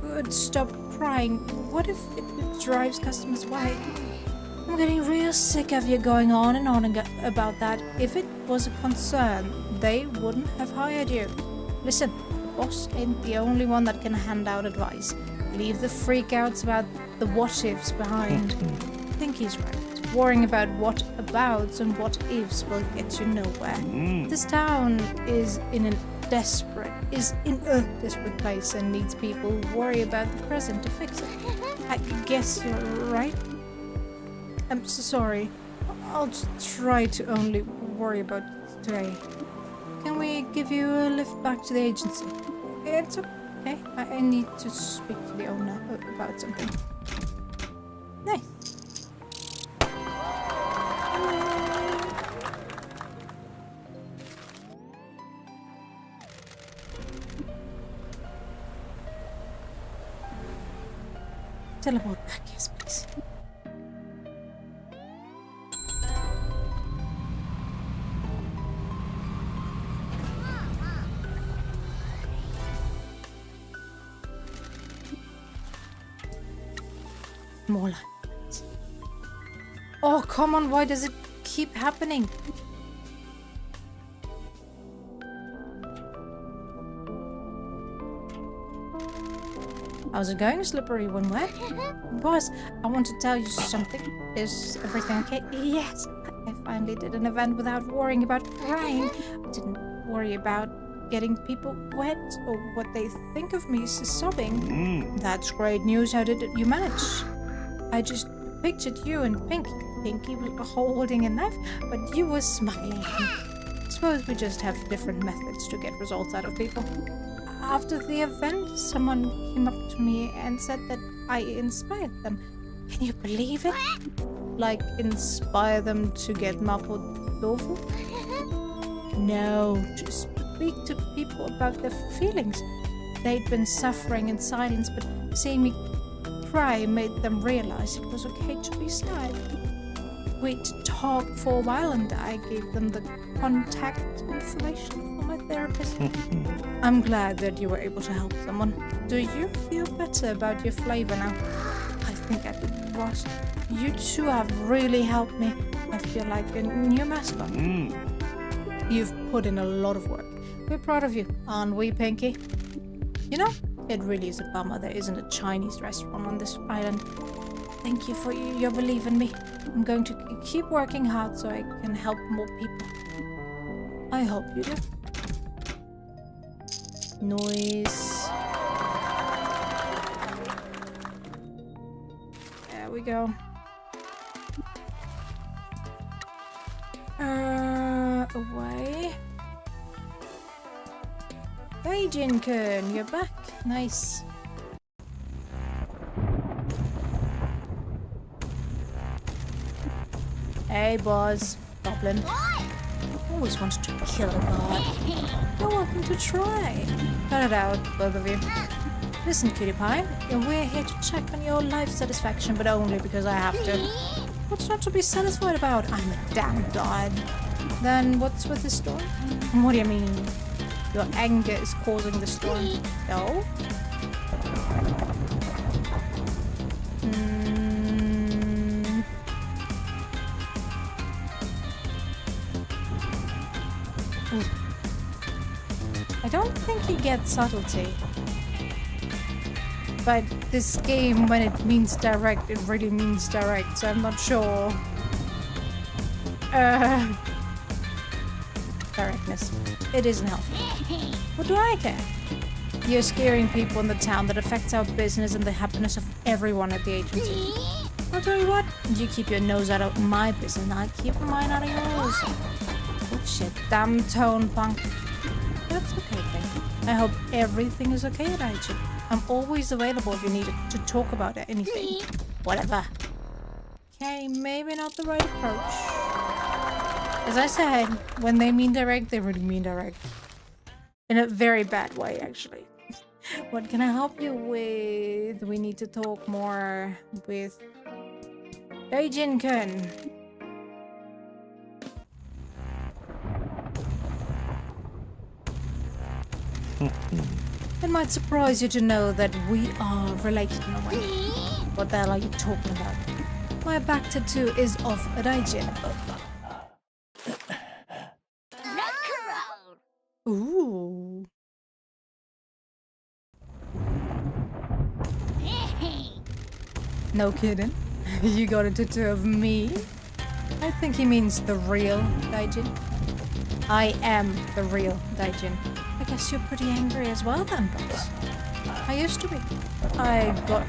could stop crying. What if it drives customers away? I'm getting real sick of you going on and on about that. If it was a concern, they wouldn't have hired you. Listen, the boss ain't the only one that can hand out advice. Leave the freakouts about the what-ifs behind. I think he's right. Worrying about what-abouts and what-ifs will get you nowhere. This town is in a desperate place and needs people who worry about the present to fix it. I guess you're right. I'm so sorry. I'll try to only worry about today. Can we give you a lift back to the agency? It's okay. I need to speak to the owner about something. Nice. Teleport back, yes, please. More like that. Oh, come on, why does it keep happening? How's it going, Slippery When Wet? Boss, I want to tell you something. Is everything okay? Yes, I finally did an event without worrying about crying. I didn't worry about getting people wet or what they think of me sobbing. That's great news. How did you manage? I just pictured you and Pinky. Pinky was holding a knife, but you were smiling. I suppose we just have different methods to get results out of people. After the event, someone came up to me and said that I inspired them. Can you believe it? Like, inspire them to get mapo tofu? No, just speak to people about their feelings. They'd been suffering in silence, but seeing me cry made them realize it was okay to be sad. We'd talk for a while and I gave them the contact information for my therapist. I'm glad that you were able to help someone. Do you feel better about your flavor now? I think I did, boss. You two have really helped me. I feel like a new mascot. You've put in a lot of work. We're proud of you, aren't we, Pinky? You know, it really is a bummer there isn't a Chinese restaurant on this island. Thank you for your belief in me. I'm going to keep working hard so I can help more people. I hope you do. Noise. There we go. Away. Hey, Jinkun, you're back. Nice. Hey, boss. Goblin. Always wanted to kill a god. You're welcome to try. Cut it out, both of you. Listen, cutie pie. We're here to check on your life satisfaction, but only because I have to. What's not to be satisfied about? I'm a damn god. Then what's with the storm? What do you mean? Your anger is causing the storm. No? get subtlety. But this game, when it means direct, it really means direct, so I'm not sure. Directness. It isn't helpful. What do I care? You're scaring people in the town that affects our business and the happiness of everyone at the agency. I'll tell you what, you keep your nose out of my business and I keep mine out of yours. Oh shit, damn tone punk. That's okay, thank you. I hope everything is okay at IG. I'm always available if you need to talk about anything. Whatever. Okay, maybe not the right approach. As I said, when they mean direct, they really mean direct. In a very bad way, actually. What can I help you with? We need to talk more with Daijin-kun. It might surprise you to know that we are related in a way. What the hell are you talking about? My back tattoo is of Daijin. Ooh. No kidding. You got a tattoo of me? I think he means the real Daijin. I am the real Daijin. I guess you're pretty angry as well then, boss. I used to be.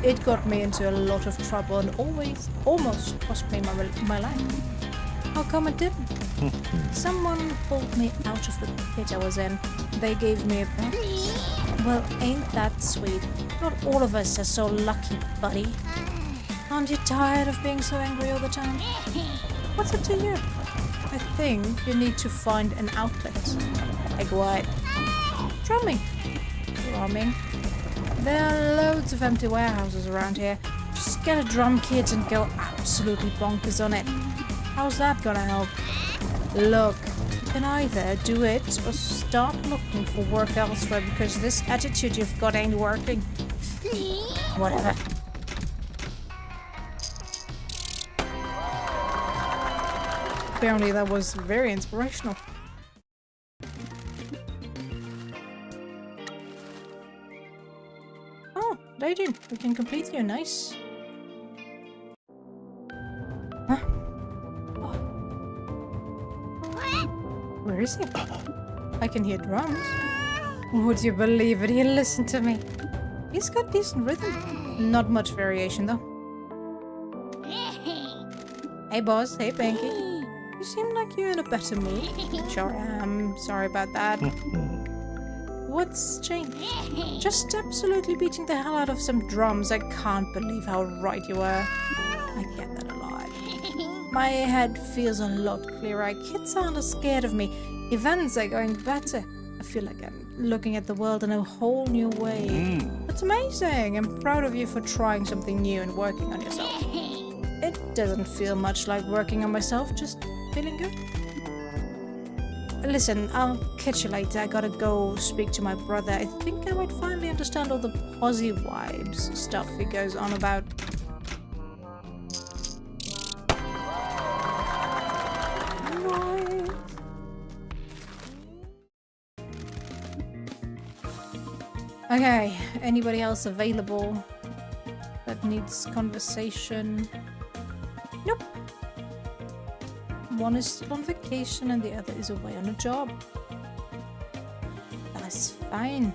It got me into a lot of trouble and almost cost me my life. How come it didn't? Someone pulled me out of the pit I was in. They gave me a purpose. Well, ain't that sweet? Not all of us are so lucky, buddy. Aren't you tired of being so angry all the time? What's it to you? I think you need to find an outlet. Like what? Drumming. There are loads of empty warehouses around here. Just get a drum kit and go absolutely bonkers on it. How's that gonna help? Look, you can either do it or start looking for work elsewhere because this attitude you've got ain't working. Whatever. Apparently that was very inspirational. Oh, Daijin, we can complete you, nice. Huh? Where is he? I can hear drums. Would you believe it? He listened to me. He's got decent rhythm. Not much variation though. Hey boss, hey Pinky. You seem like you're in a better mood. Sure am. Sorry about that. What's changed? Just absolutely beating the hell out of some drums. I can't believe how right you were. I get that a lot. My head feels a lot clearer. Kids aren't as scared of me. Events are going better. I feel like I'm looking at the world in a whole new way. That's amazing. I'm proud of you for trying something new and working on yourself. It doesn't feel much like working on myself, just feeling good. Listen, I'll catch you later. I gotta go speak to my brother. I think I might finally understand all the posse vibes stuff he goes on about. Nice. Okay, anybody else available that needs conversation? Nope. One is still on vacation and the other is away on a job. That's fine.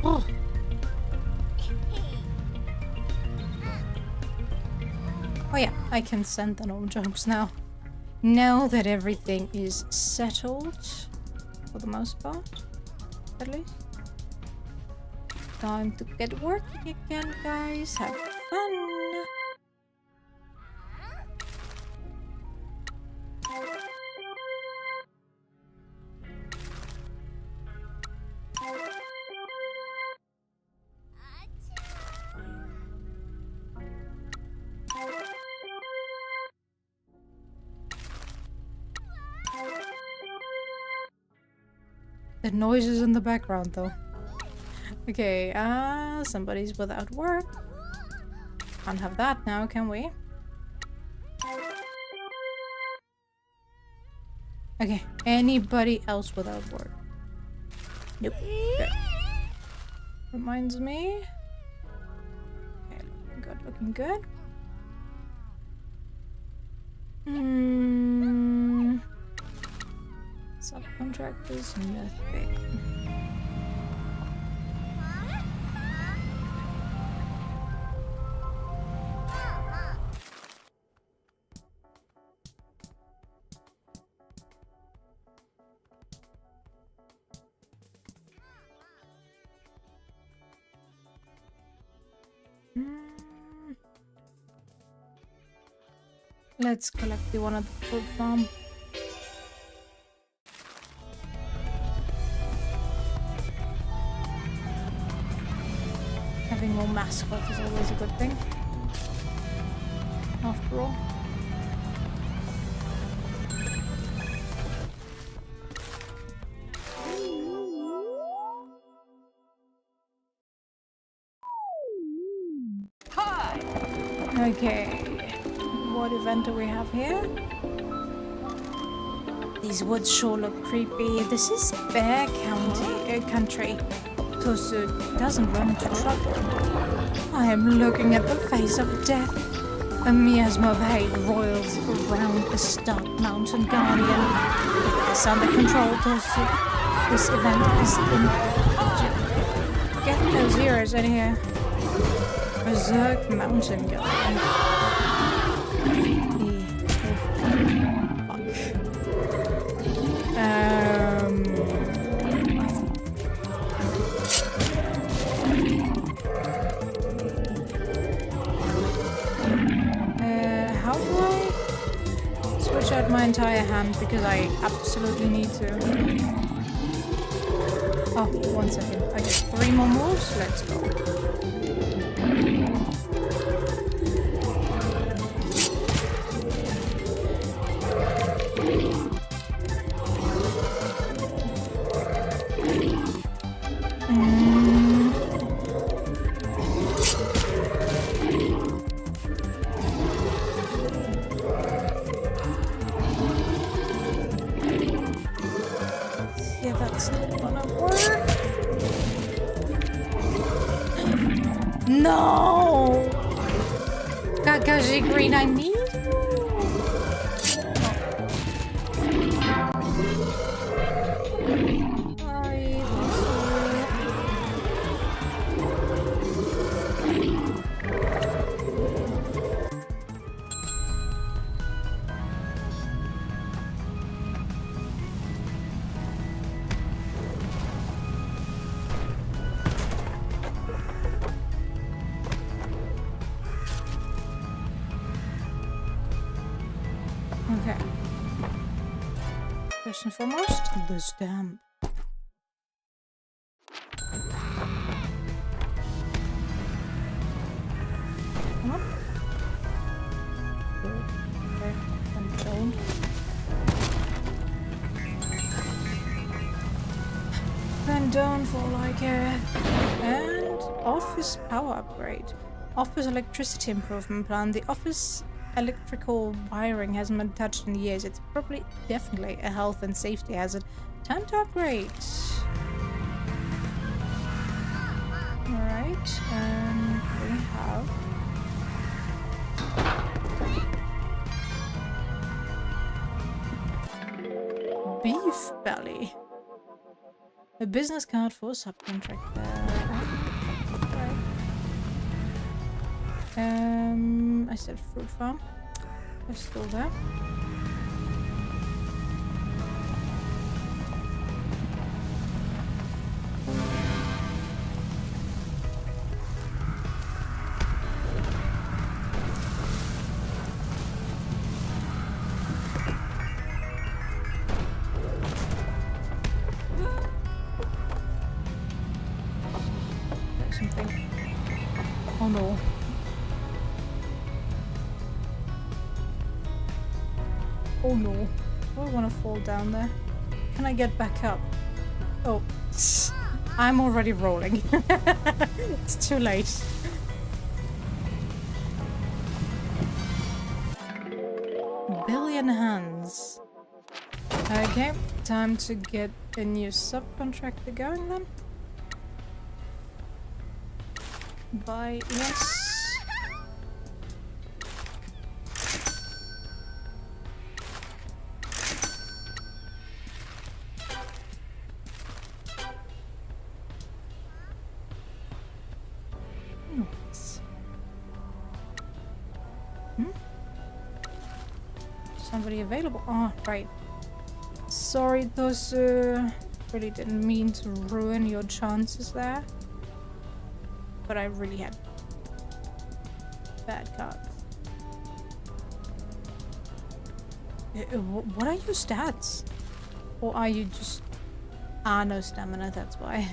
Oh. Oh yeah, I can send the normal jobs now. Now that everything is settled, for the most part, at least. Time to get working again, guys. Have fun. The noises in the background, though. Okay, somebody's without work. Can't have that now, can we? Okay, anybody else without work? Nope. Good. Reminds me. Okay, looking good, looking good. Subcontractors, nothing. Let's collect the one at the fruit farm. Having more mascots is always a good thing. After all. Hi. Okay. What event do we have here? These woods sure look creepy. This is Bear country. Tosu doesn't run into trouble. I am looking at the face of death. A miasma of hate roils around the stark mountain guardian. With this under control, Tosu. This event is in. Get those heroes in here. Berserk mountain guardian. How do I switch out my entire hand because I absolutely need to? Oh, 1 second. Okay, 3 more moves. Let's go. Yeah, that's not gonna work. No! Kakashi Green, I need Okay. First and foremost, the stamp. Come on. Okay, and don't. Then don't fall like it. And office power upgrade. Office electricity improvement plan. The office electrical wiring hasn't been touched in years. It's probably definitely a health and safety hazard. Time to upgrade. Alright, and we have beef belly. A business card for subcontractor. Right. I said fruit farm. They're still there. There's something. Oh no. Oh no. Do I want to fall down there? Can I get back up? Oh. I'm already rolling. It's too late. Billion hands. Okay, time to get a new subcontractor going then. Bye, yes. Nice. Somebody available? Oh, right. Sorry, those really didn't mean to ruin your chances there. But I really had bad cards. What are your stats? Or are you just... Ah, no stamina, that's why.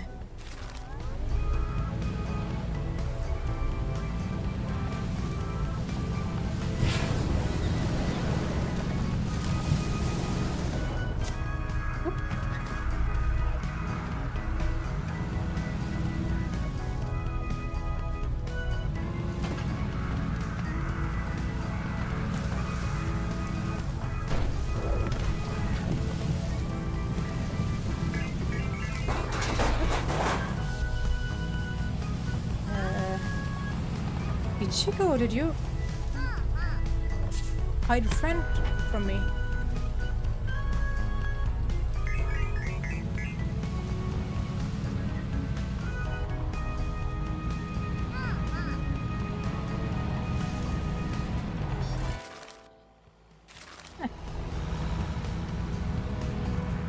Did she go or did you hide a friend from me?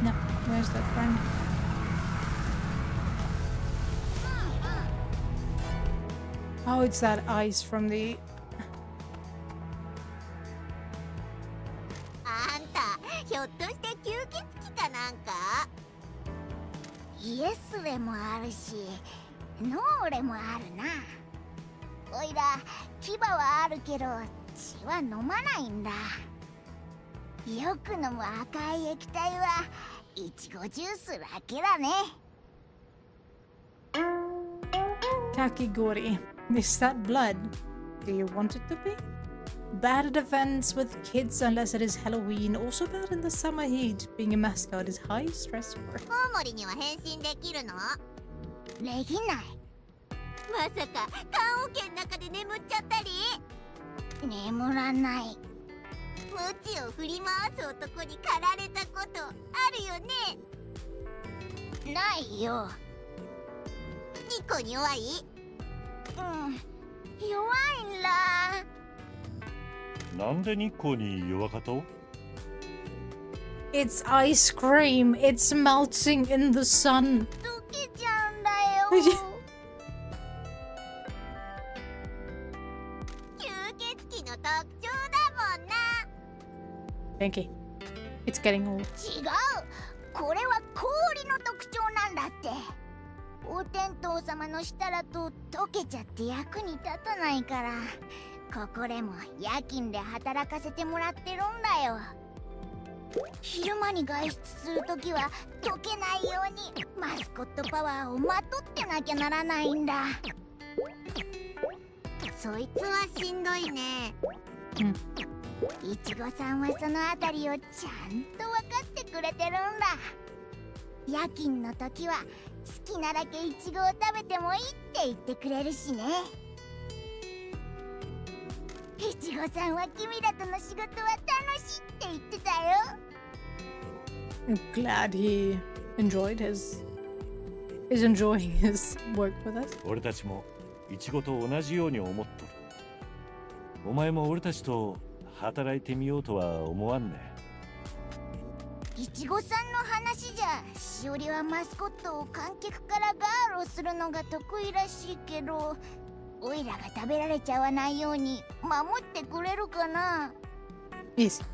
No, where's that friend? Oh, it's that ice from the... あんたひょっとして吸血鬼かなんか？イエスレもあるしノーレもあるな。おいら牙はあるけど血は飲まないんだ。よく飲む赤い液体はイチゴジュースだけだね。Kakigori. Is that blood? Do you want it to be? Bad at events with kids unless it is Halloween. Also bad in the summer heat. Being a mascot is high stress work. コウモリには変身できるの？できない。まさか棺桶の中で眠っちゃったり？眠らない。鞭を振り回す男に駆られたことあるよね？ないよ。ニコに弱い？うん、弱いんだ。なんで日光に弱かと？ It's ice cream. It's melting in the sun. 溶けちゃうんだよ。吸血鬼の特徴だもんな。Pinky. It's getting old. 違う。これは氷の特徴なんだって。お天道様のしたらと溶けちゃって役に立たないから、ここでも夜勤で働かせてもらってるんだよ。昼間に外出するときは溶けないようにマスコットパワーをまとってなきゃならないんだ。そいつはしんどいね。いちごさんはそのあたりをちゃんと分かってくれてるんだ。夜勤の時は好きなだけイチゴを食べてもいいって言ってくれるしね。いちごさんは君らとの仕事は楽しいって言ってたよ。I'm glad he enjoyed is enjoying his work with us. 俺たちもイチゴと同じように思っとる。お前も俺たちと働いてみようとは思わんね。いちごさんの話じゃ、しおりはマスコットを観客からガールをするのが得意らしいけど、オイラが食べられちゃわないように守ってくれるかな？ Yes.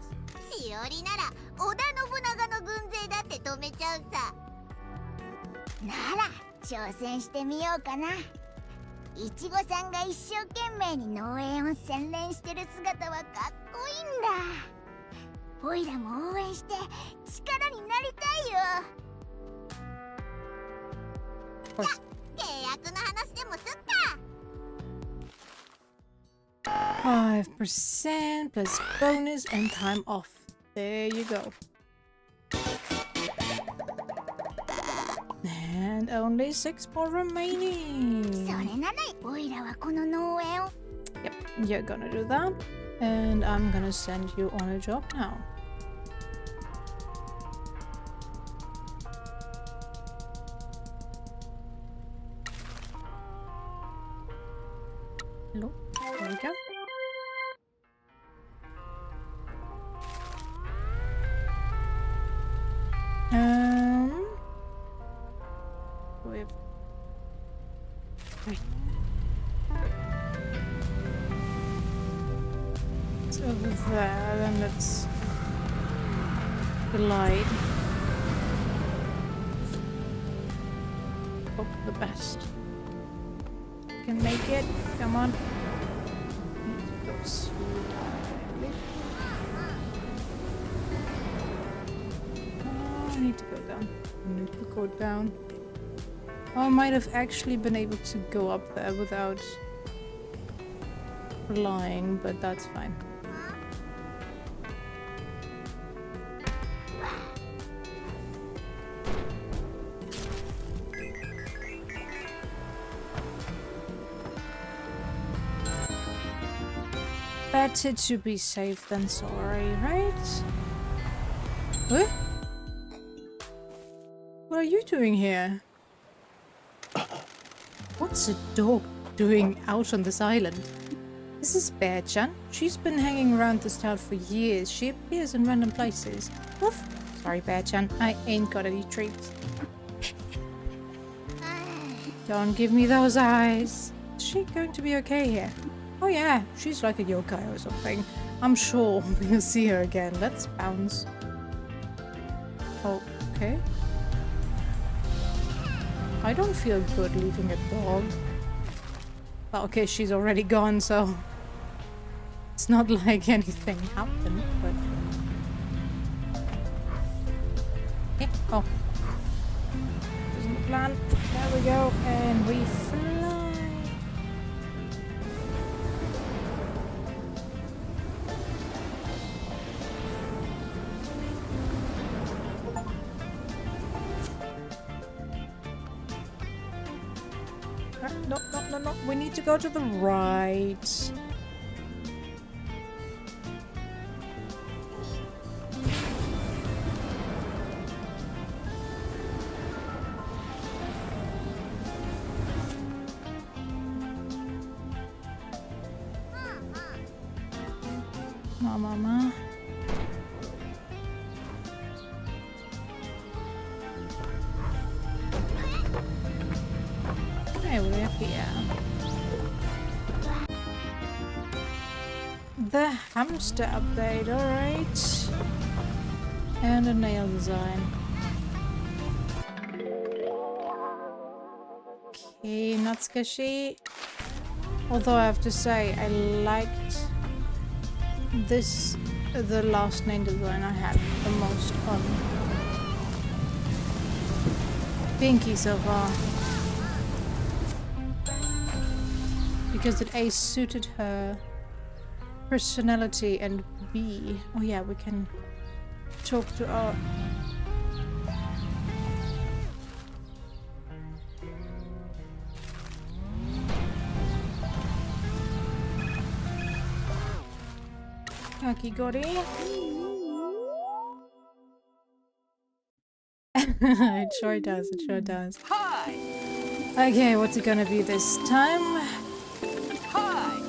しおりなら織田信長の軍勢だって止めちゃうさ。なら挑戦してみようかな。いちごさんが一生懸命に農園を洗練してる姿はかっこいいんだ。オイラも応援して力になりたいよ。じゃ、契約の話でもすっか。 5% plus bonus and time off. There you go. And only 6 more remaining. それならオイラはこの農園を Yep, you're gonna do that. And I'm gonna send you on a job now. Hello, there we go. We've... Right. It's over there, then let's glide. Hope for the best. Can make it. Come on. Need to go slowly. Oh, I need to go down. I need to go down. Oh, I might have actually been able to go up there without flying, but that's fine. Better to be safe than sorry, right? What? What are you doing here? What's a dog doing out on this island? This is Bear-chan. She's been hanging around this town for years. She appears in random places. Woof! Sorry, Bear-chan. I ain't got any treats. Don't give me those eyes. Is she going to be okay here? Oh yeah, she's like a yokai or something. I'm sure we'll see her again. Let's bounce. Okay. I don't feel good leaving a dog. Well, okay, she's already gone, so it's not like anything happened, but... Okay. Oh. Isn't the plan. There we go, and we fly. No. We need to go to the right. Mama. Okay, we're here. The hamster update, alright. And a nail design. Okay, not sketchy. Although I have to say, I liked this, the last nail design I had the most on Pinky so far. Because it A suited her personality and B, oh yeah, we can talk to our Kakigori. It sure does, it sure does. Hi! Okay, what's it gonna be this time? Hi!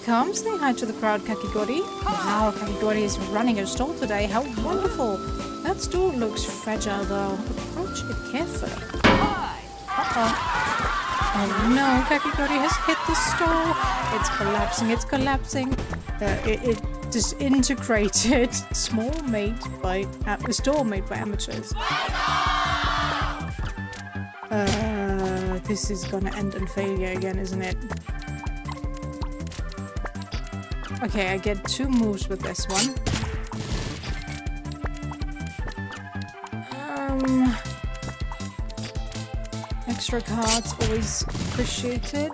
Come, say hi to the crowd, Kakigori. Wow, Kakigori is running her stall today. How wonderful! That stall looks fragile though. Approach it carefully. Hi! Oh no, Kakigori has hit the stall. It's collapsing, it's collapsing. It disintegrated. Stall made by amateurs. This is gonna end in failure again, isn't it? Okay, I get 2 moves with this one. Extra cards, always appreciated.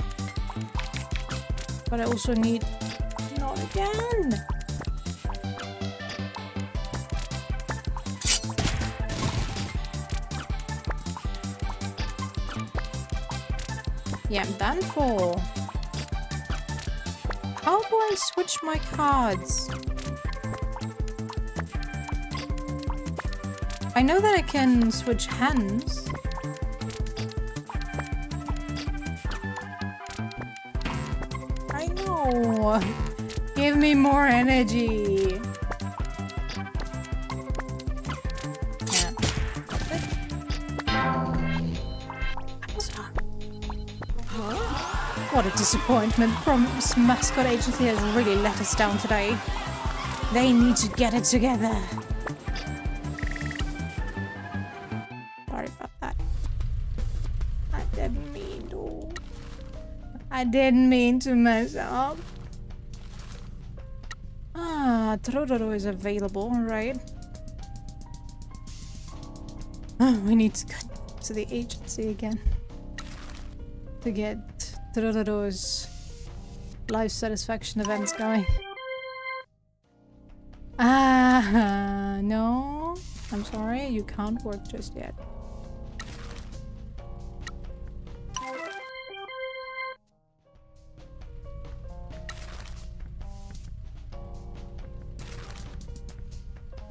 But I also need... Not again! Yeah, I'm done for. How do I switch my cards? I know that I can switch hands. I know. Give me more energy. Yeah. What a disappointment. Mascot Agency has really let us down today. They need to get it together. Sorry about that. I didn't mean to mess up. Ah, Totoro is available, right? Oh, we need to go to the agency again to get Totoro's life satisfaction events going. Ah, no. I'm sorry, you can't work just yet.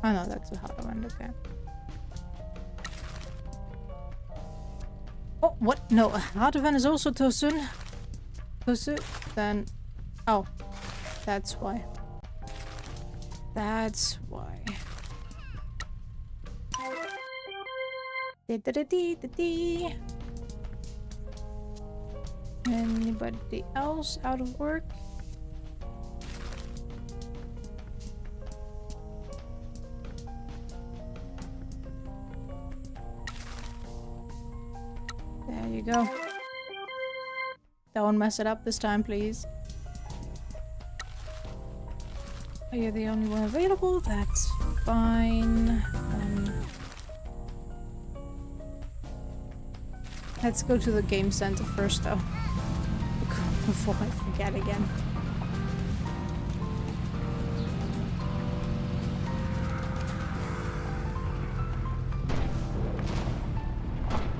Oh no, that's a hard one, okay. Oh, what? No, a hard event is also Tosun. Tosu? Then... Oh. That's why. That's why. Anybody else out of work? There you go. Don't mess it up this time, please. Are you the only one available? That's fine. Let's go to the game center first, though. Before I forget again.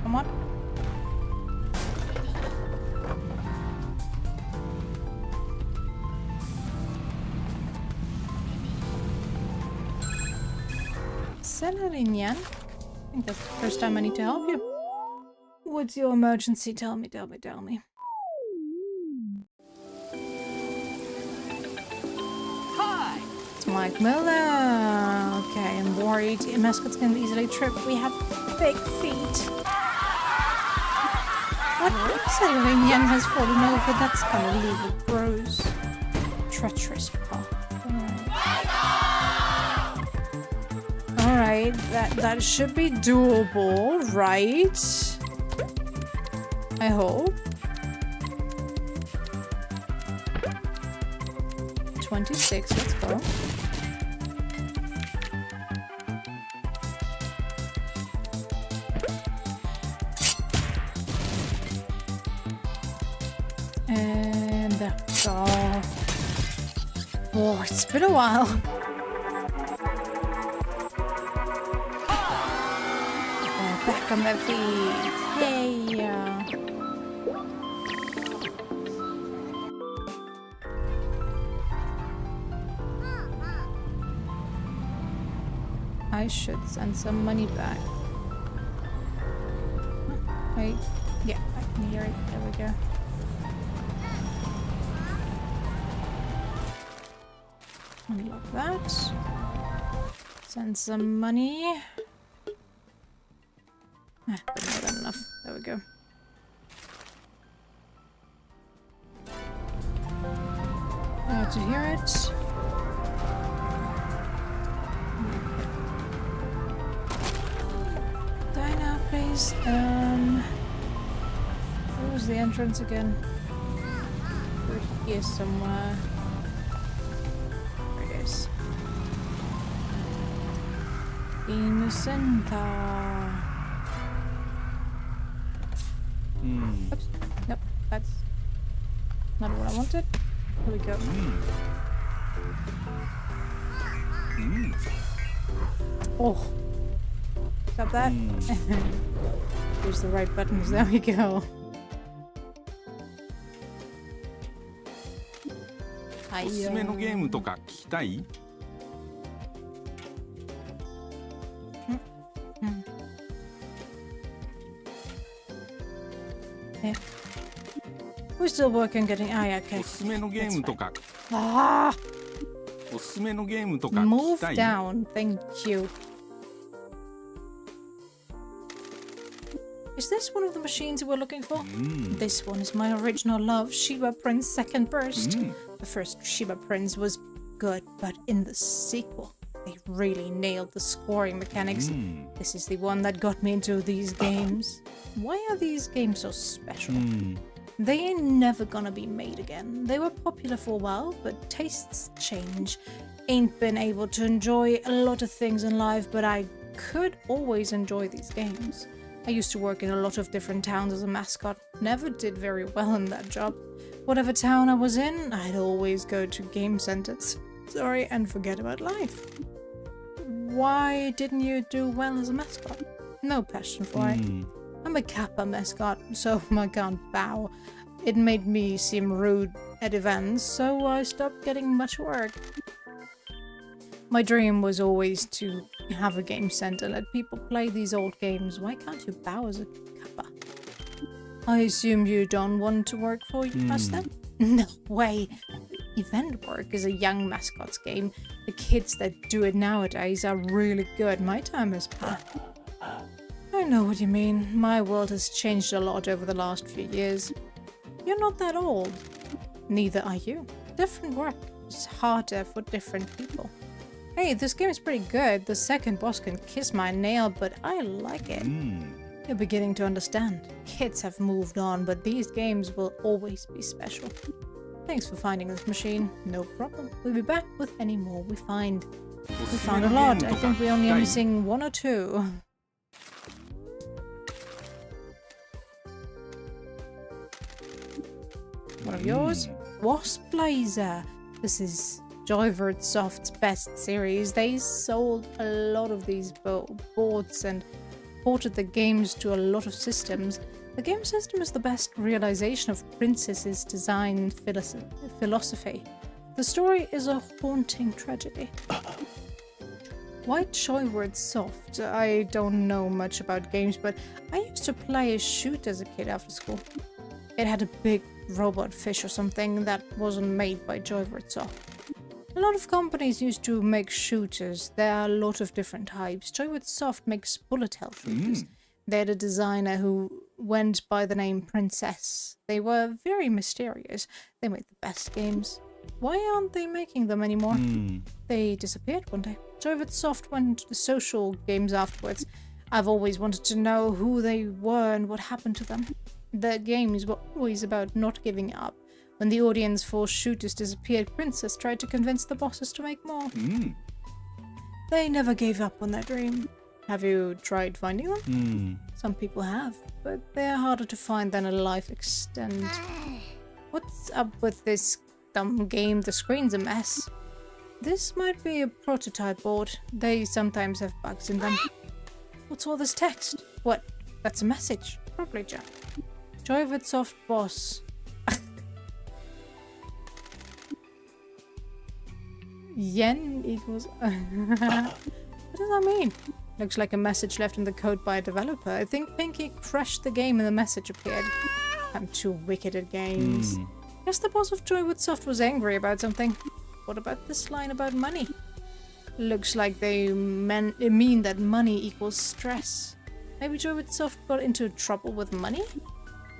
Come on. Selarinian? I think that's the first time I need to help you. What's your emergency? Tell me, tell me, tell me. Hi! It's Mike Miller. Okay, I'm worried. Mascot's gonna easily trip. We have big feet. What? Selarinian has fallen over. That's gonna leave a gross, treacherous path. Alright, that should be doable, right? I hope. 26, let's go. And there we go. Oh, it's been a while. Back on my feet. Yay! I should send some money back. Wait. Yeah, I can hear it. There we go. Unlock that. Send some money. But more than enough. There we go. Now to hear it. Die now, please. Where was the entrance again? Over here somewhere. There it is. In the center. Oops. Nope, that's not what I wanted. Here we go. Oh, got that. Use the right buttons. There we go. I, おすすめのゲームとか聞きたい？ Yeah. We're still working getting... Ah, yeah, okay. おすすめのゲームとか Ah! おすすめのゲームとか聞き Move たい？ down, thank you. Is this one of the machines you were looking for? This one is my original love, Shiba Prince Second Burst. The first Shiba Prince was good, but in the sequel, they really nailed the scoring mechanics. This is the one that got me into these games. Why are these games so special? They ain't never gonna be made again. They were popular for a while, but tastes change. Ain't been able to enjoy a lot of things in life, but I could always enjoy these games. I used to work in a lot of different towns as a mascot. Never did very well in that job. Whatever town I was in, I'd always go to game centers. Sorry, and forget about life. Why didn't you do well as a mascot? No passion for it. I'm a Kappa mascot, so I can't bow. It made me seem rude at events, so I stopped getting much work. My dream was always to have a game center, let people play these old games. Why can't you bow as a Kappa? I assume you don't want to work for us then? No way. Event work is a young mascots game. The kids that do it nowadays are really good. My time has passed. I know what you mean. My world has changed a lot over the last few years. You're not that old. Neither are you. Different work. It's harder for different people. Hey, this game is pretty good. The second boss can kiss my nail, but I like it. You're beginning to understand. Kids have moved on, but these games will always be special. Thanks for finding this machine. No problem. We'll be back with any more we find. We found a lot. I think we only are missing one or two. One of yours? Wasp Blazer. This is Joyvert Soft's best series. They sold a lot of these boards and ported the games to a lot of systems. The game system is the best realization of Princess's design philosophy. The story is a haunting tragedy. Why Joyvert Soft? I don't know much about games, but I used to play a shoot as a kid after school. It had a big robot fish or something that wasn't made by Joyvert Soft. A lot of companies used to make shooters. There are a lot of different types. Joyvert Soft makes bullet hell shooters. They had a designer who went by the name Princess. They were very mysterious. They made the best games. Why aren't they making them anymore? They disappeared one day. Joyvert Soft went to the social games afterwards. I've always wanted to know who they were and what happened to them. The games were always about not giving up. When the audience for shooters disappeared, Princess tried to convince the bosses to make more. They never gave up on their dream. Have you tried finding them? Some people have, but they're harder to find than a life extend. What's up with this dumb game? The screen's a mess. This might be a prototype board. They sometimes have bugs in them. What's all this text? What? That's a message. Probably Jack. Joyvert Soft boss. Yen equals... What does that mean? Looks like a message left in the code by a developer. I think Pinky crashed the game and the message appeared. I'm too wicked at games. Guess the boss of Joyvert Soft was angry about something. What about this line about money? Looks like they mean that money equals stress. Maybe Joyvert Soft got into trouble with money?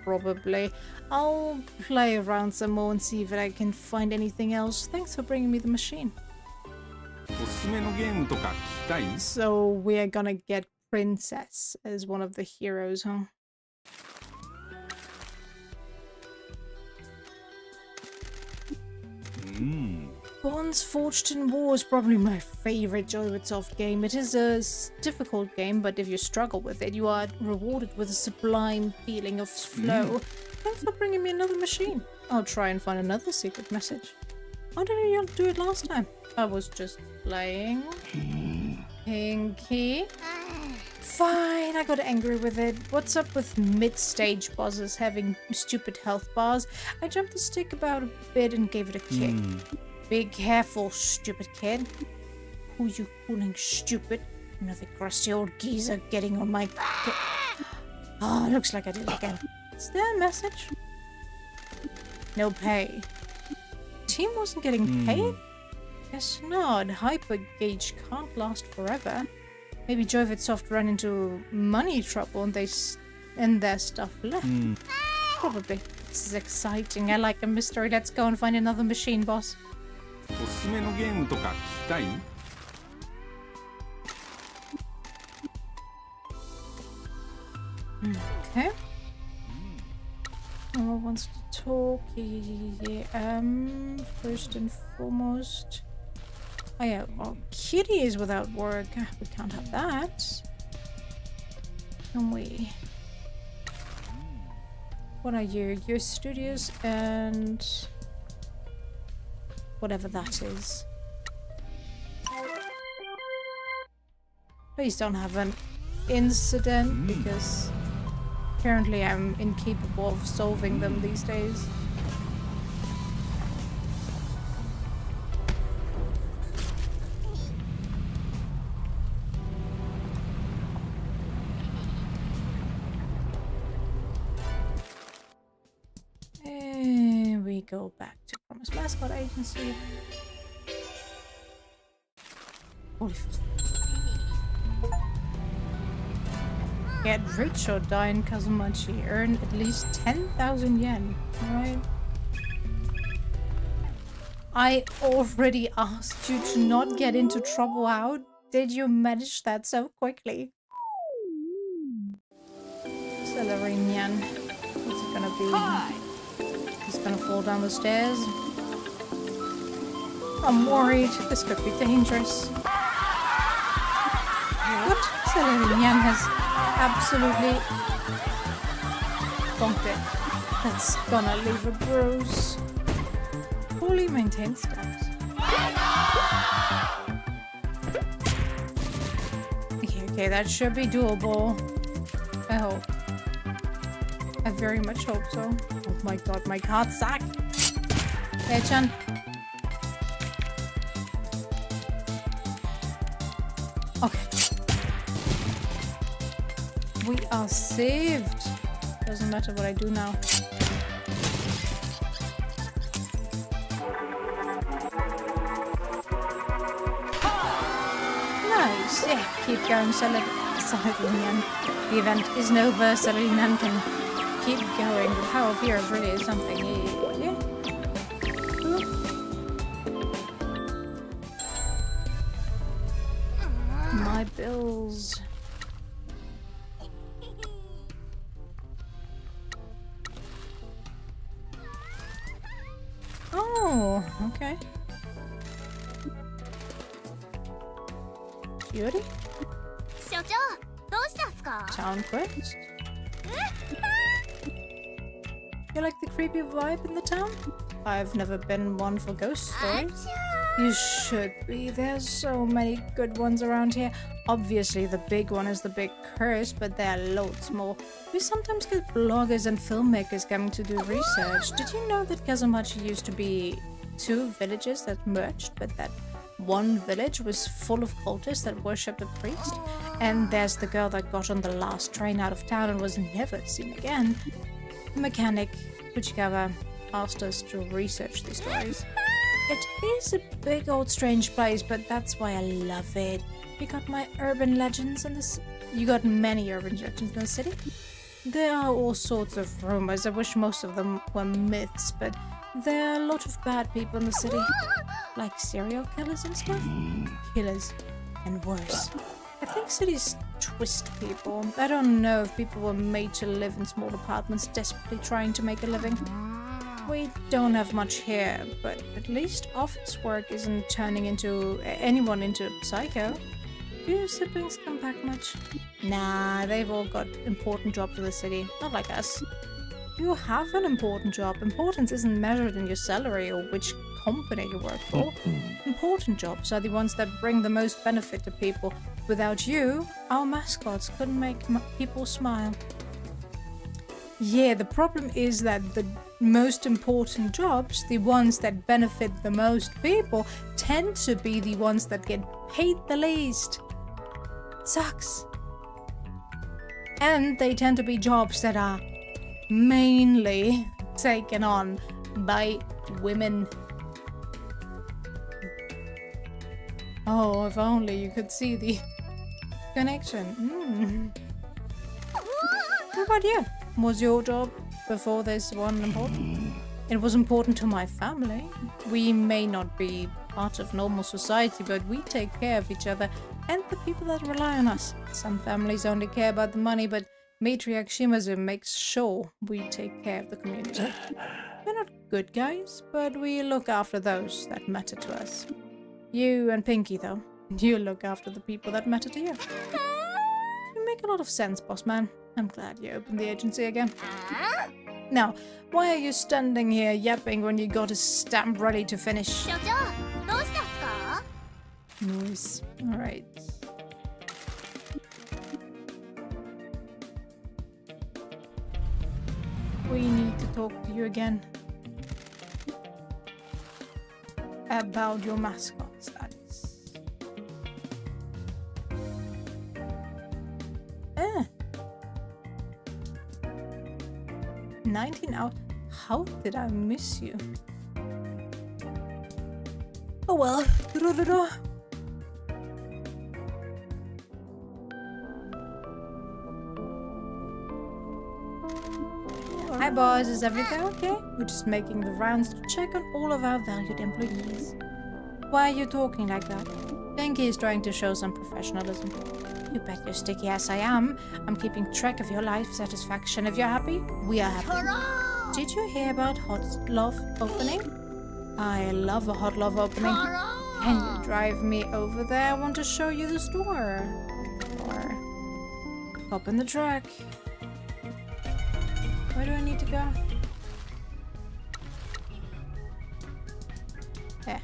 Probably. I'll play around some more and see if I can find anything else. Thanks for bringing me the machine. So we're gonna get Princess as one of the heroes, huh? Bonds Forged in War is probably my favorite Joyvert Soft game. It is a difficult game, but if you struggle with it, you are rewarded with a sublime feeling of flow. Thanks for bringing me another machine. I'll try and find another secret message. Why didn't you do it last time? I was just playing. Pinky? Fine, I got angry with it. What's up with mid-stage bosses having stupid health bars? I jumped the stick about a bit and gave it a kick. Be careful, stupid kid. Who you calling stupid? Another crusty old geezer getting on my... Oh, looks like I did it again. Is there a message? No pay. Team wasn't getting paid? Guess not. Hyper gauge can't last forever. Maybe Jovidsoft ran into money trouble and their stuff left. Probably. This is exciting. I like a mystery. Let's go and find another machine boss. おすすめのゲームとか聞きたい？ Okay. No one wants to talk. Yeah, first and foremost. Oh yeah, well, Kitty is without work. We can't have that. Can we? What are you? Your studios and whatever that is. Please don't have an incident because apparently I'm incapable of solving them these days. And we go back to Promise Mascot Agency. Holy fuck. Get rich or die in Kazumachi. Earn at least 10,000 yen. Alright. I already asked you to not get into trouble. How did you manage that so quickly? Celery Nyan. What's it gonna be? Hi. He's gonna fall down the stairs. I'm worried. This could be dangerous. What? Celery Nyan has absolutely bonked it. That's gonna leave a bruise. Poorly maintained stats. Okay, that should be doable. I hope. I very much hope so. Oh my god, my card suck. Hey, Chan. Okay. We are saved. Doesn't matter what I do now. Nice. Yeah, keep going, Salarian. The event isn't over. Salarian can keep going. The power of fear really is something. Yeah. Cool. My bills. Oh, okay. Yuri? 所長、どうしたんすか? Town quest? You like the creepy vibe in the town? I've never been one for ghost stories. You should be. There's so many good ones around here. Obviously, the big one is the big curse, but there are loads more. We sometimes get bloggers and filmmakers coming to do research. Did you know that Kazumachi used to be 2 villages that merged, but that one village was full of cultists that worshipped a priest? And there's the girl that got on the last train out of town and was never seen again. Mechanic Uchikawa asked us to research these stories. It is a big old strange place, but that's why I love it. You got my urban legends in this. You got many urban legends in the city. There are all sorts of rumors. I wish most of them were myths, but there are a lot of bad people in the city, like serial killers and stuff. Killers, and worse. I think cities twist people. I don't know if people were made to live in small apartments, desperately trying to make a living. We don't have much here, but at least office work isn't turning anyone into a psycho. Do your siblings come back much? Nah, they've all got important jobs in the city, not like us. You have an important job. Importance isn't measured in your salary or which company you work for. Important jobs are the ones that bring the most benefit to people. Without you, our mascots couldn't make people smile. Yeah, the problem is that the most important jobs, the ones that benefit the most people, tend to be the ones that get paid the least. It sucks. And they tend to be jobs that are mainly taken on by women. Oh, if only you could see the connection. What about you? Was your job before this one important? It was important to my family. We may not be part of normal society, but we take care of each other and the people that rely on us. Some families only care about the money, but Matriarch Shimazu makes sure we take care of the community. We're not good guys, but we look after those that matter to us. You and Pinky, though, you look after the people that matter to you. You make a lot of sense, boss man. I'm glad you opened the agency again. Now, why are you standing here yapping when you got a stamp ready to finish? 所長、どうしたんすか？ Nice. Alright. We need to talk to you again. About your mascot status. 19 out. How did I miss you? Oh well. Hi boss, is everything okay? We're just making the rounds to check on all of our valued employees. Why are you talking like that? Pinky is trying to show some professionalism. You bet your sticky ass I am. I'm keeping track of your life satisfaction. If you're happy, we are happy. Did you hear about Hot Love opening? I love a Hot Love opening. Can you drive me over there? I want to show you the store. Or hop in the truck. Where do I need to go? Yeah.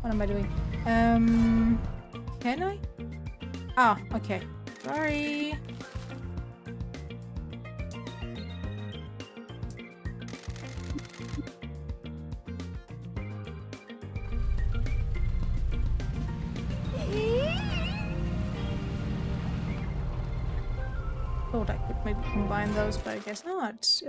What am I doing? Can I? Oh, okay. Sorry. Thought I could maybe combine those, but I guess not.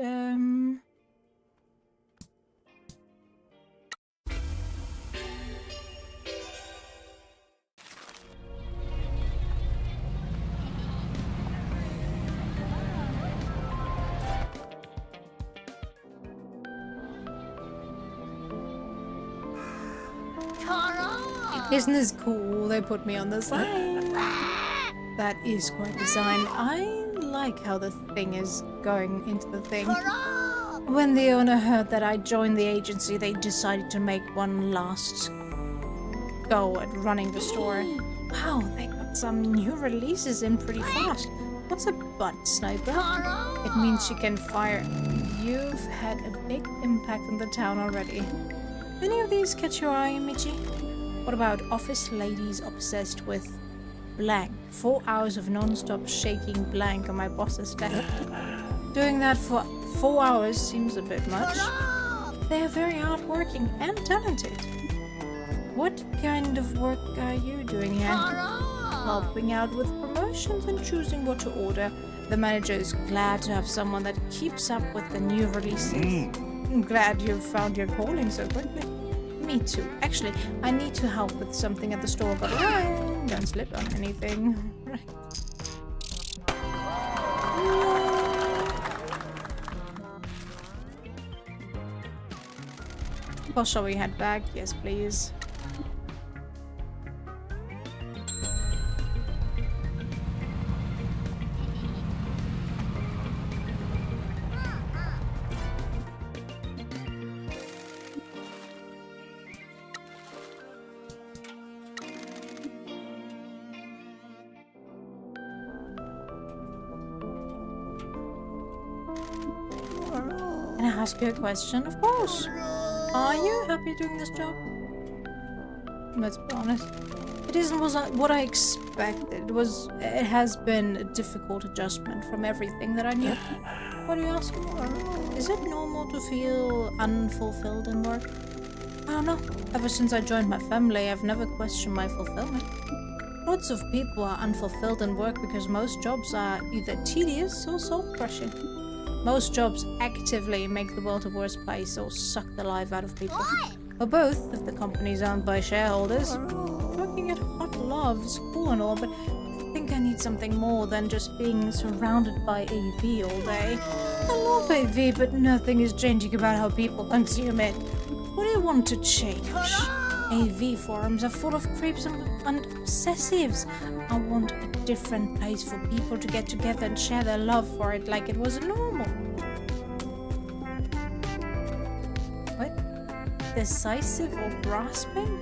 Isn't this cool? They put me on the sign. That is quite design. I like how the thing is going into the thing. When the owner heard that I joined the agency, they decided to make one last go at running the store. Wow, they got some new releases in pretty fast. What's a butt sniper? It means you can fire. You've had a big impact on the town already. Any of these catch your eye, Michi? What about office ladies obsessed with blank? 4 hours of non-stop shaking blank on my boss's desk. Doing that for 4 hours seems a bit much. They are very hardworking and talented. What kind of work are you doing here? Helping out with promotions and choosing what to order. The manager is glad to have someone that keeps up with the new releases. I'm glad you found your calling so quickly. Me too. Actually, I need to help with something at the store, but don't slip on anything. Right. Well, shall we head back? Yes, please. Can I ask you a question? Of course. Are you happy doing this job? Let's be honest. It isn't what I expected. It has been a difficult adjustment from everything that I knew. What do you ask for? Is it normal to feel unfulfilled in work? I don't know. Ever since I joined my family, I've never questioned my fulfillment. Lots of people are unfulfilled in work because most jobs are either tedious or soul-crushing. Most jobs actively make the world a worse place or suck the life out of people. Or both, if the company's owned by shareholders. Working at hot love is cool and all, but I think I need something more than just being surrounded by AV all day. I love AV, but nothing is changing about how people consume it. What do you want to change? AV forums are full of creeps and obsessives. I want a different place for people to get together and share their love for it like it was normal. What? Decisive or grasping?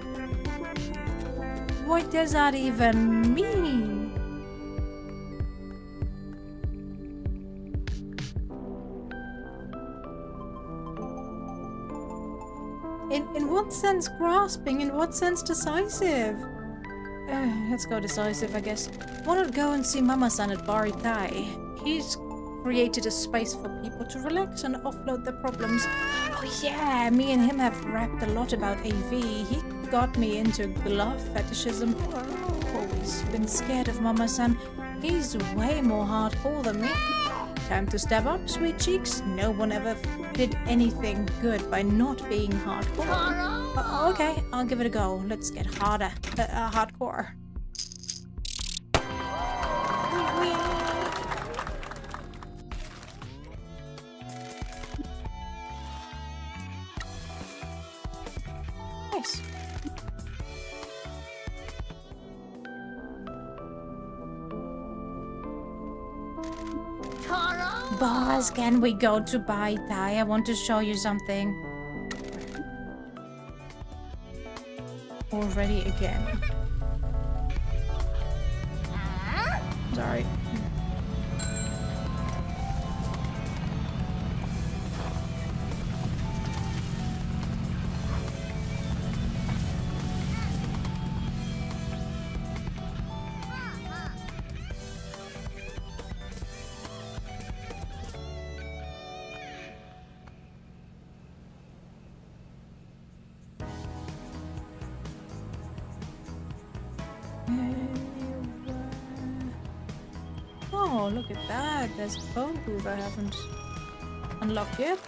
What does that even mean? In what sense grasping? In what sense decisive? Let's go decisive, I guess. Why not go and see Mama-san at Bari Thai? He's created a space for people to relax and offload their problems. Oh yeah, me and him have rapped a lot about AV. He got me into glove fetishism. Always been scared of Mama-san. He's way more hardcore than me. Time to step up, sweet cheeks. No one ever did anything good by not being hardcore. Okay, I'll give it a go. Let's get harder. Hardcore. Nice. Boss, can we go to Bai Thai? I want to show you something. Already again. Sorry. Oh, look at that. There's a phone booth I haven't unlocked yet.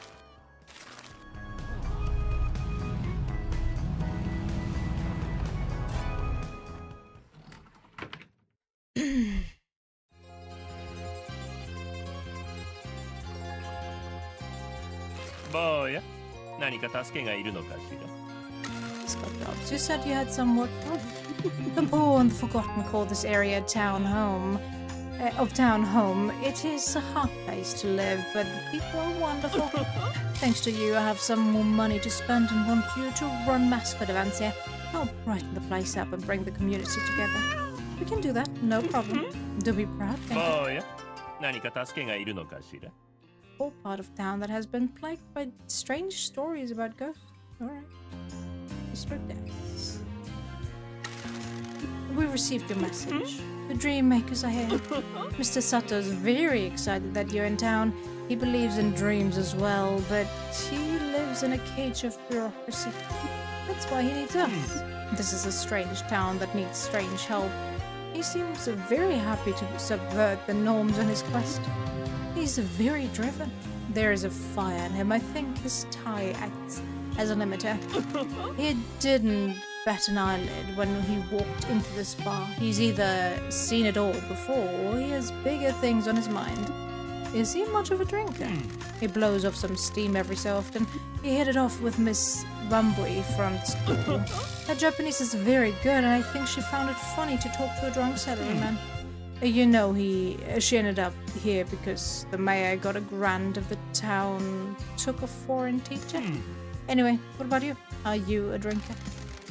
Boya, 何か助けがいるのかしら? Mascot jobs. You said you had some work for? The poor and the forgotten call this area town home. Town home. It is a hard place to live, but the people are wonderful. Thanks to you, I have some more money to spend and want you to run Mascot events here. Help brighten the place up and bring the community together. We can do that, no problem. Do be proud, thank you. Boya, 何か助けがいるのかしら? Whole part of town that has been plagued by strange stories about ghosts. Alright. Whispered deaths. We received your message. The dream makers are here. Mr. Sato's very excited that you're in town. He believes in dreams as well, but he lives in a cage of bureaucracy. That's why he needs us. This is a strange town that needs strange help. He seems very happy to subvert the norms on his quest. He's very driven. There is a fire in him. I think his tie acts as a limiter. He didn't bat an eyelid when he walked into this bar. He's either seen it all before or he has bigger things on his mind. Is he much of a drinker? He blows off some steam every so often. He hit it off with Miss Rambui from school. Her Japanese is very good and I think she found it funny to talk to a drunk salaryman. You know, she ended up here because the mayor got a grant of the town, took a foreign teacher. Anyway, what about you? Are you a drinker?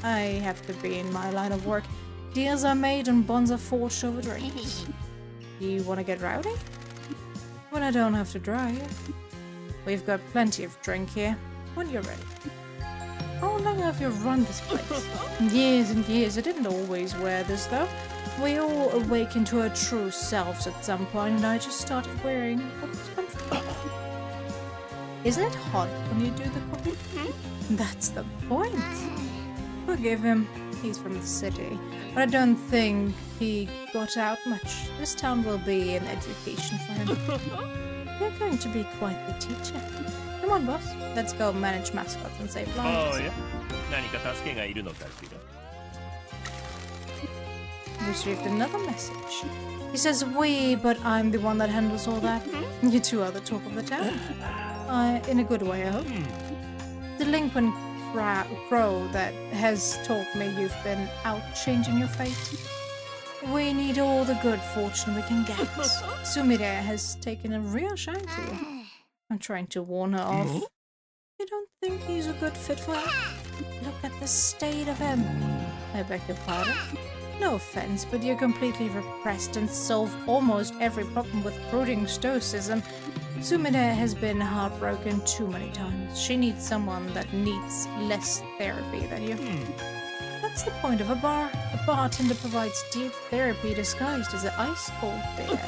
I have to be in my line of work. Deals are made and bonds are forged over drinks. You want to get rowdy? When I don't have to drive. We've got plenty of drink here. When you're ready. How long have you run this place? Years and years. I didn't always wear this though. We all awaken to our true selves at some point, and I just started wearing what was comfortable. Isn't it hot when you do the cooking? That's the point. Forgive him. He's from the city, but I don't think he got out much. This town will be an education for him. You're going to be quite the teacher. Come on, boss. Let's go manage mascots and save lives. Oh, yeah? 何か助けがいるのかしら? Received another message. He says we, but I'm the one that handles all that. You two are the talk of the town. In a good way, I hope. Delinquent crow that has told me you've been out changing your fate. We need all the good fortune we can get. Sumire has taken a real shine to you. I'm trying to warn her off. You don't think he's a good fit for her? Look at the state of him. I beg your pardon? No offense, but you're completely repressed and solve almost every problem with brooding stoicism. Sumire has been heartbroken too many times. She needs someone that needs less therapy than you. That's the point of a bar. A bartender provides deep therapy disguised as an ice-cold beer.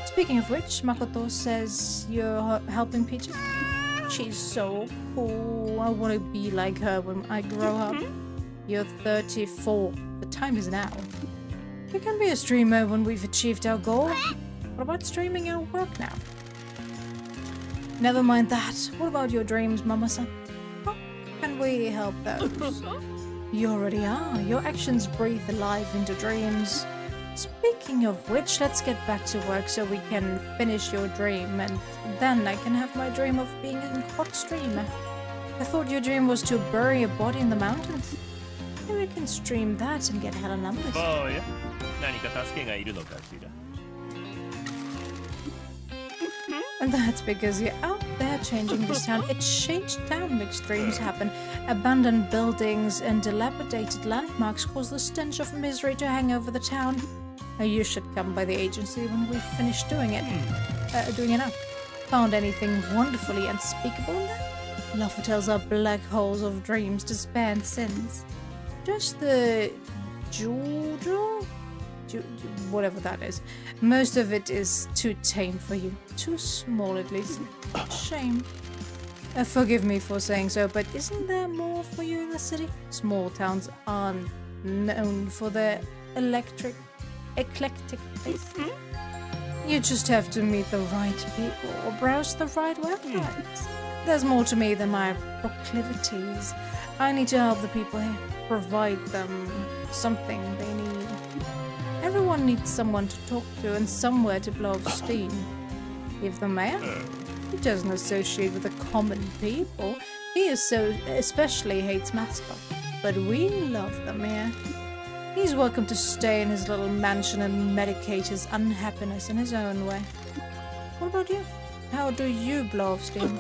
Speaking of which, Makoto says you're helping Peaches. She's so cool. I want to be like her when I grow up. You're 34. The time is now. You can be a streamer when we've achieved our goal. What about streaming our work now? Never mind that. What about your dreams, Mama-san? How can we help those? You already are. Your actions breathe life into dreams. Speaking of which, let's get back to work so we can finish your dream, and then I can have my dream of being a hot streamer. I thought your dream was to bury a body in the mountains. Maybe we can stream that and get hella numbers. Oh, yeah? 何か助けがいるのかしら? And that's because you're out there changing this town. A changed town makes dreams happen. Abandoned buildings and dilapidated landmarks cause the stench of misery to hang over the town. You should come by the agency when we've finished doing it. Doing it up. Found anything wonderfully unspeakable in there? Love tales are black holes of dreams, despair, and sins. Just the Juju? Whatever that is. Most of it is too tame for you. Too small, at least. Shame. Forgive me for saying so, but isn't there more for you in the city? Small towns aren't known for their eclectic taste. You just have to meet the right people or browse the right websites. There's more to me than my proclivities. I need to help the people here. Provide them something they need. Everyone needs someone to talk to and somewhere to blow off steam. If the mayor, he doesn't associate with the common people. He especially hates Mascot. But we love them here. He's welcome to stay in his little mansion and medicate his unhappiness in his own way. What about you? How do you blow off steam?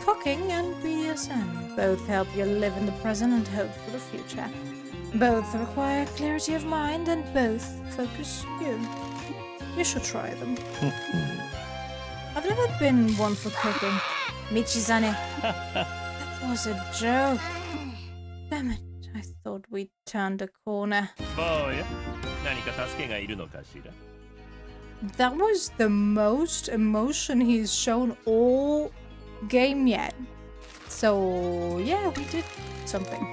Cooking and BDSM both help you live in the present and hope for the future. Both require clarity of mind and both focus you. You should try them. I've never been one for cooking. Michizane. That was a joke. Damn it. I thought we'd turned a corner. Oh, yeah? 何か助けがいるのかしら? That was the most emotion he's shown all game yet. So, yeah, we did something.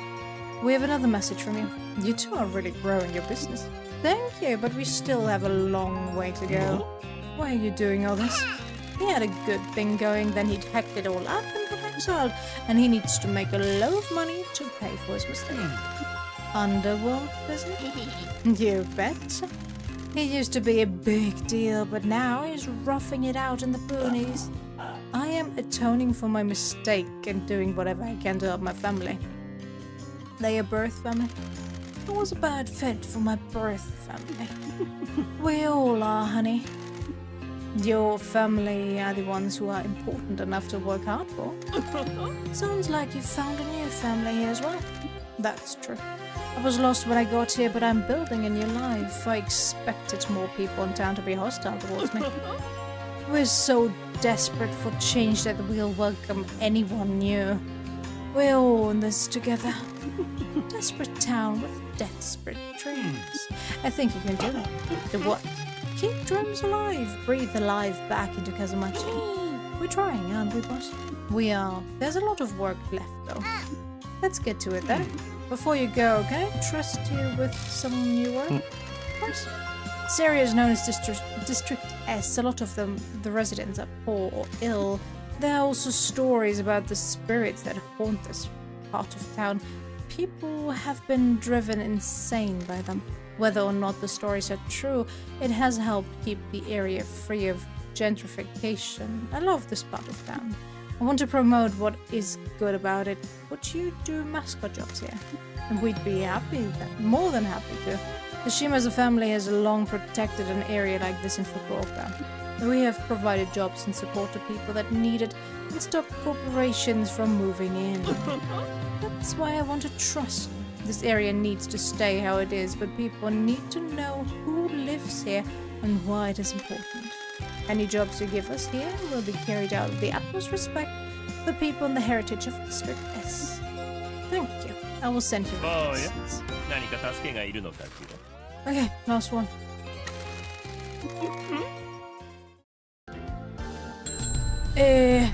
We have another message from you. You two are really growing your business. Thank you, but we still have a long way to go. Why are you doing all this? He had a good thing going, then he'd hacked it all up and got exiled, and he needs to make a load of money to pay for his mistake. Underworld business? You bet. He used to be a big deal, but now he's roughing it out in the boonies. I am atoning for my mistake and doing whatever I can to help my family. They a birth family? I was a bad fit for my birth family. We all are, honey. Your family are the ones who are important enough to work hard for. Sounds like you found a new family here as well. That's true. I was lost when I got here, but I'm building a new life. I expected more people in town to be hostile towards me. We're so desperate for change that we'll welcome anyone new. We're all in this together. Desperate town with desperate dreams. I think you can do it. Do what? Keep dreams alive. Breathe the life back into Kazumachi. We're trying, aren't we, boss? We are. There's a lot of work left, though. Let's get to it, then. Before you go, can I trust you with some new work? Of course. This area is known as District S. A lot of them, the residents are poor or ill. There are also stories about the spirits that haunt this part of town. People have been driven insane by them. Whether or not the stories are true, it has helped keep the area free of gentrification. I love this part of town. I want to promote what is good about it. Would you do mascot jobs here? And we'd be happy, more than happy to. The Shimazu family has long protected an area like this in Fukuoka. We have provided jobs and support to people that need it and stopped corporations from moving in. That's why I want to trust you. This area needs to stay how it is, but people need to know who lives here and why it is important. Any jobs you give us here will be carried out with the utmost respect for the people and the heritage of District S. Thank you. I will send you requests. Okay, last one. Eh?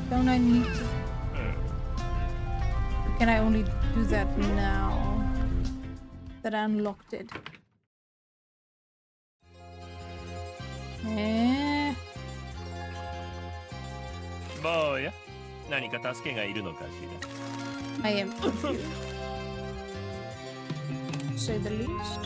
Don't I need to... Can I only do that now that I unlocked it? Eh? I am confused. To say the least.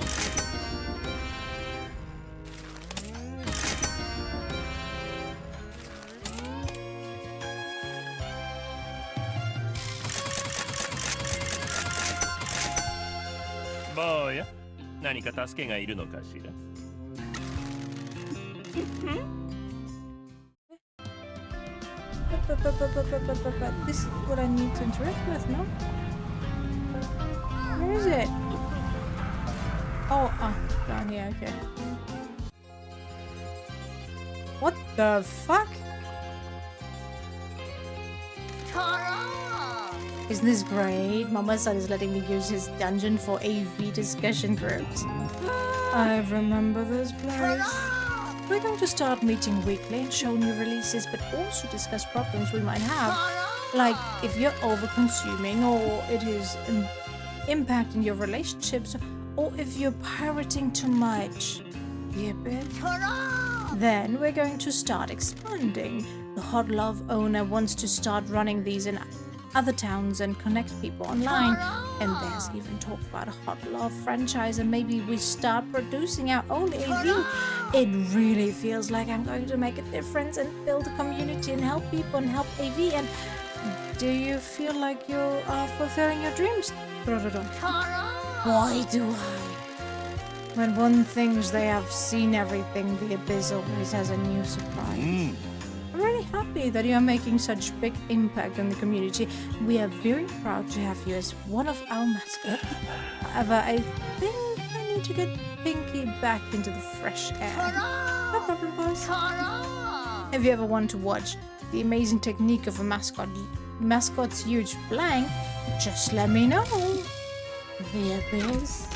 This is what I need to interact with, no? Where is it? Oh, down here, okay. What the fuck? Isn't this great? Mama-san is letting me use his dungeon for AV discussion groups. I remember this place. We're going to start meeting weekly and show new releases, but also discuss problems we might have. Like if you're over-consuming, or it is impacting your relationships, or if you're pirating too much. Yep. Then we're going to start expanding. The Hot Love owner wants to start running these in other towns and connect people online. And there's even talk about a Hot Love franchise, and maybe we start producing our own AV. It really feels like I'm going to make a difference and build a community and help people and help AV. And do you feel like you are fulfilling your dreams? Why do I? When one thinks they have seen everything, the Abyss always has a new surprise. I'm really happy that you are making such big impact on the community. We are very proud to have you as one of our mascots. However, I think I need to get Pinky back into the fresh air. No problem, boys. If you ever want to watch the amazing technique of a mascot's huge blank, just let me know. The Abyss.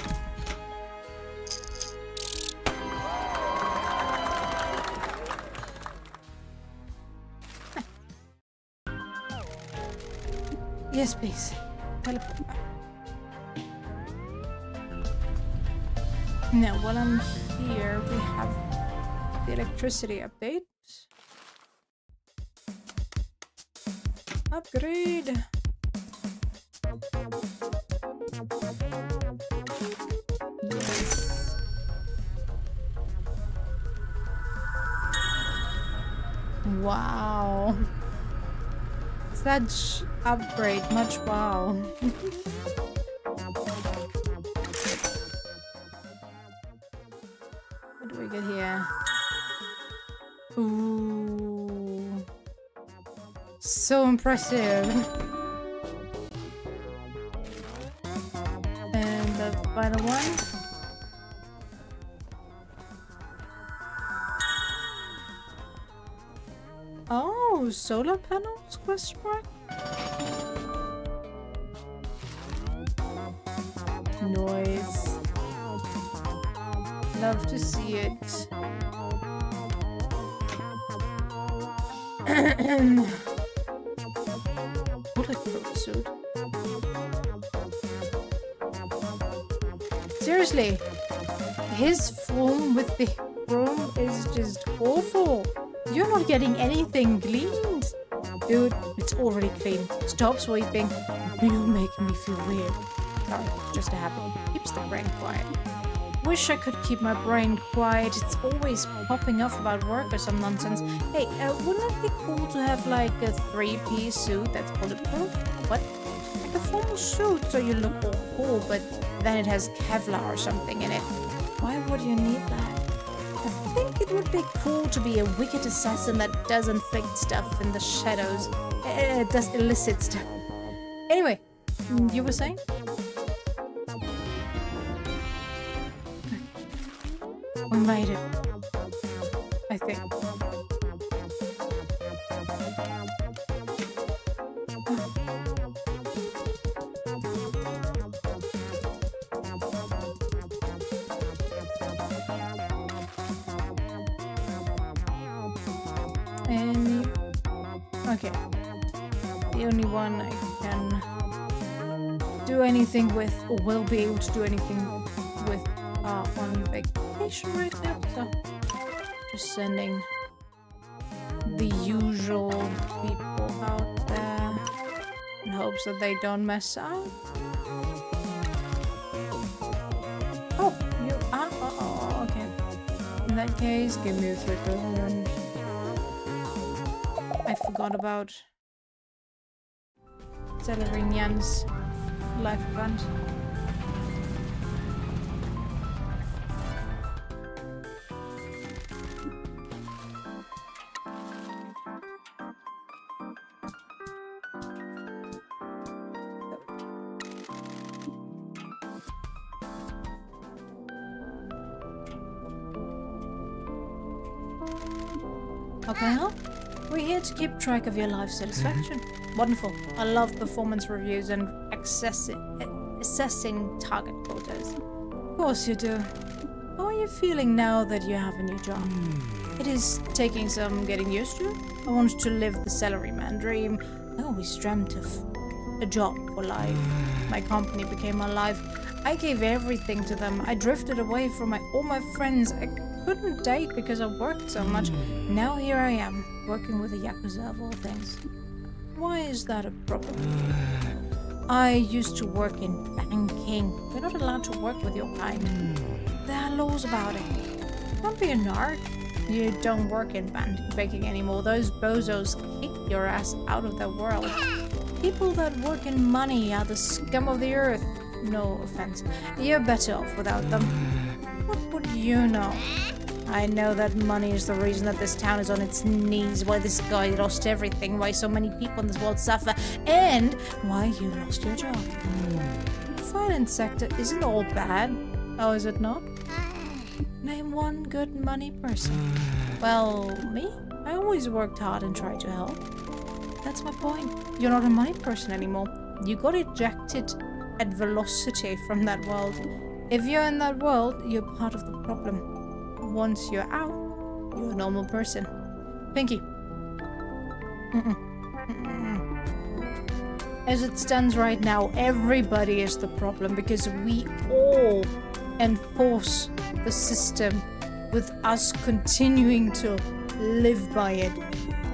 Yes, please. Teleport back. Now, while I'm here, we have the electricity update. Upgrade. Yes. Wow. Such upgrade, much wow. What do we get here? Ooh. So impressive. And the final one. Oh. Oh, solar panels? Question mark? Noise. Love to see it. Bulletproof suit. Seriously, his form with the broom is just awful. You're not getting anything cleaned. Dude, it's already clean. Stop sweeping. You're making me feel weird. Sorry, just a habit. Keeps the brain quiet. Wish I could keep my brain quiet. It's always popping off about work or some nonsense. Hey, wouldn't it be cool to have like a 3-piece suit that's bulletproof? What? Like a formal suit so you look all cool, but then it has Kevlar or something in it. Why would you need that? I think it would be cool to be a wicked assassin that does inflict stuff in the shadows. Does illicit stuff. Anyway, you were saying? We made it. I think. Okay. The only one I can do anything with, or will be able to do anything with, on vacation right now. So, just sending the usual people out there in hopes that they don't mess up. Oh, you are. Oh, okay. In that case, give me a second. I forgot about Celerinian's life event. How can I help? We're here to keep track of your life satisfaction. Wonderful. I love performance reviews and assessing target quotas. Of course you do. How are you feeling now that you have a new job? It is taking some getting used to. I wanted to live the salaryman dream. I always dreamt of a job for life. My company became my life. I gave everything to them. I drifted away from all my friends. I couldn't date because I worked so much. Now here I am, working with a Yakuza of all things. Why is that a problem? I used to work in banking. You're not allowed to work with your kind. There are laws about it. Don't be a narc. You don't work in banking anymore. Those bozos kick your ass out of their world. People that work in money are the scum of the earth. No offense. You're better off without them. What would you know? I know that money is the reason that this town is on its knees, why this guy lost everything, why so many people in this world suffer, and why you lost your job. The finance sector isn't all bad. Oh, is it not? Name one good money person. Well, me? I always worked hard and tried to help. That's my point. You're not a money person anymore. You got ejected at velocity from that world. If you're in that world, you're part of the problem. Once you're out, you're a normal person. Pinky. As it stands right now, everybody is the problem because we all enforce the system with us continuing to live by it.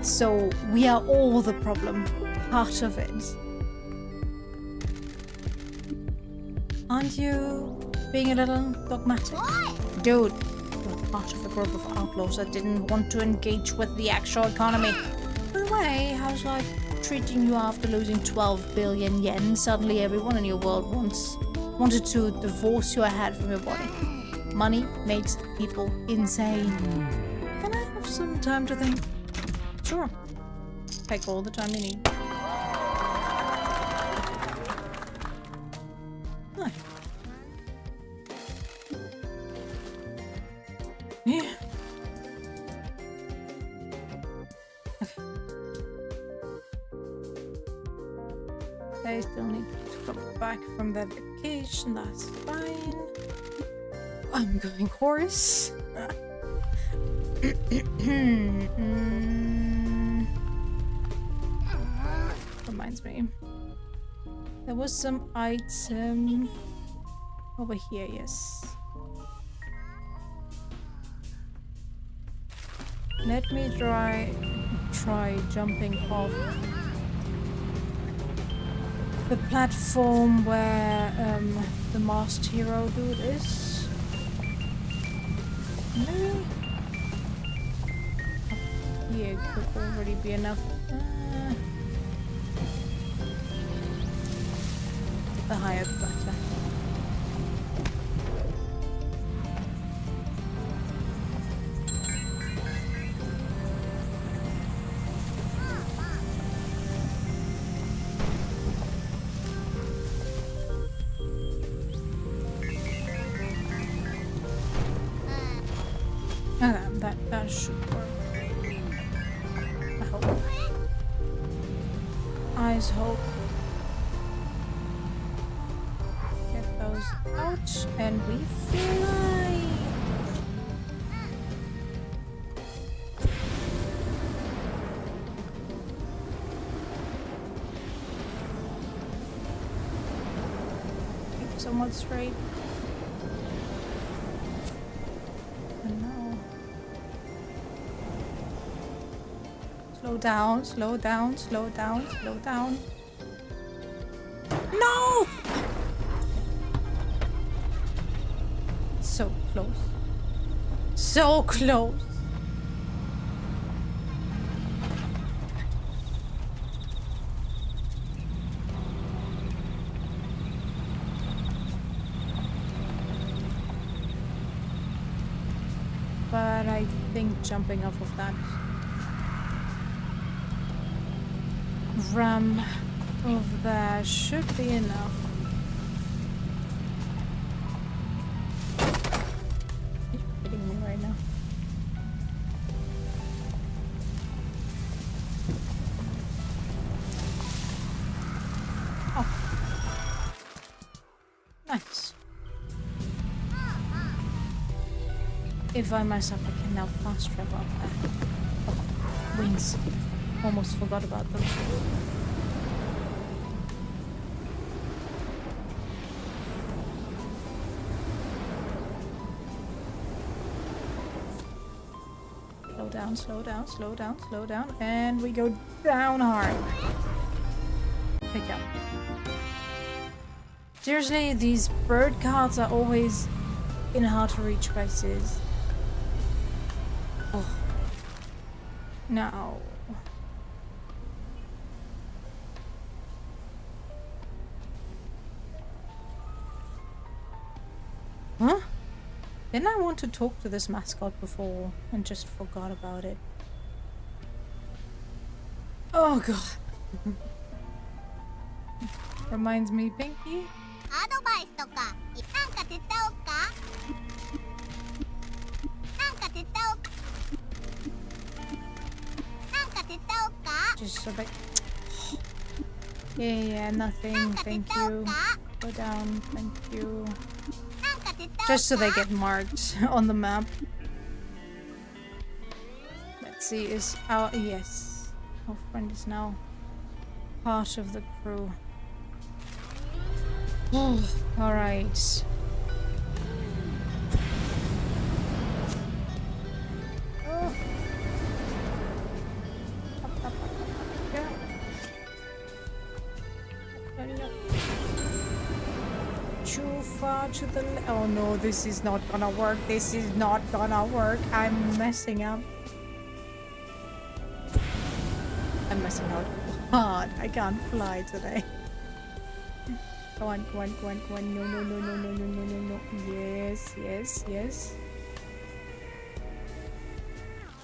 So we are all the problem, part of it. Aren't you being a little dogmatic? Dude, you're part of a group of outlaws that didn't want to engage with the actual economy. By the way, how's life treating you after losing 12 billion yen? Suddenly everyone in your world wanted to divorce your head from your body. Money makes people insane. Can I have some time to think? Sure. Take all the time you need. Nice. Yeah. Okay. They still need to come back from their vacation. That's fine. I'm going hoarse. Reminds me. There was some item over here, yes. Let me try jumping off the platform where the masked hero dude is. Maybe up here could already be enough. The higher the better. Okay, that should work. I hope. Eyes hope. Get those out and we fly. Keep somewhat straight. Slow down, slow down, slow down, slow down. No! So close. So close. But I think jumping off of that ram over there should be enough. You're kidding me right now. Oh. Nice. If I mess up, I can now fast travel up there. Oh, wings. Almost forgot about them. Slow down, slow down, slow down, slow down, and we go down hard. Pick up. Seriously, these bird cards are always in hard to reach places. Oh. No. Huh? Didn't I want to talk to this mascot before and just forgot about it? Oh god. Reminds me, Pinky. Just so they... Yeah, nothing. Thank you. Go down. Thank you. Just so they get marked on the map. Let's see, is our... Yes. Our friend is now part of the crew. Alright. Too far to the left. Oh no, this is not gonna work. This is not gonna work. I'm messing up. I'm messing out hard. I can't fly today. Go on, go on, go on, go on. No, no, no, no, no, no, no, no, no. Yes, yes, yes.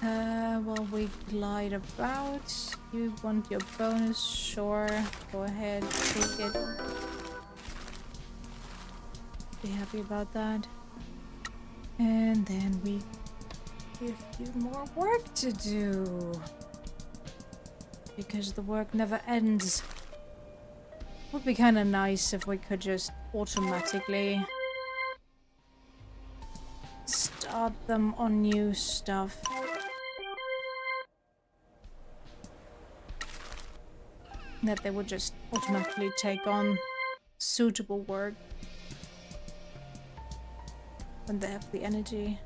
Well, we glide about. You want your bonus? Sure. Go ahead, take it. Be happy about that. And then we give you more work to do. Because the work never ends. Would be kind of nice if we could just automatically start them on new stuff. That they would just automatically take on suitable work when they have the energy.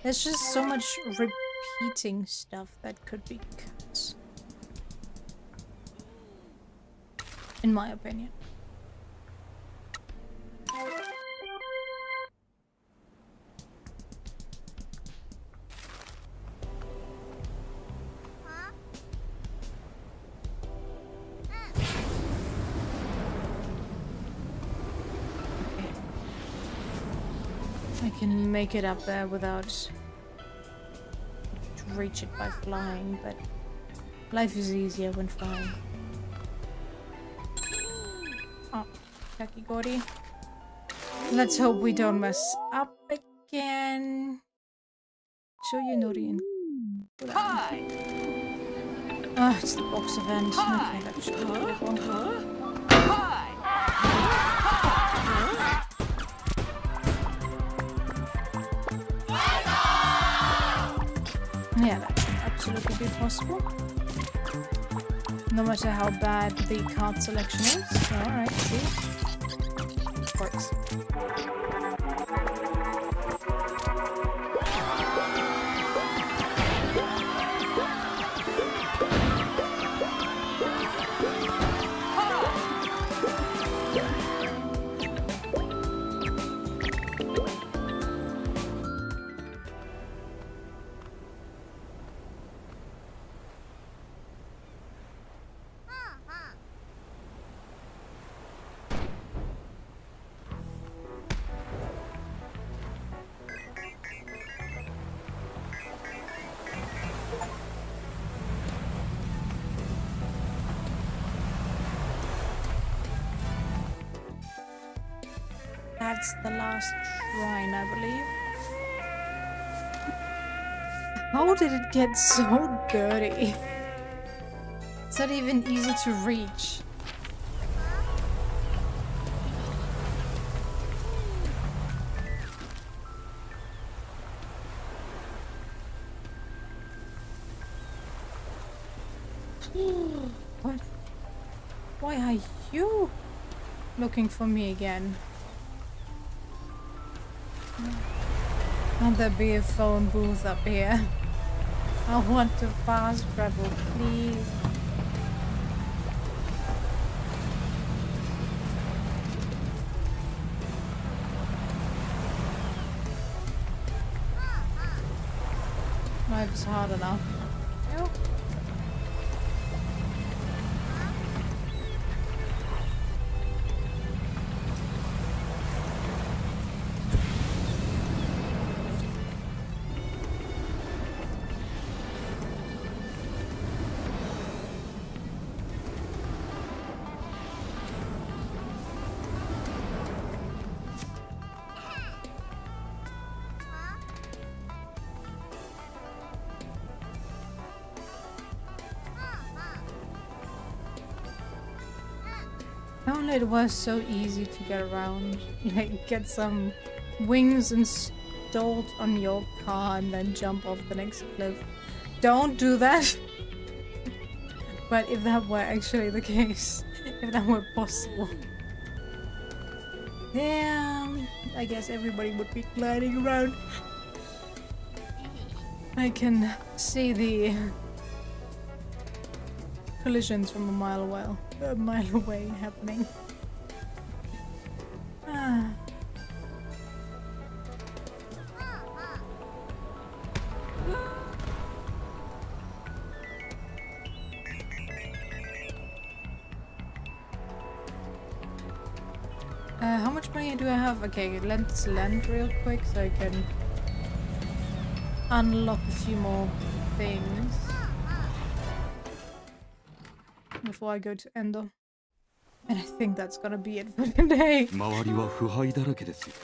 There's just so much repeating stuff that could be cut. In my opinion. I can make it up there without reach it by flying, but life is easier when flying. Oh, Kakigori. Let's hope we don't mess up again. Show you Nori and Hi. oh, it's the box event. Okay, that should be doable. Yeah, that should absolutely be possible. No matter how bad the card selection is. Alright, see? Works. That's the last shrine, I believe. How did it get so dirty? It's not even easy to reach. What? Why are you looking for me again? Can't there be a phone booth up here? I want to fast travel, please. Life is hard enough. Ew. Only it was so easy to get around. Like, get some wings installed on your car and then jump off the next cliff. Don't do that! But if that were actually the case, if that were possible, damn, I guess everybody would be gliding around. I can see the collisions from a mile away happening. Ah. How much money do I have? Okay, let's land real quick so I can unlock a few more things before I go to Endo. And I think that's gonna be it for today. 周りは腐敗だらけですよ。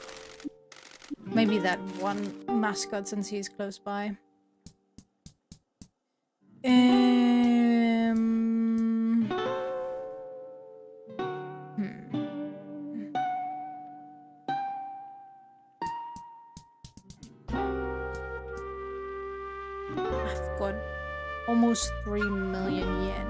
Maybe that one mascot since he's close by. I've got almost 3 million yen.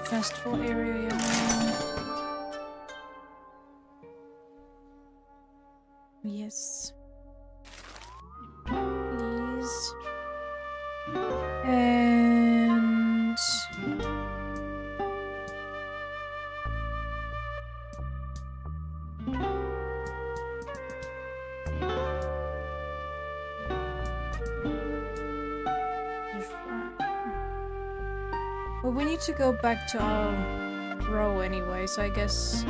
Festival area. Yes. Please. And well, we need to go back to our row anyway, so I guess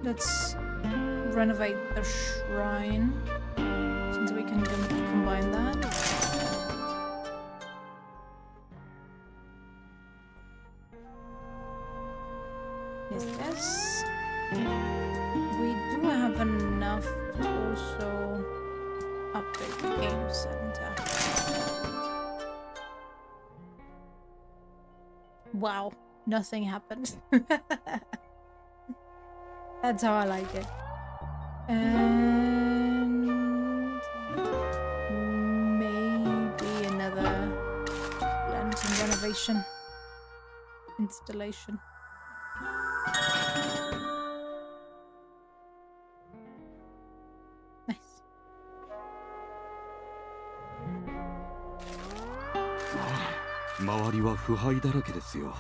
let's renovate the shrine since we can combine that. Yes. We do have enough to also update the game center. Wow, nothing happened. That's how I like it. And maybe another lantern renovation installation. Nice. Ah, 周りは腐敗だらけですよ。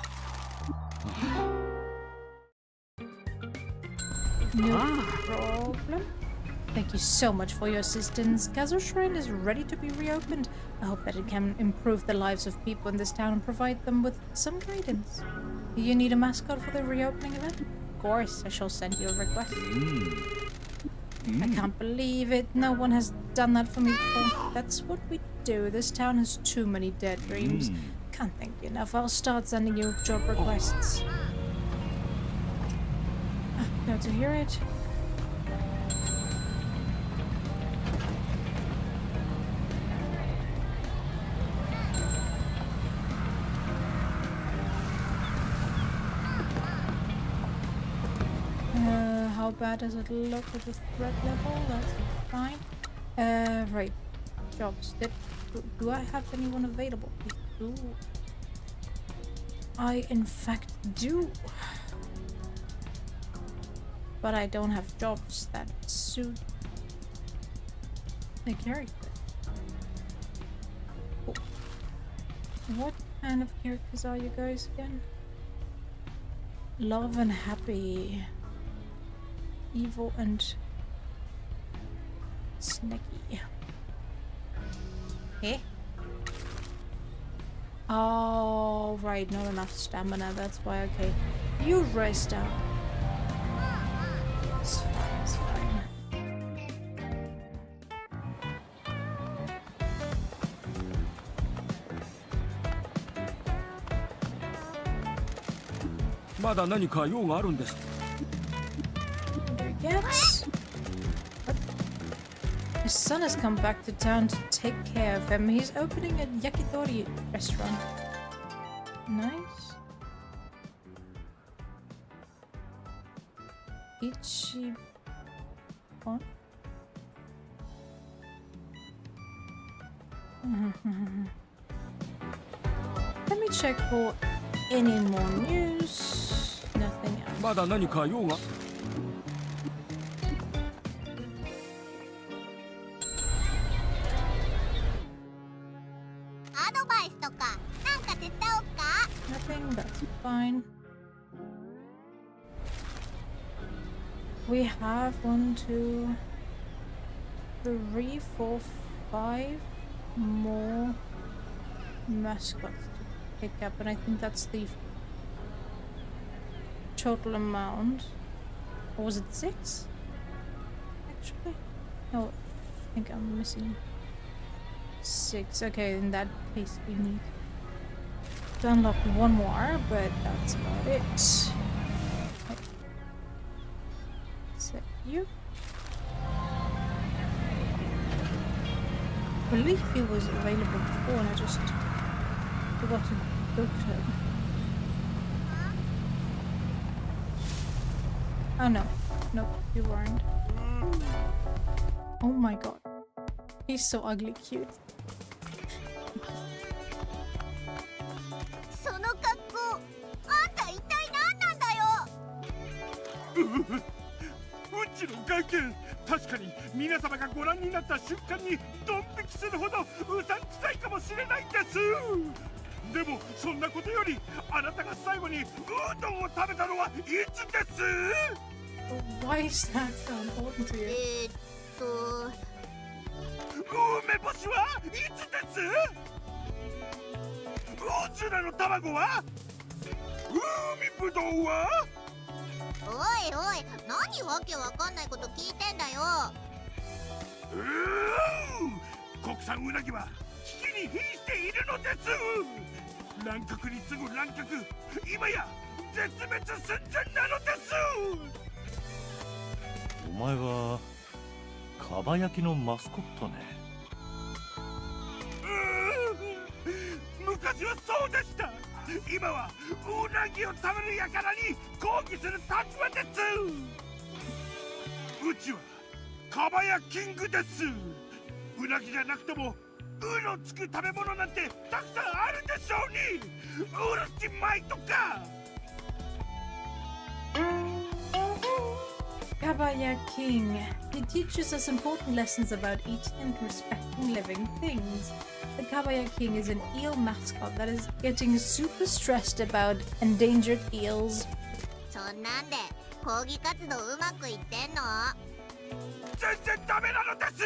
No problem. Thank you so much for your assistance. Gazo Shrine is ready to be reopened. I hope that it can improve the lives of people in this town and provide them with some guidance. Do you need a mascot for the reopening event? Of course, I shall send you a request. I can't believe it. No one has done that for me before. That's what we do. This town has too many dead dreams. Can't thank you enough. I'll start sending you job requests. Glad to hear it. How bad does it look with the threat level? That's fine. Right. Jobs. Do I have anyone available? Ooh. I in fact do. But I don't have jobs that suit the character. Oh. What kind of characters are you guys again? Love and happy. Evil and snacky. Eh? Oh, right, not enough stamina, that's why, okay. You rest out. It's fine, it's fine. Yes. His son has come back to town to take care of him. He's opening a yakitori restaurant. Nice. Ichiban? Let me check for any more news. Nothing else. Nothing, that's fine. We have 1, 2, 3, 4, 5 more mascots to pick up, and I think that's the total amount. Or was it 6? Actually? No, I think I'm missing 6. Okay, in that case we need to unlock one more, but that's about it. Okay. Set you. I believe he was available before and I just forgot to book him. Oh no. Nope, you weren't. Oh my god. He's so ugly cute. その格好、あんた一体何なんだよ。うちの外見、確かに皆様がご覧になった瞬間にドン引きするほどうさんくさいかもしれないんです。でもそんなことより、あなたが最後にうどんを食べたのはいつです？ Why is that so important to you? 梅干しはいつです？うずらの卵は？海ぶどうは？おいおい、何わけわかんないこと聞いてんだよ。国産うなぎは危機に瀕しているのです。乱獲に次ぐ乱獲、今や絶滅寸前なのです。お前はかば焼きのマスコットね。昔はそうでした。今はうなぎを食べる輩に抗議する立場です。うちはかばやキングです。うなぎじゃなくてもうのつく食べ物なんてたくさんあるでしょうに。うるちまいとか。Kabaya King. He teaches us important lessons about eating and respecting living things. The Kabaya King is an eel mascot that is getting super stressed about endangered eels. そんなんで抗議活動うまくいってんの？全然ダメなのです。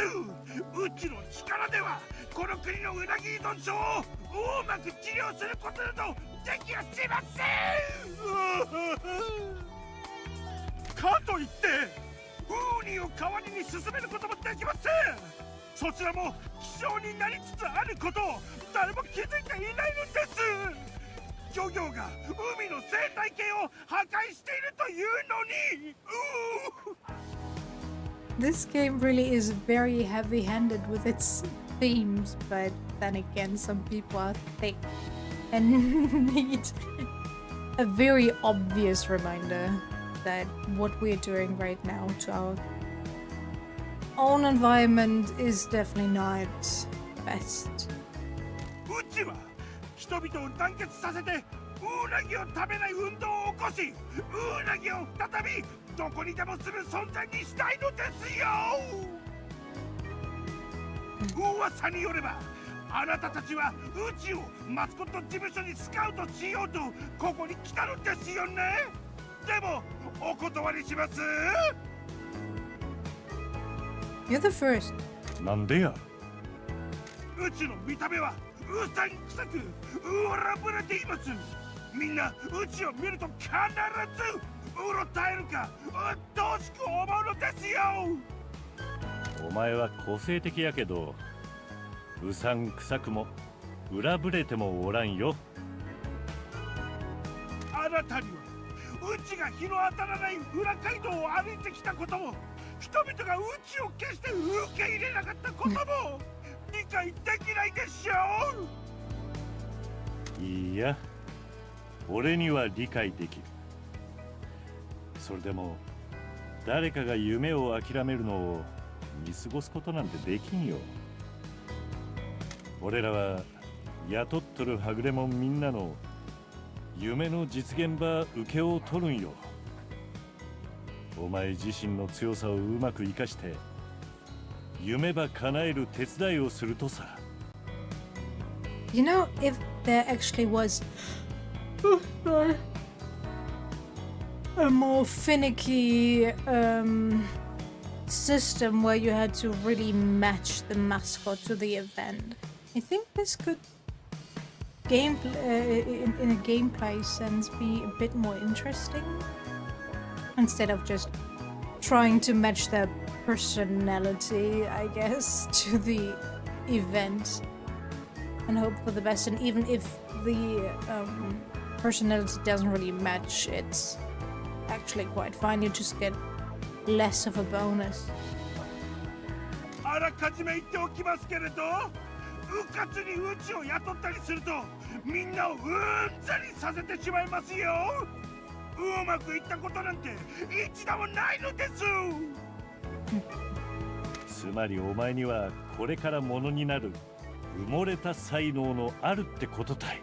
うちの力ではこの国のうなぎ依存症をうまく治療することなどできはしません。かといってウニを代わりに進めることもできません。そちらも希少になりつつあることを誰も気づいていないのです。漁業が海の生態系を破壊しているというのに。This game really is very heavy-handed with its themes, but then again, some people are thick and need a very obvious reminder that what we're doing right now to our own environment is definitely not best. うちは人々を団結させてうなぎを食べない運動を起こし、うなぎを再びどこにでも住む存在にしたいのですよ。噂によればあなたたちはうちをマスコット事務所にスカウトしようとここに来たのですよね。でもお断りします。 You're the first. なんでや。うちの見た目はうさんくさく裏ぶれています。みんなうちを見ると必ずうろたえるかうっとうしく思うのですよ。お前は個性的やけどうさんくさくも裏ぶれてもおらんよ。あなたにはうちが日の当たらない裏街道を歩いてきたことも、人々がうちを決して受け入れなかったことも理解できないでしょう。いいや、俺には理解できる。それでも誰かが夢を諦めるのを見過ごすことなんてできんよ。俺らは雇っとるはぐれもんみんなの夢の実現ば受けを取るんよ。お前自身の強さをうまく生かして夢ば叶える手伝いをするとさ。 You know, if there actually was a more finicky system where you had to really match the mascot to the event, I think this could in a gameplay sense be a bit more interesting instead of just trying to match their personality, I guess, to the event and hope for the best. And even if the personality doesn't really match, it's actually quite fine. You just get less of a bonus. あらかじめ言っておきますけれど、うかつにうちを雇ったりするとみんなをうんざりさせてしまいますよ。うまくいったことなんて一度もないのです。つまりお前にはこれからものになる埋もれた才能のあるってことだい。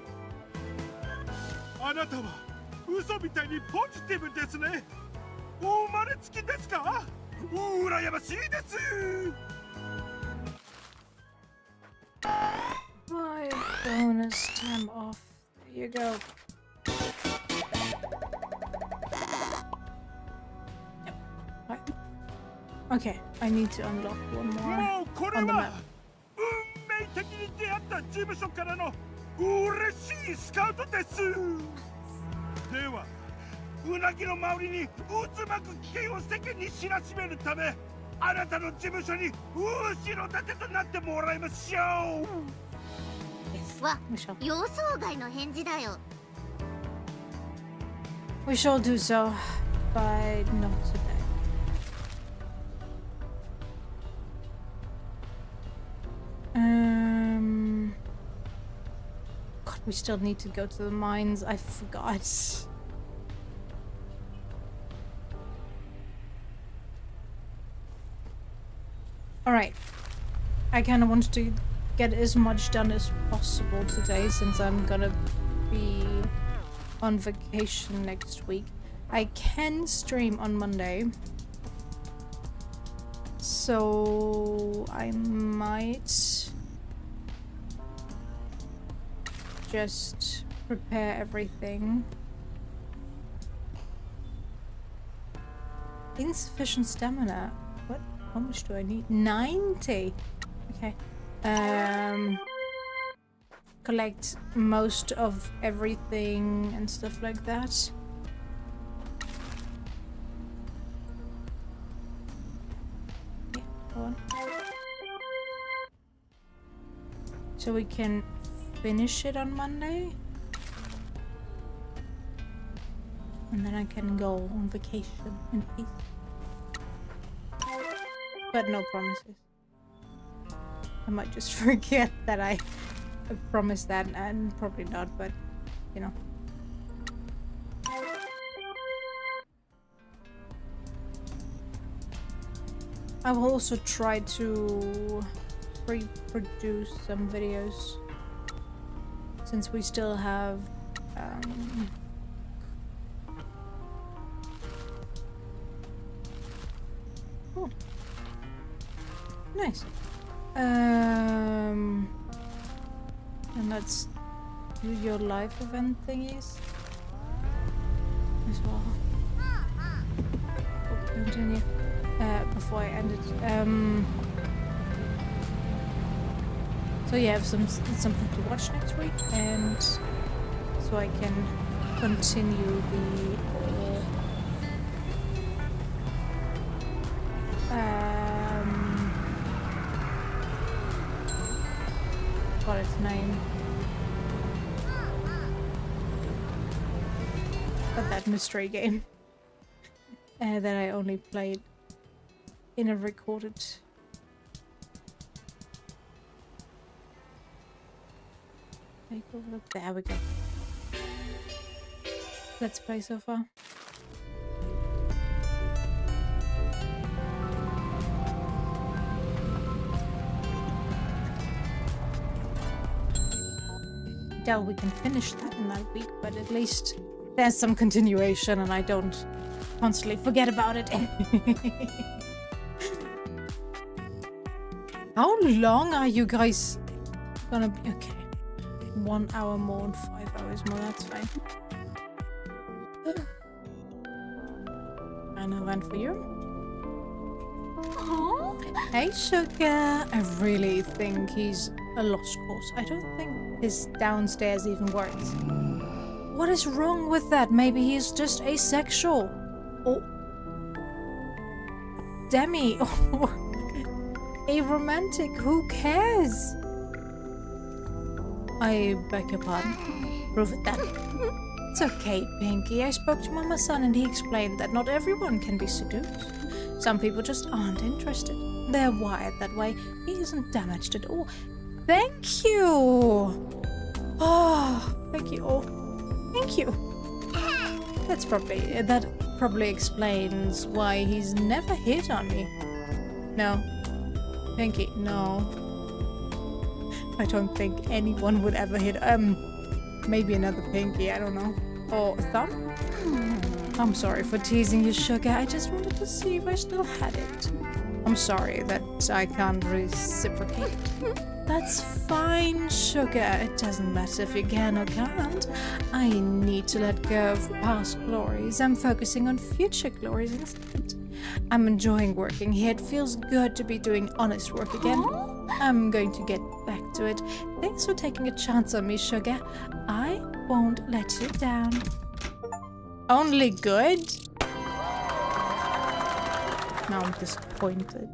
あなたは嘘みたいにポジティブですね。生まれつきですか？羨ましいです。My bonus time off. There you go. Yep. Right. Okay, I need to unlock one more on the map. 運命的に出会った事務所からの嬉しいスカウトです。では、うなぎの周りに渦巻く危険を世間に知らしめるため、あなたの事務所に後ろ盾となってもらいましょう。わ、予想外の返事だよ。We shall do so, but not today. God, we still need to go to the mines. I forgot. Alright. I kind of wanted to get as much done as possible today since I'm gonna be on vacation next week. I can stream on Monday. So I might just prepare everything. Insufficient stamina. What? How much do I need? 90. Okay. Collect most of everything and stuff like that. Yeah, hold on. So we can finish it on Monday. And then I can go on vacation in peace. But no promises. I might just forget that I promised that, and probably not, but you know. I will also try to pre-produce some videos since we still have oh, nice. And let's do your live event thingies as well. Continue before I end it. So you have something to watch next week, and so I can continue the what its name? But that mystery game that I only played in a recorded. There we go. Let's play so far. Doubt we can finish that in that week, but at least there's some continuation and I don't constantly forget about it. How long are you guys gonna be? Okay. 1 hour more and 5 hours more, that's fine. An event for you. Hey, Sugar. I really think he's a lost cause. I don't think his downstairs even works. What is wrong with that? Maybe he's just asexual. Or demi. Or aromantic. Who cares? I beg your pardon. Prove it then. It's okay, Pinky. I spoke to Mama-san and he explained that not everyone can be seduced. Some people just aren't interested. They're wired that way. He isn't damaged at all. Thank you! Oh, thank you. Oh, thank you. That probably explains why he's never hit on me. No. Pinky, no. I don't think anyone would ever hit, maybe another Pinky, I don't know. Or Thumb? I'm sorry for teasing you, Sugar. I just wanted to see if I still had it. I'm sorry that I can't reciprocate. That's fine, Sugar. It doesn't matter if you can or can't. I need to let go of past glories. I'm focusing on future glories instead. I'm enjoying working here. It feels good to be doing honest work again. I'm going to get back to it. Thanks for taking a chance on me, Sugar. I won't let you down. Only good? Now I'm disappointed.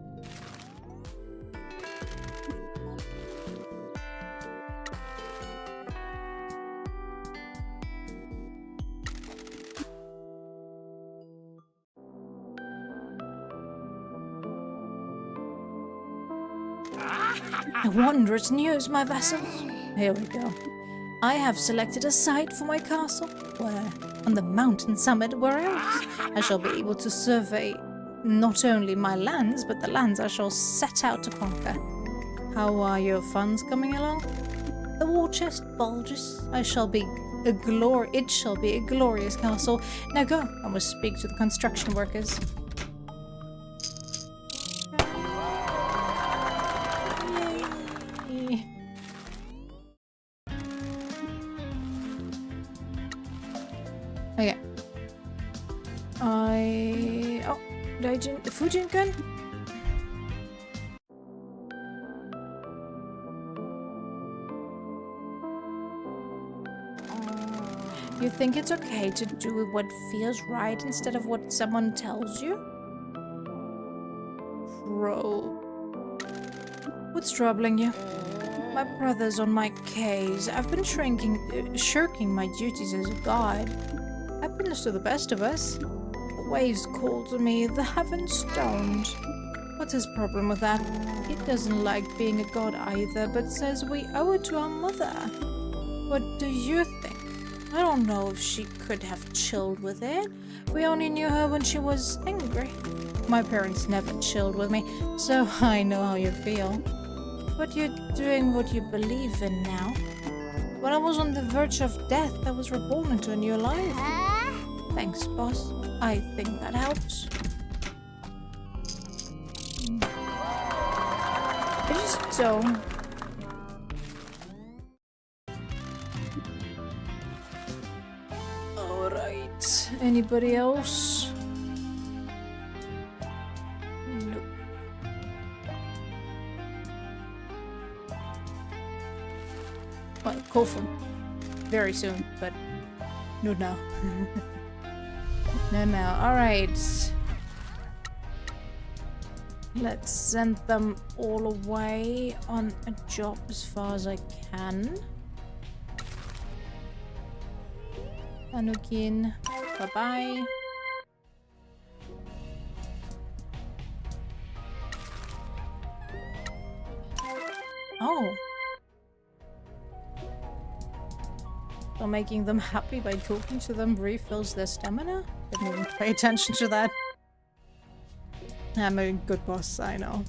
Wondrous news, my vassals. Here we go. I have selected a site for my castle. Where? On the mountain summit. Where else? I shall be able to survey not only my lands, but the lands I shall set out to conquer. How are your funds coming along? The war chest bulges. It shall be a glorious castle. Now go. I must speak to the construction workers. Okay. Fujin-kun? You think it's okay to do what feels right instead of what someone tells you? What's troubling you? My brother's on my case. I've been shirking my duties as a god. Happiness to the best of us. The waves call to me, the heavens don't. What's his problem with that? He doesn't like being a god either, but says we owe it to our mother. What do you think? I don't know if she could have chilled with it. We only knew her when she was angry. My parents never chilled with me, so I know how you feel. But you're doing what you believe in now. When I was on the verge of death, I was reborn into a new life. Thanks, boss. I think that helps. I just don't. Alright. Anybody else? Nope. Well, Kofu. Very soon, but not now. No, now. Alright. Let's send them all away on a job as far as I can. Anukin, bye-bye. Oh. So making them happy by talking to them refills their stamina? Didn't even pay attention to that. I'm a good boss, I know.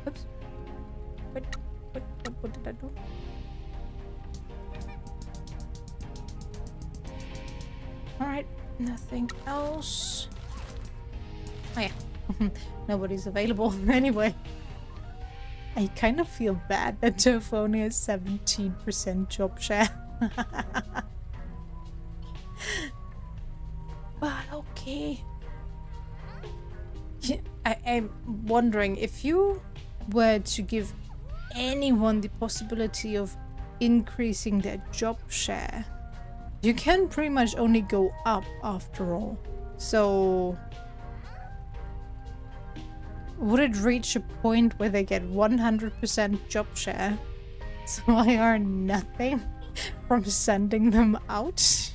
Oops. What did I do? Alright, nothing else. Oh yeah, nobody's available anyway. I kind of feel bad that Tofu only has 17% job share. But okay. I'm wondering if you were to give anyone the possibility of increasing their job share, you can pretty much only go up after all. So would it reach a point where they get 100% job share? So I earn nothing from sending them out?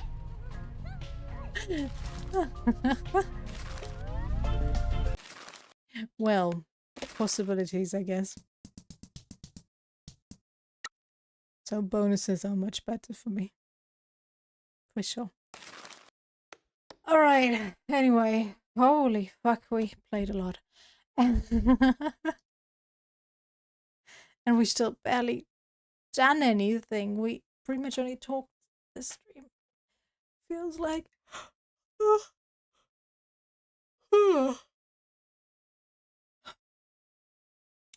Well, possibilities, I guess. So bonuses are much better for me. For sure. Alright, anyway. Holy fuck, we played a lot. And we still barely done anything. We pretty much only talked this stream. Feels like...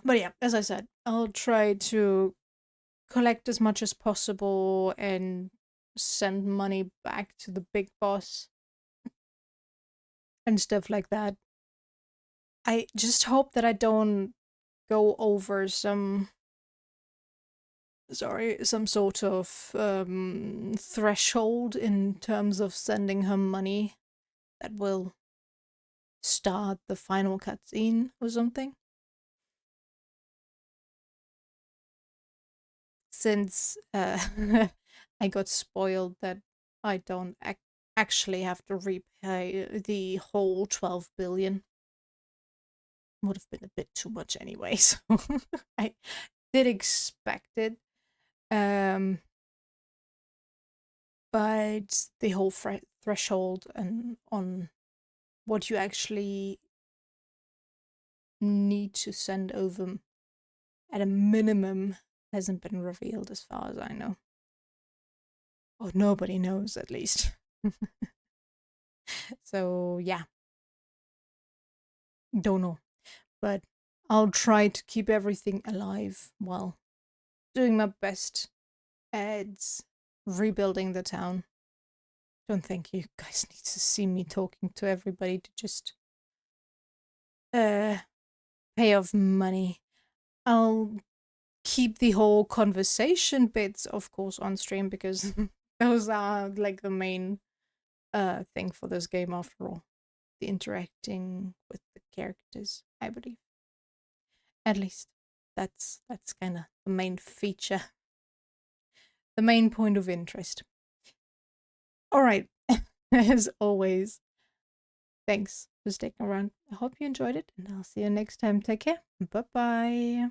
But yeah, as I said, I'll try to collect as much as possible and send money back to the big boss and stuff like that. I just hope that I don't go over some sort of threshold in terms of sending her money that will start the final cutscene or something. Since I got spoiled that I don't actually have to repay the whole 12 billion. Would have been a bit too much anyway, so I did expect it. But the whole threshold and on what you actually need to send over at a minimum hasn't been revealed as far as I know. Or nobody knows, at least. So, yeah. Don't know. But I'll try to keep everything alive while doing my best at rebuilding the town. Don't think you guys need to see me talking to everybody to just pay off money. I'll keep the whole conversation bits, of course, on stream because those are like the main thing for this game after all. The interacting with the characters, I believe. At least that's kind of the main feature. The main point of interest. Alright, as always, thanks for sticking around. I hope you enjoyed it, and I'll see you next time. Take care. Bye-bye.